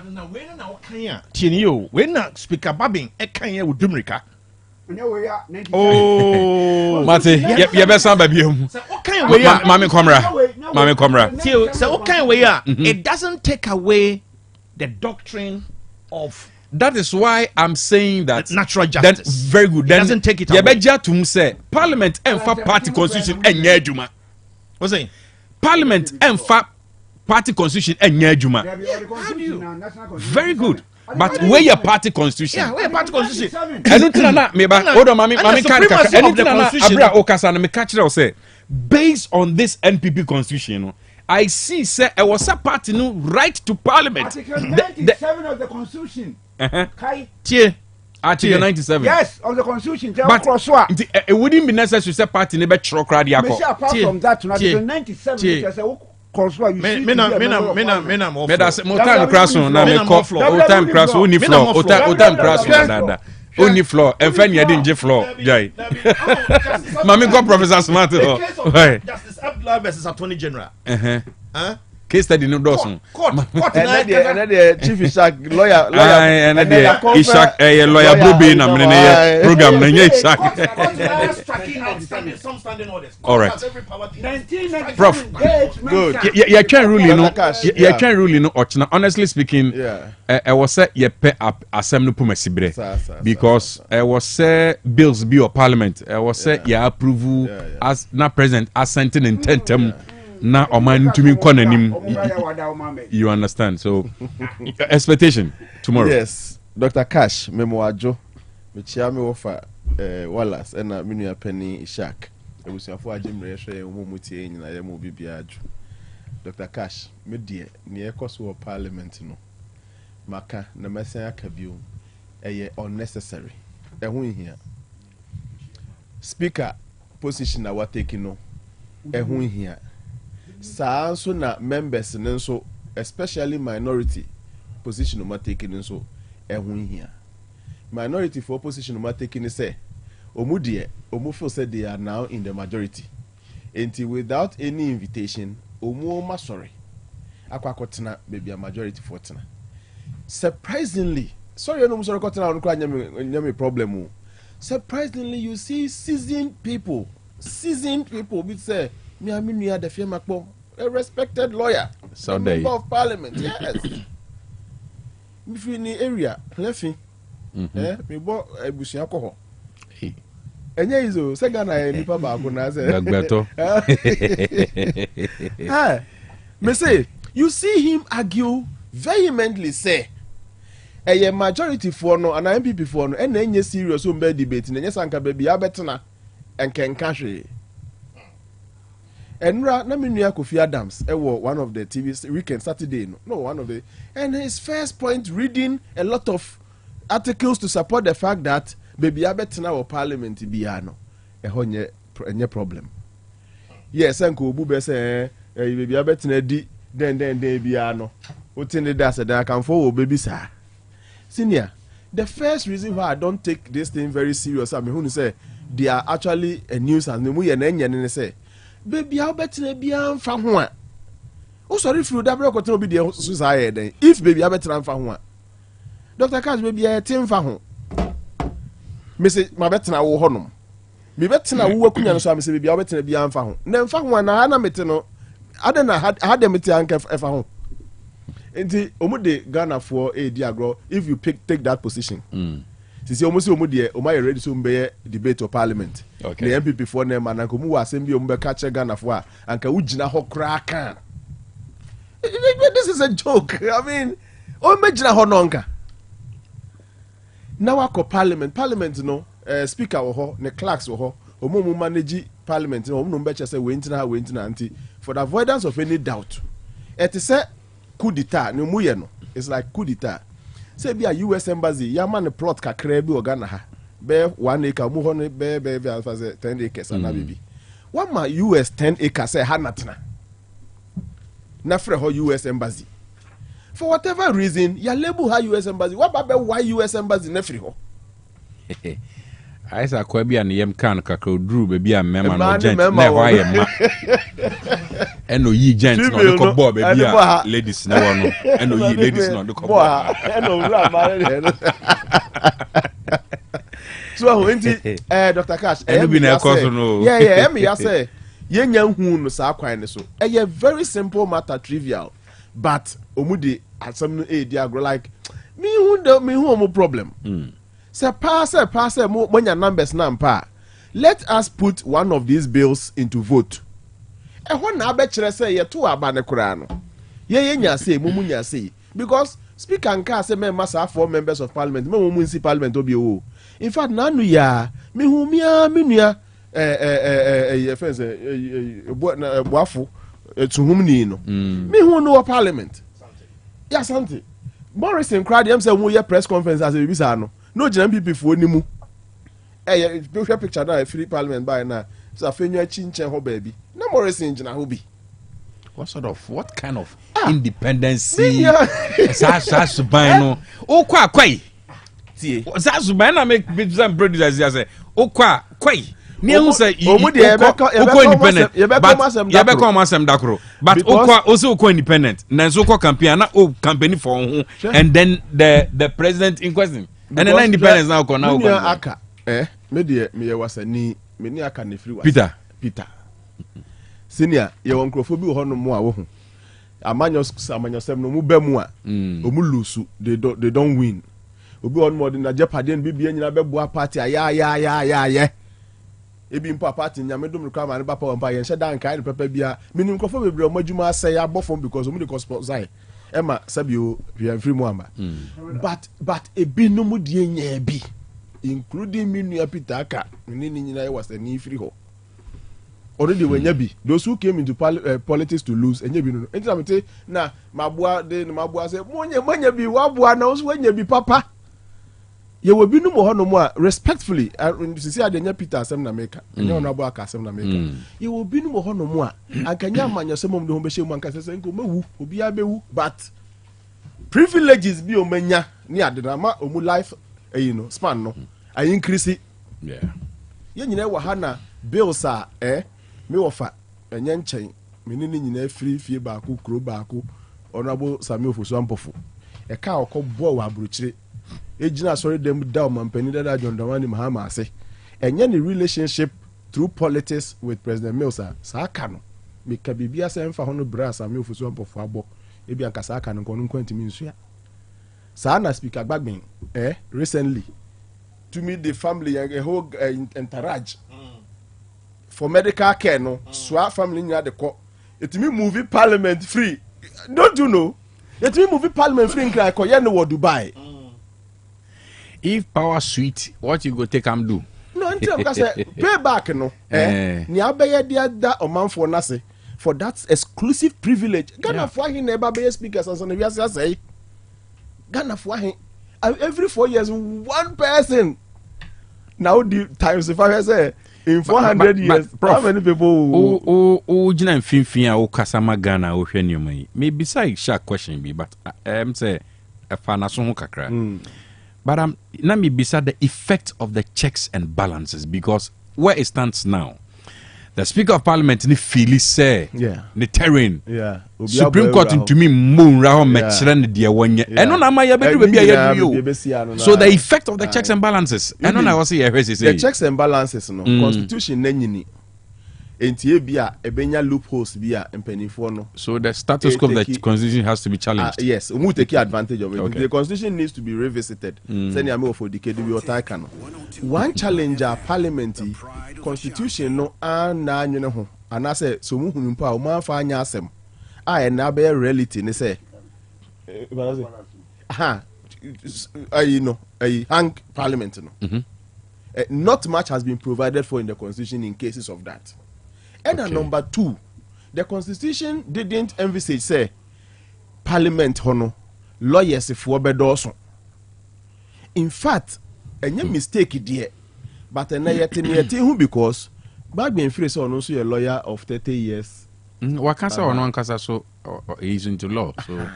Now, when now Kenya, Tinio, when now Speaker Babin, Kenya with Dumrika. Oh, Mate, you better sound baby. Mami Comra. So, okay, we are. It doesn't take away the doctrine of. That is why I'm saying that natural justice. Then, very good. Then doesn't take it away. Yebeja to say Parliament and for party constitution and Yejuma. What's saying? Parliament and for party constitution and Yejuma. How do you? Very good. But where your party constitution? Yeah, where your party constitution? Based on this NPP constitution, I see say I was a party no right to parliament. Article 97 of the constitution. Article 97. Yes, of the constitution. But it wouldn't be necessary to say party never chokra apart from that, Article 97. Only floor and fan you didn't floor. Jai. Mami got Professor Smart. Justice Abdullah versus Attorney General. Case study no Dawson. Court. And the Chief Ishak lawyer. And the Ishak a lawyer Bruby na mene program na nye Ishak. All right. Prof. Good. You can't really know. You can't really know. Honestly speaking, I was say you pay up assembly pumasibre because I was say bills be of parliament. I was say you approve as na present assenting intentum. Na oman to me konanim. You understand? So expectation tomorrow. Yes, Dr. Cash Memoajo, Michiami offer Wallace and Minia Penny Ishak. It was your for Jim Reshe Mumuti in I am Bibiaju. Dr. Cash, media near Kosovo Parliament no. Maka na Messiah Kabu a unnecessary. A win here. Speaker position I was taking no. A win here. Saa so na members nso especially minority position no taking nso ehun hia minority for position no taking say omu feel say they are now in the majority until without any invitation omu ma sorry akwakotena baby a majority for tena surprisingly sorry no sorry kotena on kwa nyame problem surprisingly you see seasoned people with say me aminu the firm akpo a respected lawyer, member of parliament. Yes. If you in the area, lefty, me bought a bush alcohol. And yeah, so second I nipa baako na say. Me say you see him argue vehemently say a majority for no and MPP for no and any serious debate in the Sanka baby abetana and can cash it. And Naminia Kofi Adams, one of the TV weekend Saturday, no one of the, and his first point reading a lot of articles to support the fact that baby abetana or parliament biano a honye problem. Yes, Uncle Bube say baby abetana di then biano. What in the dash that I can forward baby sir. Senior, the first reason why I don't take this thing very serious, I mean, who say they are actually a news and we and say, baby, how better be for one. Oh, sorry, if you double got to be the society, if baby, I better for one. Dr. Cash may be a team for home. Mrs. My better now, honum. Me better now, working on some baby, I better be for home. Then for one, I had a metano. I don't know, had them at your home. Enti omude Ghana for a diagro if you take that position. Sisi omusi omude omay ready to be debate or parliament. Okay. The MPP for them and ankomu assembly ombe catch Ghana for anka ujina ho kraka. This is a joke. I mean, ombe jina ho nonka. Now ako parliament no speaker wo ho, ne clerks wo ho, omo manage parliament no omo mbe chese we ntina anti for the avoidance of any doubt. It is a coup d'etat no muye no. It's like coup d'etat. Say be a US embassy ya man plot kakra bi Ghana ha. Be 1 acre mu ho no be 10 acres na bibi. What ma US 10 acres say ha natena. Na frɛ ho US embassy. For whatever reason, ya label ha US embassy. What about why US embassy na frɛ ho? I say kwa bia ne yem kan kakra oduru be bia mema no gent na ho ayema. Eno yi gent no de ko bo be bia ladies na wo no. Eno yi ladies no de ko bo. Eno ra ma. So Dr. Cash, eno bi na ko so no. Yeah, me ya say yenya hu no sa kwan ne so. A very simple matter, trivial, but omude asem no e dia agro like me hu omo problem. Say pass mo numbers nampa. Let us put one of these bills into vote. E ho na abekere say ye to abane kura no. Ye nya say mumu nya say because speaker nka say member sa 4 members of parliament me municipal parliament obi o. In fact nanu ya me hu mia menua ye fence boafo etuhum ni no. Me hu no parliament. Ya sante. Morrison crowd dem say mo ye press conference as e bi sa no. No MPP for ni mu. Picture picture na free parliament by na. So afenyu chinchen ho baby. Na Morrison jina ho bi. What kind of independency? Suban no. O kwa kwai. Tie. Suban na make some producers say o kwa kwai. Me hu say independent. You be come asem dakro. But okwa also okwa independent. Na so okwa campaign na o campaign for who and then the president in question. And the independence now go now. Aka me de me was ni me ni aka ne free Peter senior ye won krofo bi ho no mo a wo hu amanyosem no mu ba mu a o mu lusu they don't win obi on more na jeopardy bi bia nyina be boa party ya ebi mpo party nya me dum rekwa ma ne papa won pa ye hye dan kai ne papa bia minim krofo bebre o madwuma asai abofo because o mu de sponsor Emma Sabio free Muamba. But a binom die nya bi including me Peter Aka ni was a ni free ho. Already when nya bi those who came into politics to lose nya bi no. Enti say na mabua de na mabua say monya bi wabua na so nya bi papa. Ye wo binom ho no mo a respectfully sisi ade nya Peter asem na meka. Nya ono abo aka asem na meka. Ye wo binom ho no mo a ankanya amanyosem mo de ho be hye mo anka sese nko mawu obi abewu but privileges bi o manya ni ade na ma omu life span no I increase yeah ye nyina wa ha na bills a me wofa enye nchen me ni nyina free fie baako kro baako onabo Sami Ofosu ampofo e ka okobo wa abrochire ejina sorry dem da o mampani da John Dramani Mahama ase enye ni relationship through politics with President Mills sa aka no me ka bibia se mfa ho no bra Sami Ofosu ampofo abo ebi anka sa aka no nko ntimi nsua sa na speaker Gbagben recently to meet the family and a whole entourage for medical care no so family nya de ko it me movie parliament free don't you know it me movie parliament free in Krakow ye no Dubai If power sweet, what you go take am do? No, until because payback no. Ni abeye dia da omanfo na se for that exclusive privilege. Ghana for hin never be speakers and so we say. Ghana for hin every 4 years one person. Now the times if I say in 400 years, Prof, how many people? Jina mfimfin a okasama Ghana o hwe nioma yi. Maybe say sharp question be, but say a fa so ho kakra. But na me bisa the effect of the checks and balances, because where it stands now, the Speaker of Parliament ni feel say the terrain. Supreme Court into me moon raho mechire ne de wonye. Eno na ma ya bedu be bia ya do. So the effect of the checks and balances. Eno na was here say the checks and balances no constitution nanyini. Enti bia ebenya loopholes bia empanifo no. So the status quo of the constitution has to be challenged. Yes, we take advantage of it. Okay. The constitution needs to be revisited. Send me for decade we otaka no. One challenger parliamentary constitution no na nwene ho. Ana say so mu hunu pa o man fa anya asem. Na be reality ne say hang parliament no. Not much has been provided for in the constitution in cases of that. And number 2, the constitution didn't envisage say parliament hono lawyers for bedoso. In fact, any mistake there, but yet who because back when free so also a lawyer of 30 years. Wakasa or no kasa so he's into law. So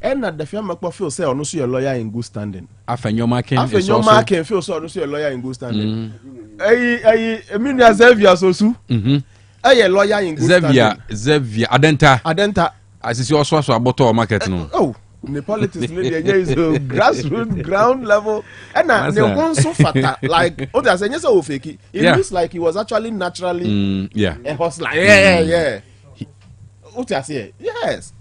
and at the firm feel say also a lawyer in good standing. After your marking feel so also a lawyer in good standing. I mean Xavier so a lawyer in good standing. Xavier Adenta. As is your source about our market no. Oh, the politics is grassroots ground level. And they want so fat like others and yes fake. It looks like he was actually naturally a horse like yeah. Yes.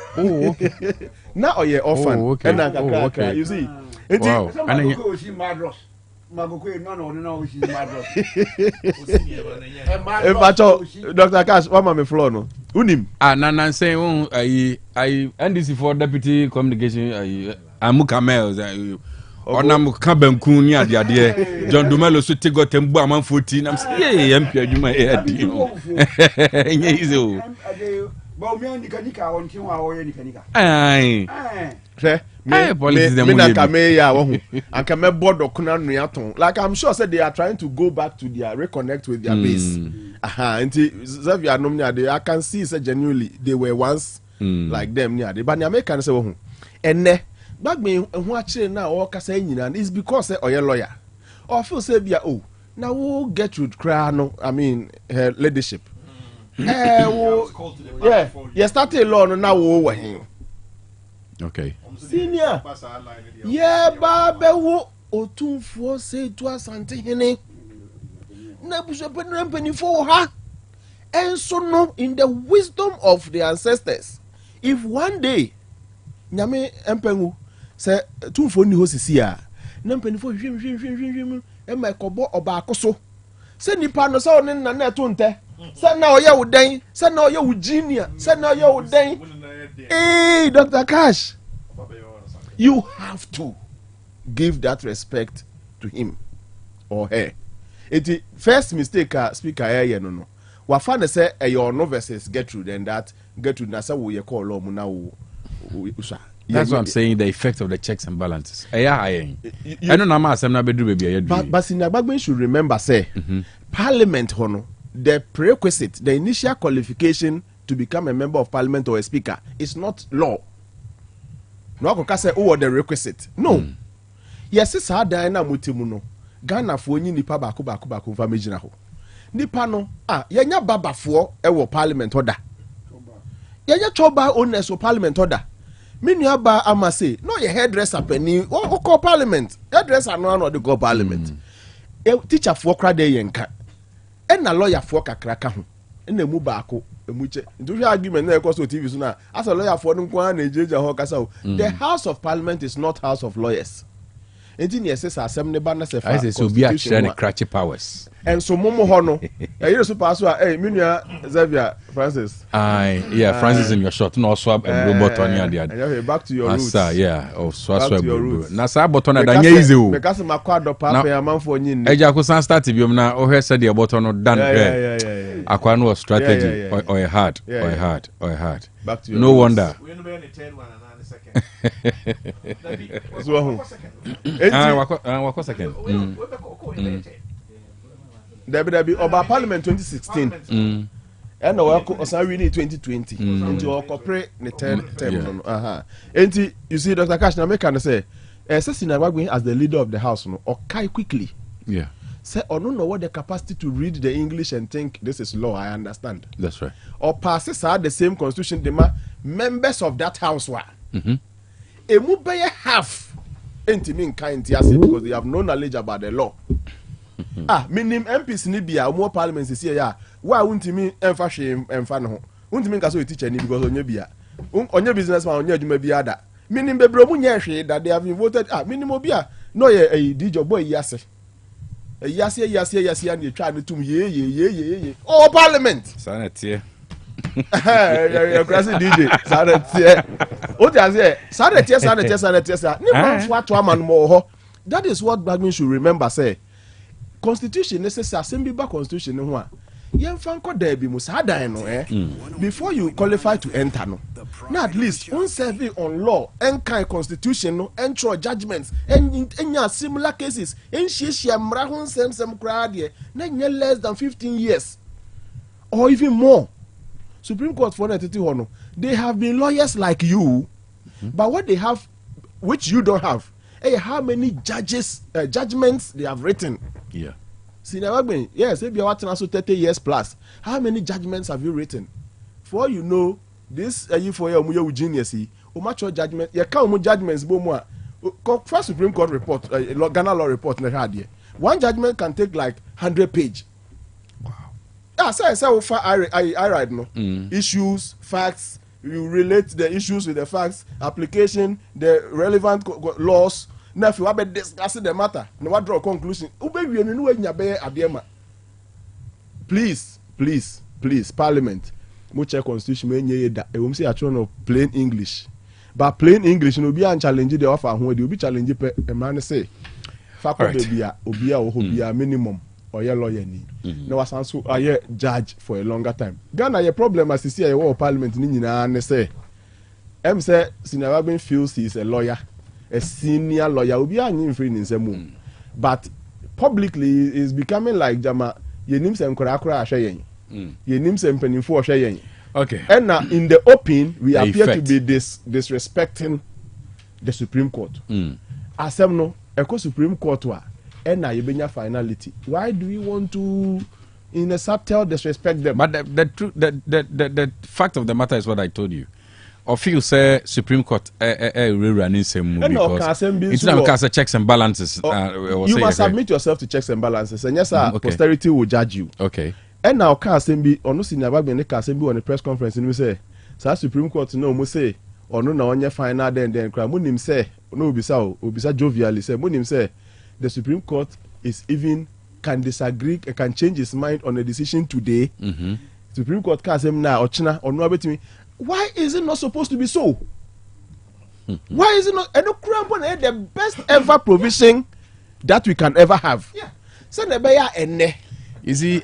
Oh, now you're orphan. Oh, okay. And you see. Wow. Dr. Cash, what am I floor no? Unim. Nan saying I NDC for deputy communication Amukamel Onam Kabenku ni ade John Dumelo so take got tembu amanfo ti nam say MP adwuma e adi. Enye ize o. Ba mi nika won tin wa wo ye nika. Ai. Me na kame ya wo hu. Anka me bodo kuna nu aton. Like I'm sure said they are trying to go back to their reconnect with their base. Nti Xavier nom ni ade I can see say genuinely they were once like them ni ade. But the American say wo hu. Enne back me hu a kire na o kasa nyina is because say oye lawyer. Or feel say bia na wo get with cry no I mean her leadership. You started law now wo him. Okay. Senior. Yeah, Baba wo otumfo say to asante hene. Na busope na mpanifo ha. And so no in the wisdom of the ancestors. If one day nyame empengu say tumfo ni ho sisi a na mpanifo hwim e ma kobo oba akoso. Say nipa no say onen na na eto nte. Say na oya wo dan, say na oya wo junior, say na oya wo dan. Hey, Dr. Cash, you have to give that respect to him or her. It first mistake speaker here no. Wa fa na say your no versus Gertrude and that Gertrude na say wo ye call law mu na wo. That's what I'm saying, the effect of the checks and balances. I don't know asem na bedru baby but Sinagbagben should remember say parliament hono the prerequisite, the initial qualification to become a member of parliament or a speaker is not law. No I say the requisite. No. Yes, it's hard na mutimu no. Ghana fo nyi nipa baako fa mejina ho. Nipa no yenya babafo e wo parliament order. Yenya choba owners of parliament order. Menu ba amase no ye hairdresser penny o call parliament. Hairdresser no dey go parliament. Teacher fo kra dey yenka. And a lawyer for kakraka ho and emu baako emuche ntuhwe argument na ekoso TV so na as a lawyer for nkwa na ejeja ho kasa o the house of parliament is not house of lawyers. enti ne yɛsɛ sɛ asɛm ne ba na sɛ fa I say so be a share the crutchy powers. And so momo hɔ no ɛyɛ so pass so eh me nua Xavier Francis. Yeah, Francis in your shot no swap and robot on your there. Back to your roots. Yeah, or swap roots. Na sa button na nya easy o. Me kase makwa do papa ya manfo nyi ne. Eja ko san start biom na o he said the button no dan here. Akwa no strategy or a hard. Back to your no roots. Wonder. We no be any third one and the second. Wako second. Debbie Oba Parliament 2016. And we are really 2020. Into our corporate term. And you see, Dr. Cash, now can say, Sinawagwin as the leader of the house, or Kai quickly. Yeah. Say, or no know what the capacity to read the English and think this is law. I understand. That's right. Or passes are the same constitution. The members of that house were. A mubaya half. Ain't mean kind because they have no knowledge about the law. Minim MPs ni bia more parliament is here ya why won't me emfa hwe emfa ne ho won't me nkaso teacher ni because onye bia onye businessman onye adwuma bia da minim bebro mu nye hwe that they have been voted minim obia no ye DJ boy yase yase and you try to ye oh parliament sanate crazy DJ sanate o ti say sanate ni man so ato amanu mo ho. That is what Bagman should remember say constitution necessary assembly back constitution no a yemfa nko da bi mu sadan no before you qualify to enter no na at least on survey on law and kind constitution no entro judgments enya similar cases enhihia mra ho nsem kra de na nya less than 15 years or even more. Supreme Court for entity hono they have been lawyers like you but what they have which you don't have how many judgments they have written. Yeah. See, yes, if you're watching also 30 years plus, how many judgments have you written? For you know, this you for your genius, much judgment, you can't judgments, but first Supreme Court report, Ghana law report, one judgment can take like 100 pages. Wow. Yeah, so far I write no issues, facts. You relate the issues with the facts, application, the relevant laws. Now, if you have discussing the matter, no what draw a conclusion. Please, Parliament, much constitution may that I won't say a tone of plain English. But plain English no be challenge the offer when you be challenge a man say faculty be a minimum or your lawyer need. No was also a judge for a longer time. Ghana your problem as you see a parliament and say say Sinawabin feels he is a lawyer. A senior lawyer will be an infringing in but publicly is becoming like Jama ye nim sem krakra ahwe ye nim sem panimfo ahwe yen. Okay. And now in the open we appear to be disrespecting the Supreme Court. Asem no eko Supreme Court wa and now you benya finality. Why do you want to in a subtle disrespect them? But the fact of the matter is what I told you. Or feel say Supreme Court running same because it's checks and balances. You must submit yourself to checks and balances, and yes, posterity will judge you. Okay. And now can assembly or no senior assembly on a press conference and we say, Supreme Court no must say or no on your final then cry munim say no obisa jovially say munim say the Supreme Court is even can disagree can change his mind on a decision today. Supreme Court can say now or China or no between. Why is it not supposed to be so? Why is it not? And the best ever provision that we can ever have. Yeah. Is he?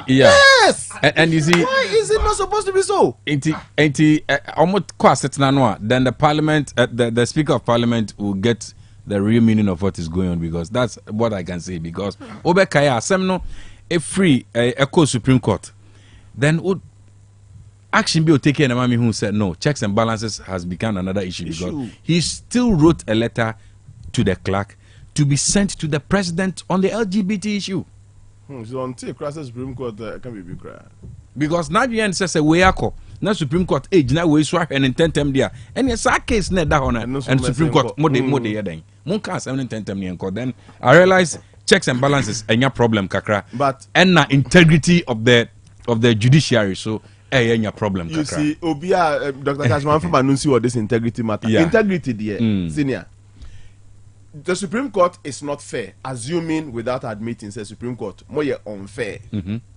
Yeah. Yes. And you see, why is it not supposed to be so? Then the Parliament, the Speaker of Parliament will get the real meaning of what is going on because that's what I can say. Because Obekaya Semno, a free echo Supreme Court, then would. Action be taken, and Mami who said no, checks and balances has become another issue because he still wrote a letter to the clerk to be sent to the president on the LGBT issue. So until crosses Supreme Court can be big. Because now the end says a way now Supreme Court age now we swear and intentem there. And yes, our case net that honor and Supreme Court more then. Monka 7 then I realize checks and balances and your problem kakra. But and integrity of the judiciary so your problem. You see, Obia, Dr. Kashman from Anunsi or this integrity matter. Yeah. Integrity, dear, senior. the Supreme Court is not fair, assuming without admitting the Supreme Court more unfair.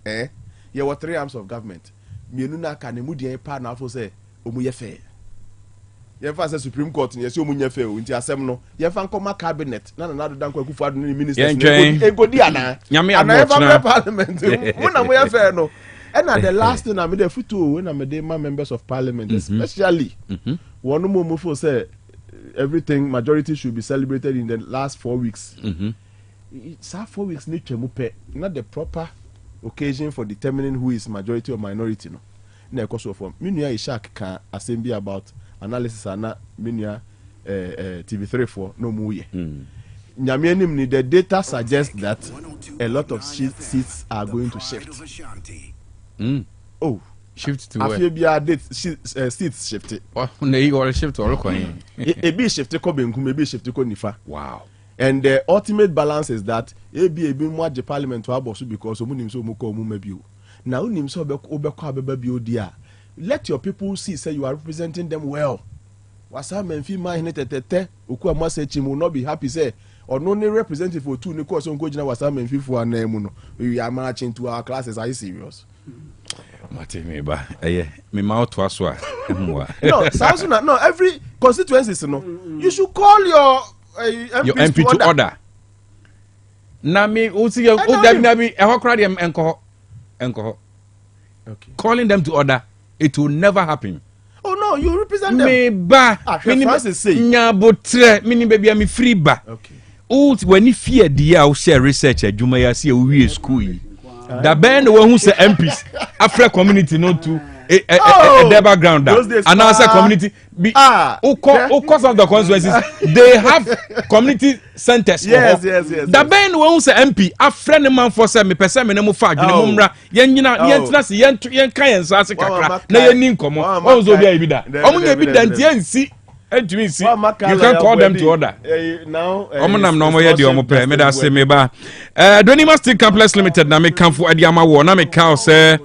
Eh? There were 3 arms of government. Mienuna kanemu die pa na afo say omuye fair. Ye fa say Supreme Court ye say omuye fair o nti asem no ye fa nkoma cabinet na do dan kwakufu adu ni ministers egodi ana. Ana ye fa parliament. Muna mo ye fair no. And the last thing I made a photo when I made my members of parliament, especially one more for say everything majority should be celebrated in the last 4 weeks. It's 4 weeks need to not the proper occasion for determining who is majority or minority. No, na because of Minya Ishak can assembly about analysis and Minya TV3 for no more. Nyamianim the data suggests that a lot of seats are going to shift. Oh, shift to where? Seats shifted. Oh, you are shift or coin. A be shifted Kobenku, maybe shifted Konifa. Wow. And the ultimate balance is that a be more the parliament to have also because Munim so Muko Mumebu. Now, Nim so Obeko dear. Let your people see, say you are representing them well. Wasa Menfi Mahinete, Ukua Masechim will not be happy, say, or no representative for 2 Nikos on Kojina Wasa Menfi for a name. We are marching to our classes. Are you serious? Me mouth was no, no, every constituency, no. You should call your MP to order. Nami, calling them to order, it will never happen. Oh no, you represent them. Me ba, mini baby, I'm free ba. Okay. When you fear the out share research, Jumaya see we school. The band one who say MPs, Afro community not to a background and answer community cause of the consequences they have community centers. Yes. The band one who say MP, a friend man for say me person me no fa dwene mumra yen si yen kan yen so ase kakra na yen nin komo onzo bia bi da omunya bi da ntie nsi you can call them to order. Now, Donima Steel Complex Limited na me kamfo adiama wo na me ka say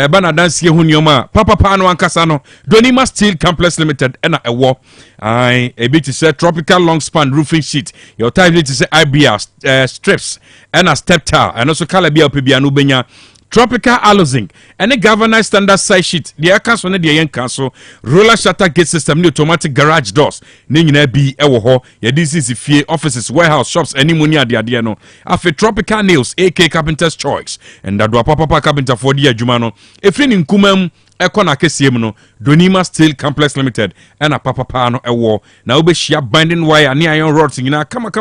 bana dansie hu nioma papa no ankasa no Donima Steel Complex Limited na ewo ai a bit say tropical long span roofing sheet your type it say IBR strips and a step tile and also color bia opebia no benya tropical alozinc and a governance standard size sheet the accounts on the council roller shutter gate system new automatic garage doors ningina bi ewo ho ya this is fie offices warehouse shops any money ade no afi tropical nails AK carpenter's choice and that do papa carpenter for the adwuma no efri ni nkumam ekona kesiem no Donima Steel Complex Limited and a papa no ewo na obehia binding wire ne iron rods nyina kama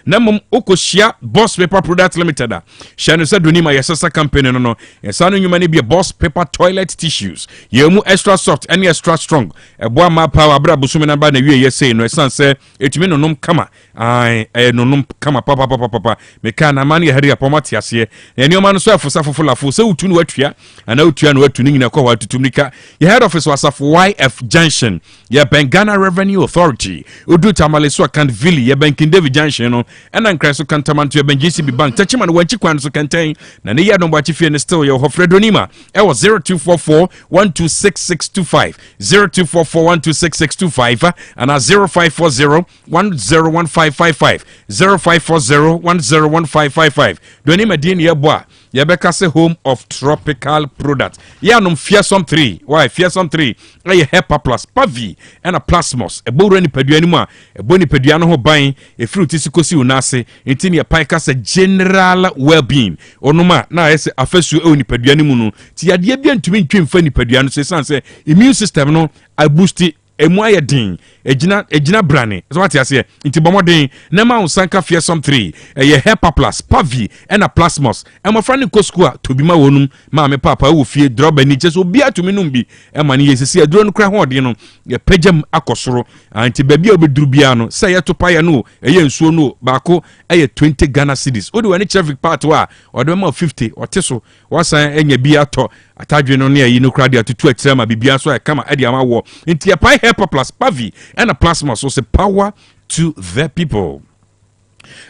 na mom okohia Boss Paper Products Limited a shano se Donima yesasa company no yesa no nyuma ne be Boss Paper toilet tissues yemu extra soft and extra strong ebo ama power abra busumi na ba na wie yesei no esan se etumi no nom kama ai no nom kama papa meka na man ye heri apomati ase na nyoma no so afusa fofulafo se utu no watua ana utua no watu nyina kwa watutumnika head office was of YF Junction, ya Bengana Revenue Authority, Udu Tamaleso Kantvili, ya Banking David Junction, and Ancreso Cantamanto, ya GCB Bank, Tachiman, Wenchikwan, so contain, Nania no Bachifi and still your Hofredonima, it was 0244 126625, 0244 126625, and 0540 101555, 0540 101555, Donima Dinia Bois. Yabeka se home of tropical products. Yanum fearsome 3. Why fearsome 3? A hepa plus pavi and a plasmos. A boro ni peduanima. A boni peduano ho buying. A fruit is kosi unase. Intini a paika se general well-being. Onuma na ese afesu oni peduanimu. Ti yadie bien tumi ntwem fa ni peduano se sanse immune system no I boost Emwaya din ejina brane so what you say inti bomodin na ma unsanka fearsome 3 ye hepa plus pavi and a plasmos e mo frani koskua to bi ma wonum ma me papa wo fie droba ni cheso bia to minum bi e ma ne yesisi aduro no kra ho de no ye pagam akosoro anti babia obeduru bia no say ye to paya no ye nsuo no baako ye 20 Ghana cedis odi wani traffic part wa odi ma 50 oteso wasan enya bia to atadwe no ne yi no kra de atutu extrema bibia so e kama ade ama wo inti ye pai hepa plus pavi and a plasma so say power to the people.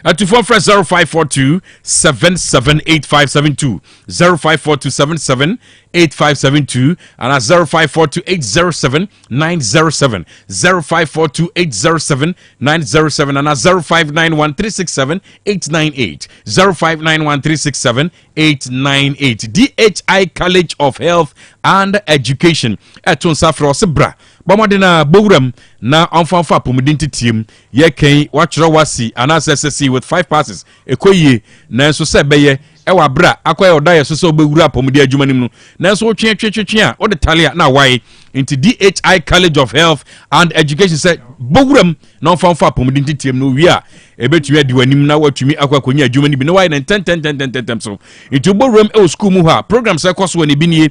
To phone for 0542 778572 0542 778572 and 0542 807 907 0542 807 907 and 0591 367 898 0591 367 898 DHI College of Health and Education etonsa fro sebra Bomadina Dwabrem na onfanfa pomudinti team ye kan wachro wasi anasss with 5 passes ekoye na enso se beye ewa bra akoye odaye so obewura pomudi adwumanim no na enso otwe a ode talia na wai into DHI College of Health and Education said Dwabrem na onfanfa pomudinti team no wi a ebetumi adiwanim na watumi akwakonya adwumani bi no wai na 10 so into Dwabrem e school mu ha programs ekoso woni bi nie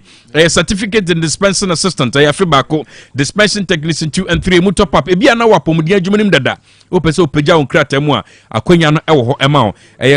certificate in dispensing assistant ya febako dispensing technician 2 and 3 mu top up e bia na wapomudi adwumanim dada opese opeja on krata mu a akonya no ewo ho ema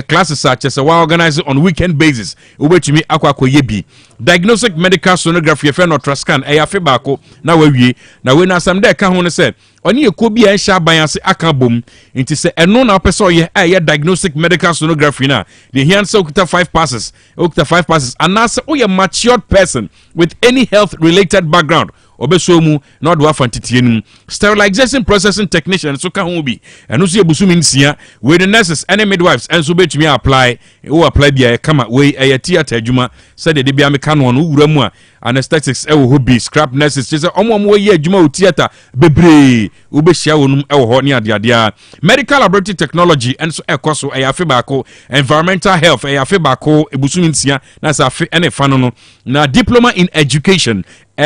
classes a chese wa organize on weekend basis obetumi akwakoye bi diagnostic medical sonography fe no ultrascan ya febako na wawie na we na sam de ka ho ne se oni eko bi a sha ban ase aka bom nti se eno na opese oye diagnostic medical sonography na the hian so okuta 5 passes and now oye matured person with any health related background obesomu na do afantitienum sterilization processing technician so ka ho bi eno so ebusumi nsia we the nurses and midwives enso betumi apply bia kama we theater adwuma said de bia meka no wura mu a anesthetics ewo ho bi scrap nurses say omo ye adwuma o theater bebre obehia wonum ewo ho ne adeadea medical laboratory technology enso ekoso eyafe baako environmental health eyafe baako ebusumi nsia na sa afe ene fa no na diploma in education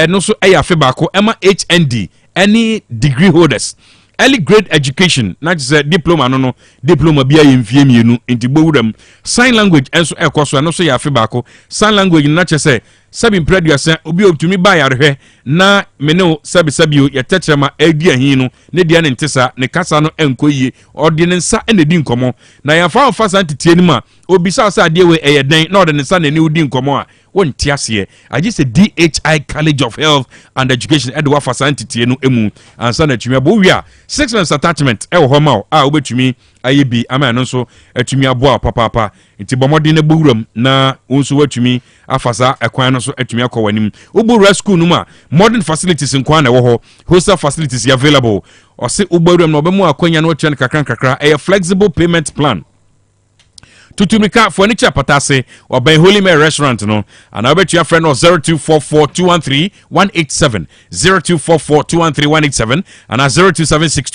no so eyafe baako ema HND any degree holders early grade education not just diploma no diploma bia yemfie mienu nti Dwabrem sign language enso ekoso no so yafe baako sign language na chese sabi mpraduasa obi otumi ba yarehwe na meno sabi o yetechema edi ahin no ne dia ne ntesa ne kasa no enkoyie odi ne nsa enedi nkomo na yafa fasa ntitie ni ma obi sa ade we eyeden na odi ne nsa ne odi nkomo a wonti ase agi se DHI College of Health and Education edi wa fasa ntitie no emu ansa na tumi abo wi a 6 months attachment e wo homa a obetumi ayebi ama no so atumi abo papa nti bomodi ne Dwabrem na wonso watumi afasa ekwan no so atumi akọwanim Dwabrem school no ma modern facilities nkwa na wo ho hostel facilities available ose Dwabrem no obemu akwanya no atwa kakra a flexible payment plan Tutumika furniture patase or by Holy Mary restaurant no and I bet your friend no 0244 187 0244 187 and 0276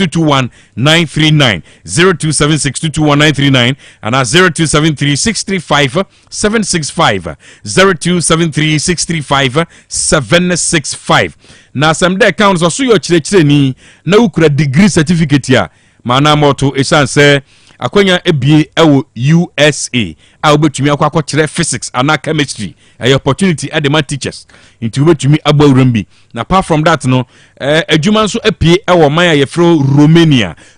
939 0276 939 and 0273 635 765 0273 635 765 na some day accounts so your chire ni na ukura degree certificate ya mana moto esan say akonya ebie ewo USA a obetumi akwa kire physics and chemistry a opportunity at the man teachers into obetumi Dwabrem bi na apart from that no adwuma nso apie ewo man a yefro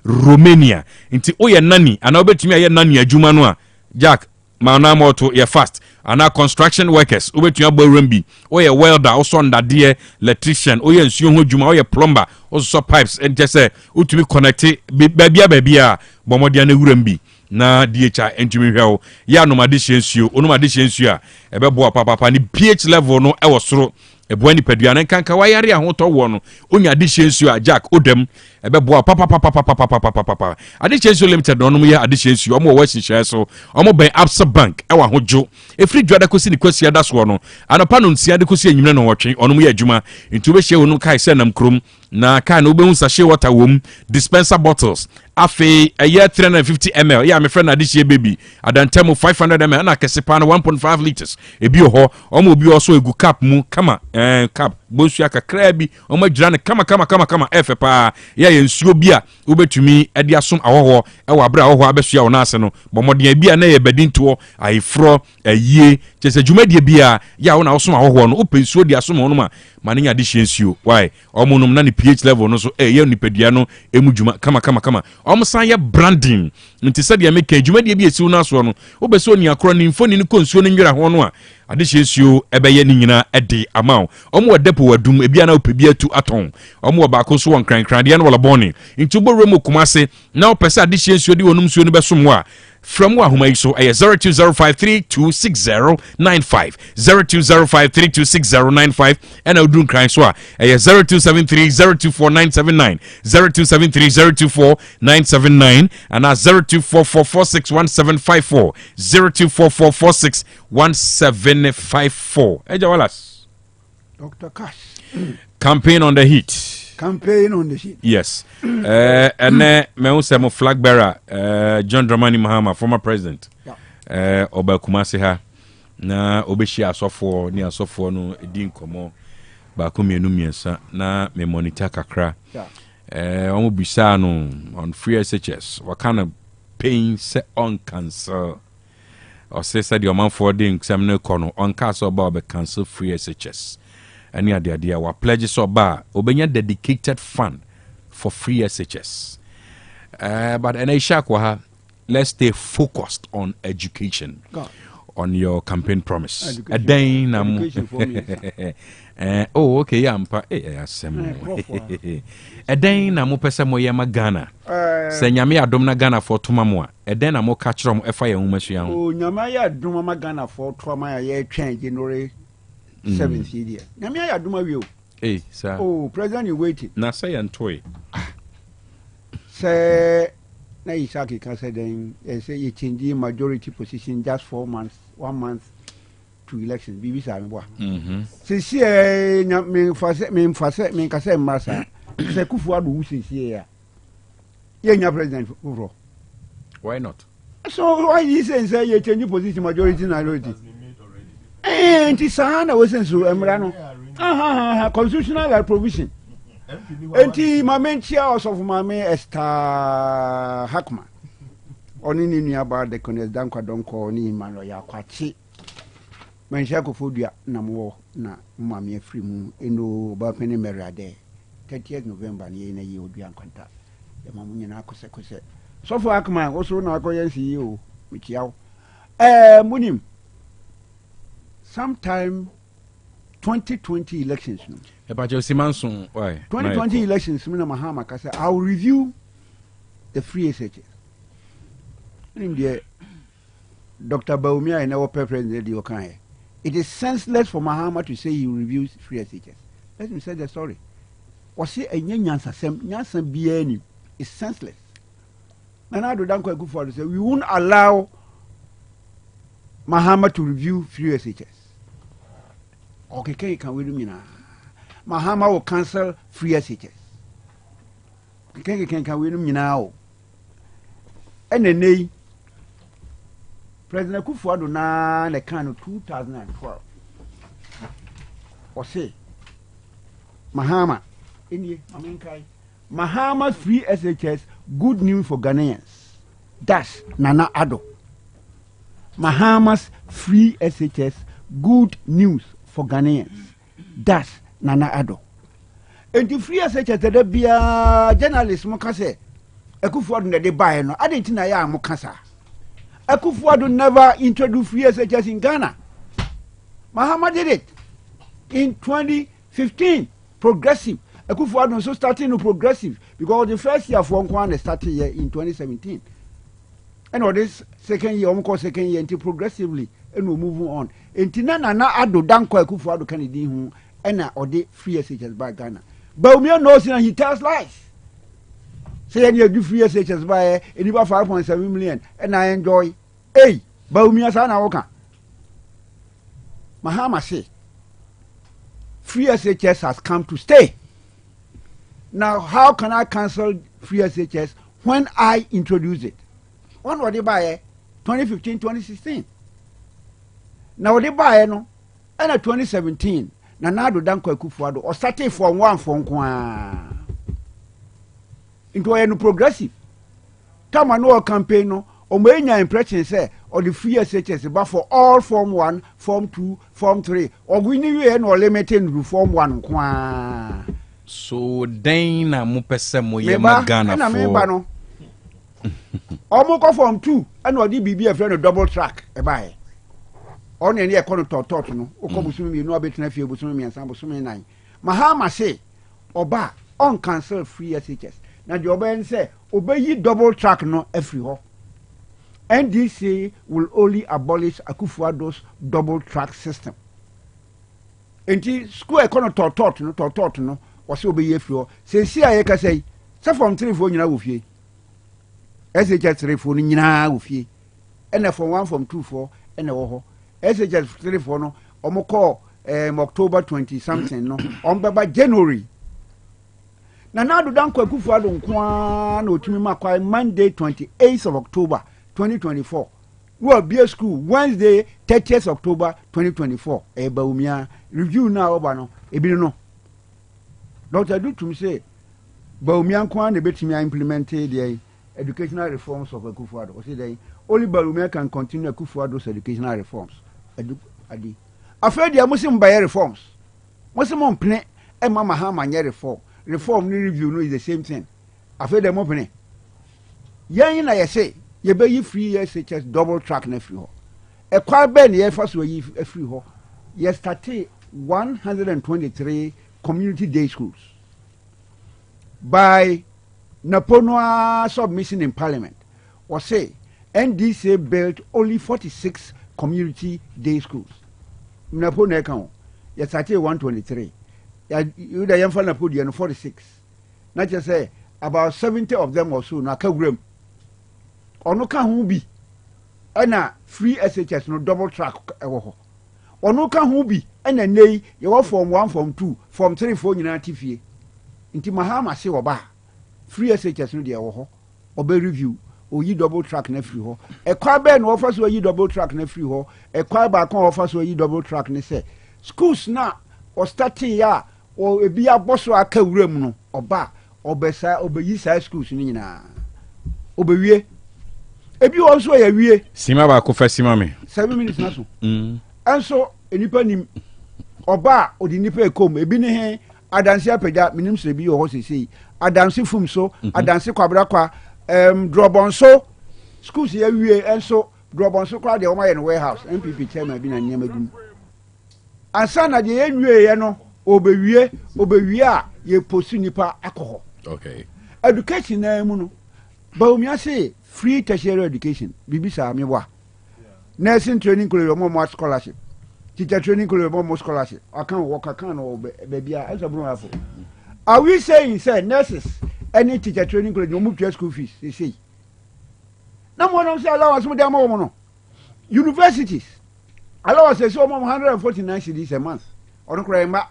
Romania into oye nani ana obetumi aye nani adwuma no a Jack mana moto ye fast ana construction workers obetumi Dwabrem bi oye welder also ndade electrician oye nsuo ho adwuma oye plumber also pipes and just say utumi connect babia bomodia na wuram bi na DHI entumi hwew ya no madehye nsuo onumadehye nsuo a ebebo papa ni pH level no e wo soro ebuani paduane kanka wayare ahoto wo no onya adehye nsuo a Jack odem ebebo papa adehye nsuo limited no no ya adehye nsuo omo wa hihye so omo ben Absa Bank e wa hojo efri dwada kosi ni kwasi ada so no anapa no nsia de kosi enyimre no wotwe onom ya adwuma nti obehye wonu kai se nam krom na kai no obehun sachet water wom dispenser bottles afi a year 350 ml yeah my friend adishie baby adantemo 500 ml na kesepa na 1.5 liters ebi ho omo obi also egu cap mu kama cap bonsu akakra bi omo gira ne kama efepa ya yensuo bi a obetumi ade asom awoho e wa bra awoho abesua wona ase no bomodin bi a na ye bedinto ayefro ayie chese dwumadie bi a ya wona osom awoho no opensuo di asom wona ma mane addition nsuo why omonum na ne pH level no so ye nipadua no emu dwuma kama san ye branding nti se de make dwuma de bi esiw na so no obeso oni akro ni mfoni ni konsuo no nwira ho no a addition nsuo ebeye ni nyina ede amount omo depo wadum ebia na opebi atu aton omo ba ko so won krankran de no wala boni nti oboremu kumase na opese addition nsuo de wonum nsuo no besom a from Wahuma so 0205326095 0205326095 and I'll do crying so 0273024979 0273024979 and 0244461754 0244461754 Eja Wallace Dr. Cash campaign on the heat. Yes. And me say flag bearer John Dramani Mahama, former president. Oba Kumasi ha na obeshi asofo ni asofo no edi nkomo ba ko mienu miensa na me monitor kakra. Omo bisa no on free SHS. What kind of pain se on cancer? Or say the man for the examiner kono on cancer about cancel free SHS. Any idea wa pledges so ba obenya dedicated fund for free SHS. But let's stay focused on education. God. On your campaign promise. Oh, okay, yeah, a day na mo pesa mo yema Ghana. Se nyame adom na Ghana for tomamo. E den na mo catch rom efa ye humasu ya. Oh, nyame ya adom ma Ghana for tomamo ya twen January 7th year. Nyame ya adom awie o. Eh, sir. Oh, president you waiting. Na say antoy. Say na Isaki can say then say you change majority position just 4 months, 1 month to elections. Bibi sa me boa. Sisi me ka say masa. Se kufu adu sisi ya. Ye nya president uro. Why not? So why you say you change position majority minority? Enti sana we sense emra no. Constitutional provision. Enti mamentia of mame Esther Hakman. Oni ni about the connect dankwa donko ni mano ya kwachi. Mensha ko fodua na mo na mame afri mu eno ba pene merade 30th November ni na yi odua nkwanta. Ya mamu nyina akose. So for Hakman also na akoye CEO mikiawo. Munim sometime 2020 elections no. About your Simanson, why? 2020 elections, Mina Mahama Kasa, I'll review the free SHS. Dr. Baumia and our president, it is senseless for Mahama to say he reviews free SHS. Let him say the story. Or say a Nyansa BNU is senseless. And I do danko good for say we won't allow Mahama to review free SHS. Okay, can we do mina? Mahama will cancel free SHS. Can we do now? And then President Kufuor na the KANU 2012. Or say Mahama Mahama's free SHS good news for Ghanaians. That's Nana Addo. Mahama's free SHS good news for Ghanaians. That's Nana Addo. And the free SHS the bia journalist mo kase Akufuor na de buy no adenti na ya mo kasa. Akufuor never introduced free SHS in Ghana. Mahama did it in 2015. Progressive. Akufuor also starting no progressive because the first year for one started here in 2017. And all this second year, almost second year, until progressively, and we move on. Until Nana Addo danko Akufuor Kennedy who and or the free SHS by Ghana. But we knows and he tells lies. Say any do free SHS by any about 5.7 million, and I enjoy. Hey, Baumia Sana Oka. Mahama say free SHS has come to stay. Now, how can I cancel free SHS when I introduce it? When were they buy 2015, 2016? Now they buy no, and 2017. Nanado danko Akufuor or starting from one from into a new progressive. Come on, no campaign no enya impression say or the free SHS but for all form 1 form 2 form 3 or we need no limited to form 1 kwa so then na mo pese mo ye magana na me ba no omo ko form 2 and odi bibi e friend no double track e ba e on ene e ko no tot no o ko busumi mi no abetena fie busumi mi ansa busumi nan mahama say oba on cancel free SHS na the oba say obeyi double track no every ho NDC will only abolish Akufo-Addo's double track system. Enti school econo tot no was obeye fio. Say see aye ka say from 3 4 nyina wo fie. SHS 3 4 nyina wo fie. And from 1 from 2 4 and wo ho. SHS 3 4 no omo call October 20 something no. Ombeba January. Na do dan kwa Akufo-Addo nkwa na otumi makwa Monday 28th of October 2024. We will be a school Wednesday 30th October 2024. Baumia review now obano ebi no. Dr. Dutum say Baumia kwan na betimi implement the educational reforms of Akufo-Addo. Say then only Baumia can continue Akufo-Addo's educational reforms. Adi. Afraid dia musim baye reforms. Musim on pene e mama ha manye reform. Reform ni review no is the same thing. Afraid dem pene. Yan na ye say ye be yi free SHS double track na free ho e kwa be ne ye faso yi free ho ye started 123 community day schools by Naponoa submission in parliament or say NDC built only 46 community day schools Naponoa kan ye started 123 you da yemfa Naponoa 46 na just say about 70 of them or so na kagurem ono ka ho bi ana free SHS no double track ewo ho ono ka ho bi ana nei ye wo form 1 form 2 form 3 4 nyina tifie nti mahama se wo ba free SHS no de ewo ho obe review oyi double track na free ho ekwa be no offer so oyi double track na free ho ekwa ba kan offer so oyi double track ne se schools na o start ya o ebi aboso aka wuram no oba obesa obeyi sai schools ni nyina obewie ebi also ya wie sima ba ko fa sima me 7 minutes na so enso enipa nim oba odi nipa ekom ebi ne he adanse apeda minim se bi ho sesei adanse fum so adanse kwabra kwa drobonso schools ya wie enso drobonso kwa de o ma ye no warehouse MPP chairman bi na nyama dum ansa na de ye wie ye no obewie a ye posu nipa akoho okay education na mu no Baumia say free tertiary education bibisa me wa nursing training college more scholarship teacher training college more scholarship akan work akan no baby a eso bro afo are we saying say nurses any teacher training college no move school fees say na mo no say allowance mo dey mo no universities allowance say so 149 cedis a month ono kra ma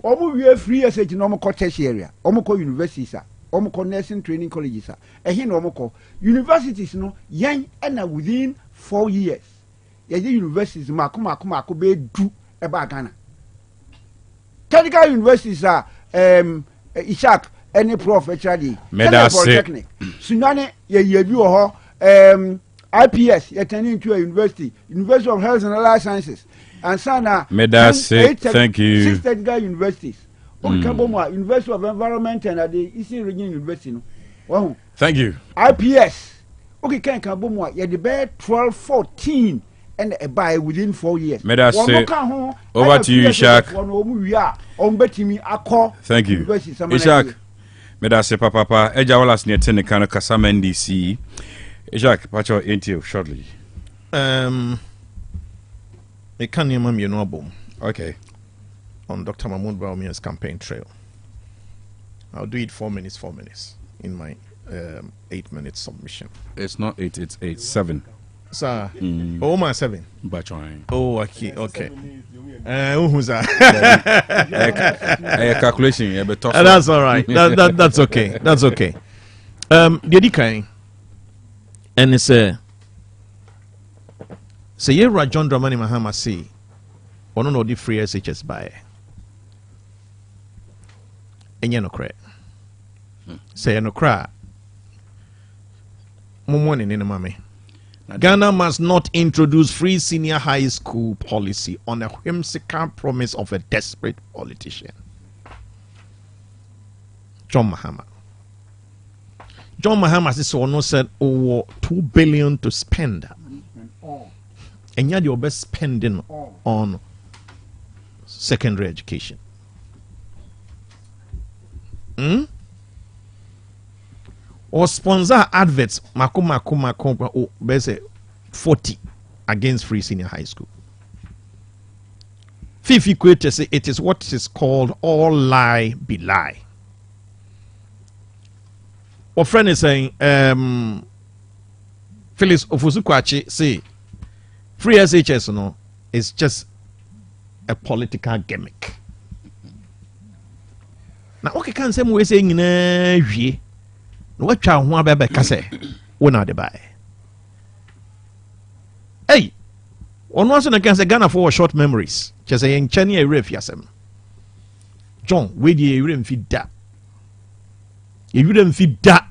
omo wie free SH no mo tertiary omo ko universities a omo nursing training colleges ehi na omo universities no yan na within 4 years ye universities mako be du e ba Ghana technical universities Ishak any prof actually polytechnic sunane ye bi wo ho IPS ye turn into a university of health and life sciences and sana thank you 6 technical universities University of Environment and at the Eastern Region University. No? Wow. Thank you. IPS. Okay, can Kabumwa, you the bed 12, 14 and a buy within 4 years. Over to you, Ishak. Thank you. Ishak. Medase papa. Eja walas ni tene kano kasama NDC. Ishak, pacho intio shortly. It can't name you no boom. Okay. On Dr. Mahmoud Bawumia's campaign trail. I'll do it 4 minutes in my 8 minute submission. It's not 8, it's 8, 7. Sir, oh my 7. Oh, okay. Who's that? Calculation. That's all right. That's okay. That's okay. Dedikai, and it's say you John Dramani Mahama say, one no the free SHS by. Enye no kra say no kra Ghana must not introduce free senior high school policy on a whimsical promise of a desperate politician. John Mahama. John Mahama said over 2 billion to spend. And yet you're best spending on secondary education. Or sponsor adverts, mako, 40 against free senior high school. Fifth equator say it is what is called all lie be lie. Our friend is saying, Phyllis Ofusukwachi say, free SHS no is just a political gimmick. Now, okay, can say we saying in what child want to be when are they buy? Hey, on once again, say Ghana for short memories. Just saying, Chenny a ref yasem. John, where do you even feed that? You wouldn't feed that.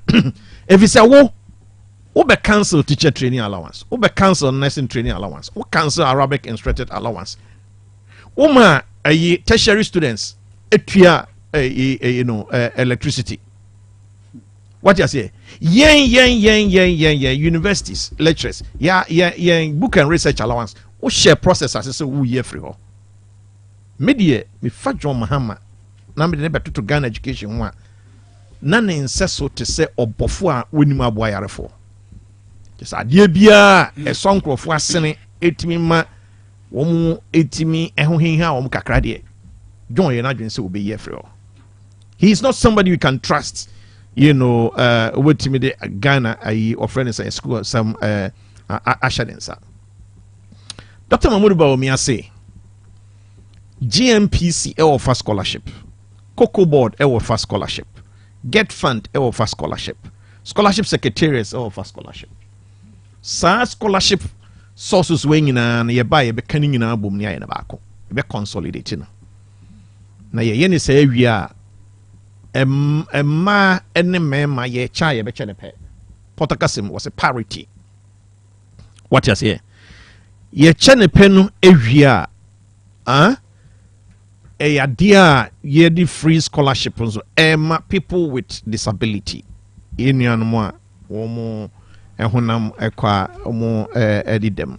If it's a war, Obe cancel teacher training allowance, Obe cancel nursing training allowance, Obe cancel Arabic instructed allowance. Oma a tertiary students, electricity. What you say? Universities, lecturers, book and research allowance. O share process as so we free ho. Media me fa John Mahama. Na me never to Ghana education one. None incesso to say obofo a woni maboa yarefo. Just adie bia e sonkrofo asene etimi ma wo mu etimi ehohinha wo mu kakra de. John ye na dwen say obe ye free ho. He is not somebody you can trust. With me the Ghana or friends in school some Ashadensa. Dr. Mahmoud Bawumia say GMPC offer scholarship, Cocoa Board offer scholarship, Get Fund offer scholarship, Scholarship Secretariats offer scholarship. Sa scholarship sources weighing in ye buy a beckoning in album near in a baco, be consolidating. Na ye say we are. Ma any ma ye chai be chenepe. Potakasim was a parity. What you say? Ye chenepe no ewia. Idea ye di free scholarship so people with disability. Union mo omo ehunam ekwa omo edidem.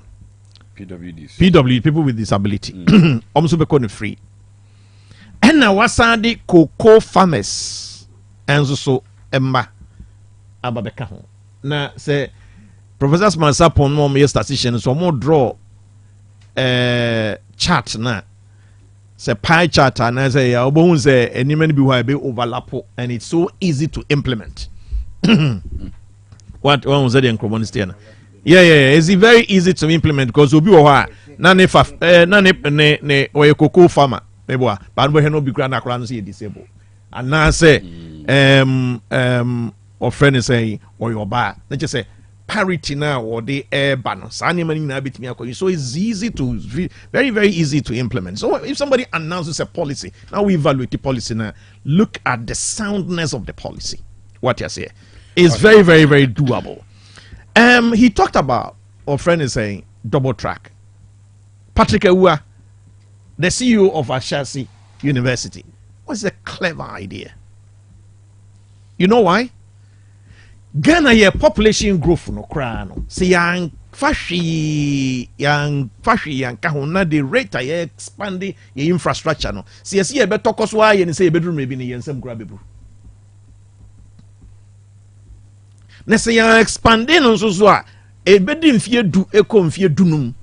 PWD people with disability. Omso be ko free. And now wasadi cocoa farmers and so emma ababeka ho na say Professor Smansapon no me statistician so more draw chart na say pie chart and say ya obon say any many be why be overlap and it's so easy to implement. What one was the increment yeah it's very easy to implement because obi wo ha na ne ne cocoa farmer maybe but we no be grand across see disabled and now say or friend is saying or your bar let's just say parity now or the air ban so it's easy to very very easy to implement. So if somebody announces a policy, now we evaluate the policy now, look at the soundness of the policy. What you say is very very very doable. He talked about, or friend is saying, double track. Patrick Ewua, the CEO of Ashasi University, was a clever idea. You know why? Ghana ye population growth no crano. See yang fashi kahuna the rate ye expanding ye infrastructure no. See ye better cost why ye say bedroom maybe ni yensem grabebru. Na say yang expanding no so a bedin fie du ekom fie dunum.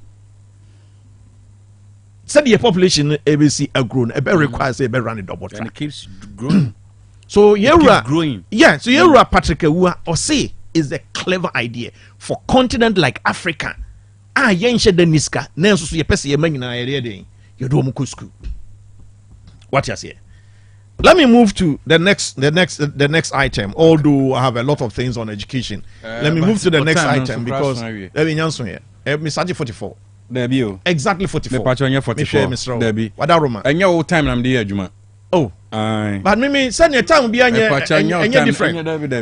Said the population ABC a grown, a better requires a better run a double track. And it keeps growing. So you're growing. Yeah, so you're Patrick Ewua or say is a clever idea for continent like Africa. Yenshe the Niska, Nenso so ye pesi ye man na area you do mukusku. What you say? Let me move to the next item. Although I have a lot of things on education, let me move to the next item because let me answer here. Mr. 44. Debbie. Exactly 44. Me 44. Debbie. What that Roma? And your time I'm there, Juma. Oh, But me send your time be any different.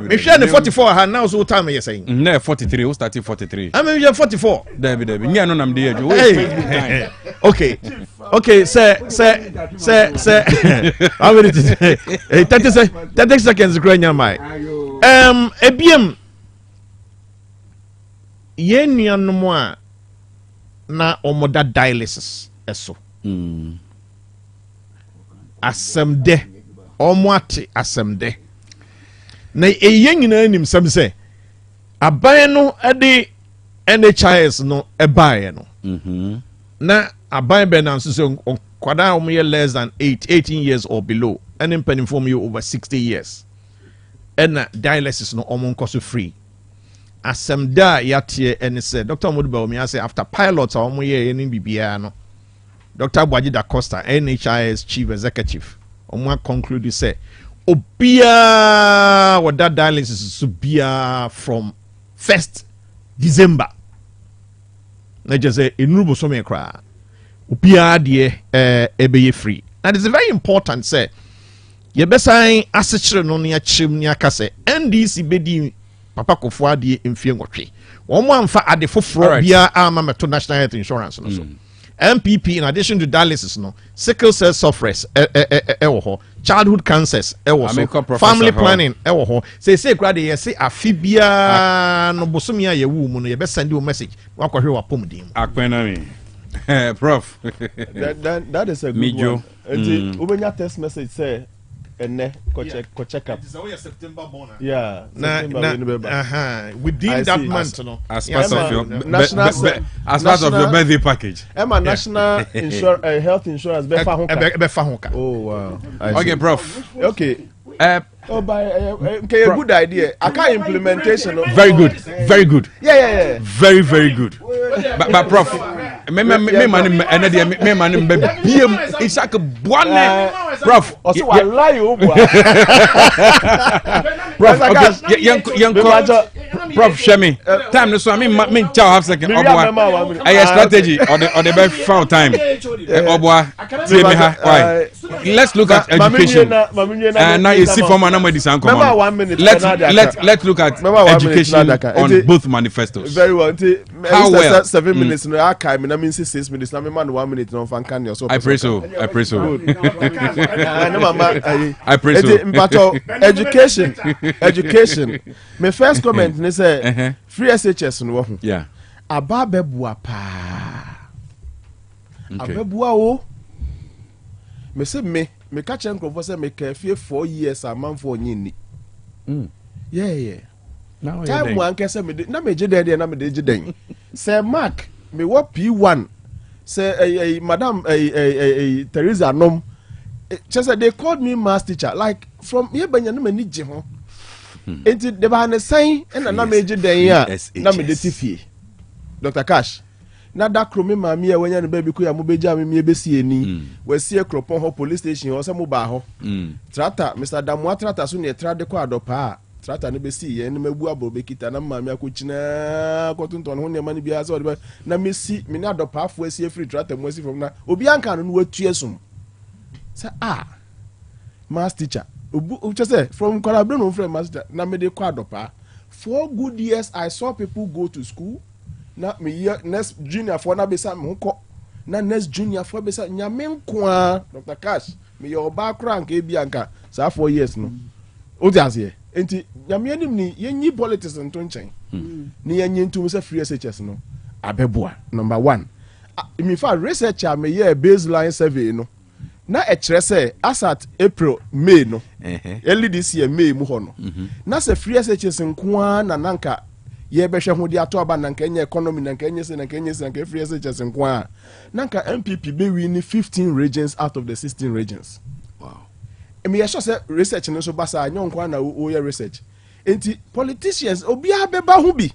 Me share the 44 ha now so time you saying. No 43, who started 43. I mean you 44. Debi. Nya no nam dey Okay. Okay, say. How many 30 seconds granya mai. Ebiem yen nuanom a na omoda dialysis eso. Asemde omoate asemde na eyen nyina nim sam se aban no ade NHIS no ebae no na aban be na so kwada omoye less than 18 years or below and in penifom you over 60 years and dialysis no omonko free asemda yatie and say Dr. Moduba omi say after pilots omoye eni bibia no Dr. Bwaji Da Costa, NHIS Chief Executive, conclude say, Obia what that dialysis is subia from 1st December. Na just say inubo so me kra. Obia de ebeye free. Now it's very important say ye besan asechire no ne achim ne akase NDC bedi papa Kofo de emfie nwotwe. Wo mo amfa ade foforo bia ama meto National Health Insurance no so. MPP, in addition to dialysis, no sickle cell sufferers, childhood cancers, family planning, say grade say afibia no bosomia ye wu mu no ye be send you message. Wakwa hwe wapom Akpenami. Prof. That is a good one. Ubenya text message say ene ko check up. It's always September born. Yeah. Within that month, no. As part of your birthday package. Emma National Health Insurance befa honka. Oh wow. Okay, Prof. Okay. A good idea. I can't implementation. Very good. Very good. Yeah. Very, very good. But Prof, me man be it's like a one. Prof, also I lie you. Prof, okay, Prof, Shemi. Time so I mean chow half second. A strategy or the best foul time. Let's look at education. Now you see from an medicine. Let's look at education on both manifestos. Very well. How well? 7 minutes no archive. I mean 6 minutes. I mean 1 minute no fan can I pray so. I pray so. Education. My first comment is say free SHS no. Yeah. Aba bebua pa. Abebua o. Me say me catch enkrofo say me ka fie 4 years a man for nyini. Yeah. Now time one can say me na me jide dey na me dey jide. Say Mark me what P1 say madam Teresa Nom. She said they called me math teacher like from here banya no mani je ho. Enti de ba na sign and na me jide ya na me dey tifie. Dr. Cash na da kromi maami e wanya no baby ko ya mo beja me ebesi eni wasie kropon ho police station ho se mo ba ho trata Mr. Damwa trata so ne trade ko adopa trata ne besi ye ne mabu abo bekita na maami akochina kotonton ho ne mani bia so na mesi me na adopa afo asie free trata mo asi from na obi anka no watu esum say math teacher obu say from Kwalabren no from math teacher na me de ko adopa 4 good years I saw people go to school. Na me year next junior for na besa me ko na next junior for besa nyame nkoa Dr. Cash me your background ke bia nka sa 4 years no o ti ase enti nyame anim ni yenyi politics nto nchen ni yenyi ntum se free SHS no abeboa number 1 me fa researcher me year baseline survey no na e kire se as at April May no early this year May mu ho no na se free SHS nkoa na nanka ye behwe ho di ato aba nanka enye economy nanka enye se nanka free SHS nkwa nanka MPP be win 15 regions out of the 16 regions. Wow. Me sure say research no so basa anyo nkwa na o ye research. Enti politicians obia beba ho bi.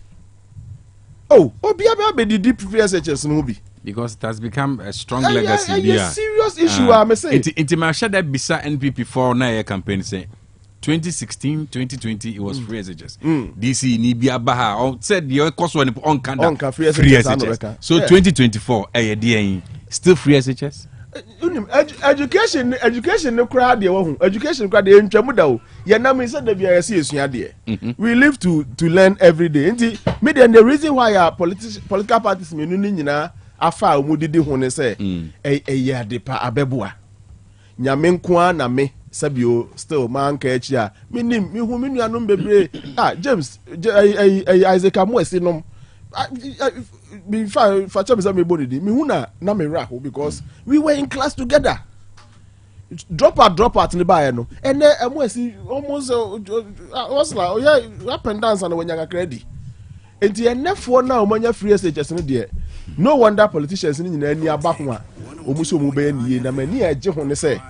Oh, obia be the deep free SHS no bi. Because it has become a strong legacy. A serious issue I may say. Enti ma share that bisa NPP for na campaign say 2016, 2020, it was free SHS. DC ni bia baha on said the cost one on Kanda free SHS. So 2024, still free SHS. education no crowd de wo education crowd de ntwamu da o ye na me say da bia yesi esua de we live to learn every day nti me the reason why our political parties me no nyina afa omudidi ho ne say ye ade pa abeboa nyame nko na me sabio still man ka echi a me nim me hu me nuanom bebre James Isaac Amoesi nom me fa chama me body me hu na me ra because we were in class together. Drop out in the buy no and then Amoesi almost was like up and dance and when you credit and the nefo na omanya free SHS no there no wonder politicians ni nyina ani abako a omuso mu be ni na mani agye ho ne say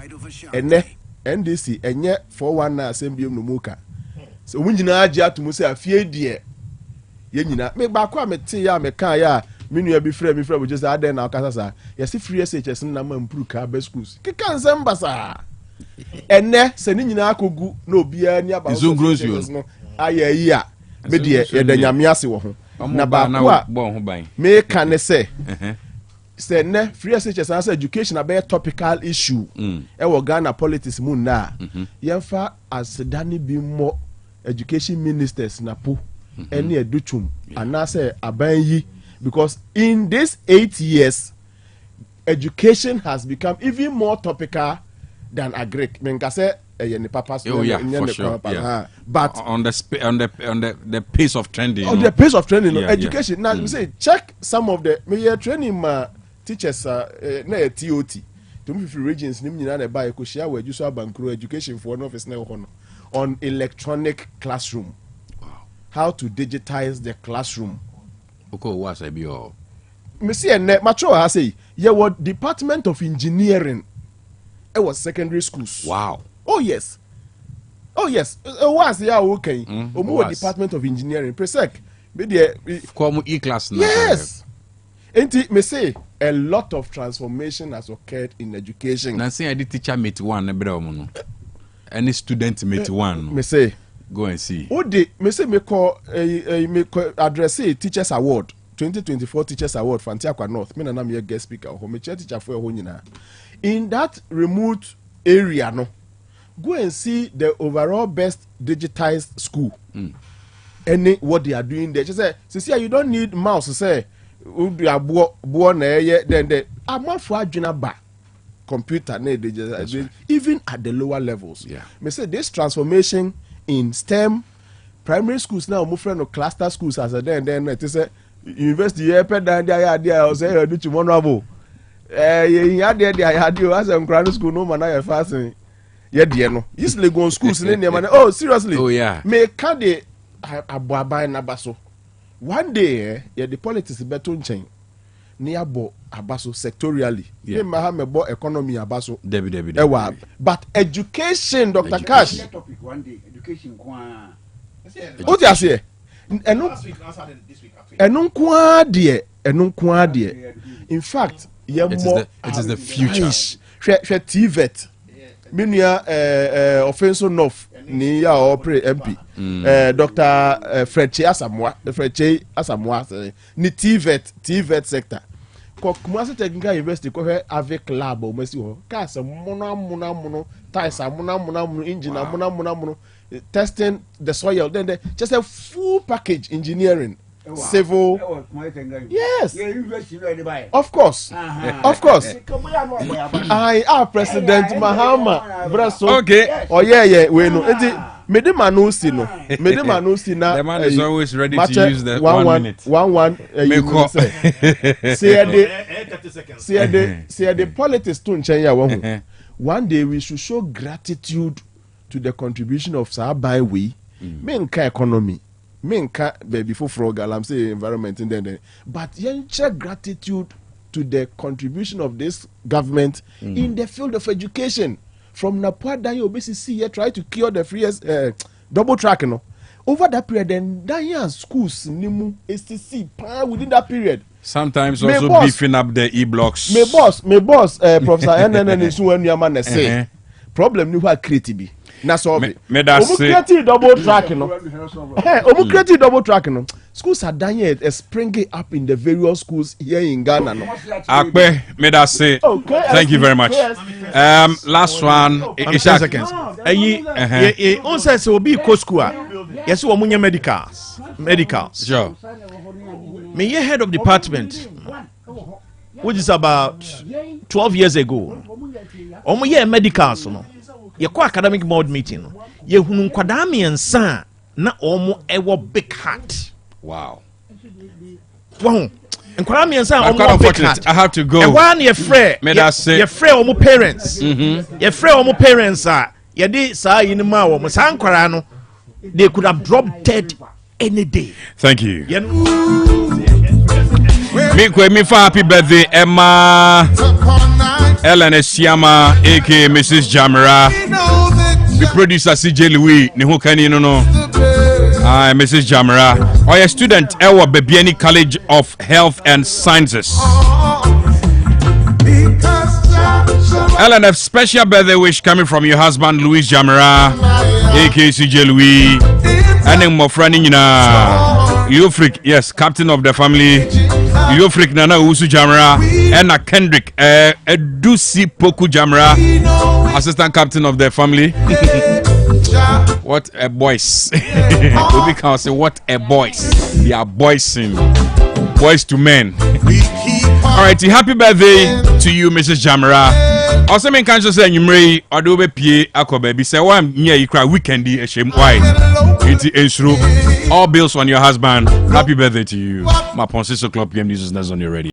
ene NDC enye 41 na assembly no muka so omu nyina agye atomu say afie die ye nyina me ba ko a mete ya me kan ya menu bi frɛ bo just aden na okasa sa yesi free SHS na ma improve ka be schools kika nsem basa ene se ni nyina akogu na obia ni aba no ayi a me de ye da nyame ase wo ho na ba ko a me kan ne se say ne free SHS as education a topical issue e wo Ghana politics mu na yemfa as dani bi mo education ministers na po ene educhum ana say aban yi because in these 8 years education has become even more topical than agric menka say ni papa but on the pace of trending education now you say check some of the me training teachers na TOT to me regions nim nyina na buy ko share we juso abankro education for no office na ho on electronic classroom. Wow. How to digitize the classroom. Oko was I be all. Me see na macho ha say ye was department of engineering. It was secondary schools. Wow. Oh yes. It was ya okay. Omo department of engineering. Presec. Me there come E-class now. Yes. Enti me say a lot of transformation has occurred in education. Now say I did teacher mate one no. Any student mate one. Me say go and see. Me say me call address teachers award 2024 teachers award for Antiaqua North. Me na me guest speaker ho me teacher for ho nyina. In that remote area no go and see the overall best digitized school. Any what they are doing there. Just say you don't need mouse say bo na then the amafo adwena ba computer na even at the lower levels. Me say this transformation in STEM primary schools now mo friend no cluster schools as then it say university here ped down there say you do tomorrow ya there as a grammar school no man na fasting ye there no this Legon schools na oh seriously me can dey aboaban na baso. One day, the politics beto nchen. Ni abo abaso sectorially. Ni mahame bo economy abaso. Debi. But education, Dr. Cash. One day, education kwa. What you say? Enun kwa die. In fact, it is the future. She TVET. Minia offensive north ni ya opre MP Dr. Fredche Asamoah ni TVET sector ko Kumasi Technical University ko he avec lab o mesi ho ka se mono ties mono engine mono testing the soil then just a full package engineering. Civil. Yes. Of course. I am President Mahama Brasso. Okay. Oh yeah. We know. Medema no si no. The man is always ready to use the 1 minute. One. See the politics to change. One day we should show gratitude to the contribution of Sabai we. Menka economy. Menka baby for frog I'm saying environment and then but check gratitude to the contribution of this government in the field of education from Napua Dayo BCC try to cure the free double track over that period then Dayan schools nimu STC within that period sometimes also beefing up the e-blocks. My boss Professor NNN is when Yaman say problem ni what creative na so be me that say creative double track no creative double track no schools are dying springing up in the various schools here in Ghana. No? Akpe, may I say? Thank you very much. Last one. 10 seconds. On says will be school. Yes, we are medicals. Sure. Me head of department, which is about 12 years ago. Medicals, no. Ye academic board meeting. Ye hunu kwadami ensa na omo ewo big heart. Wow. Wow. Nkwadami ensa I'm omo big unfortunate. heart. I have to go. E one ye frɛ. May I say? Ye frɛ omo parents. Ye frɛ omo parents ye di saa yinima omo saa nkwara no. They could have dropped dead any day. Thank you. Me for happy birthday, Emma Ellen Esiama, aka Mrs. Jamara. The producer CJ Louis, Nihukani no. Mrs. Jamara. Or a student, Ewa Bebiani College of Health and Sciences. Ellen, a special birthday wish coming from your husband, Louis Jamara, aka CJ Louis. And then my friend, Leofric, yes, captain of the family. Leofric Nana Usu Jamara. And a Kendrick, Edusi Poku Jamara, assistant captain of the family. What a boys. We can say, what a boys. They are boys in boys to men. Alright, happy birthday to you, Mrs. Jamara. Also, I can't just say you may or do be pay ako baby. Say why near you cry weekendy a shame why. It's all bills on your husband. Happy birthday to you. My Ponsiso Club PM News is on your ready.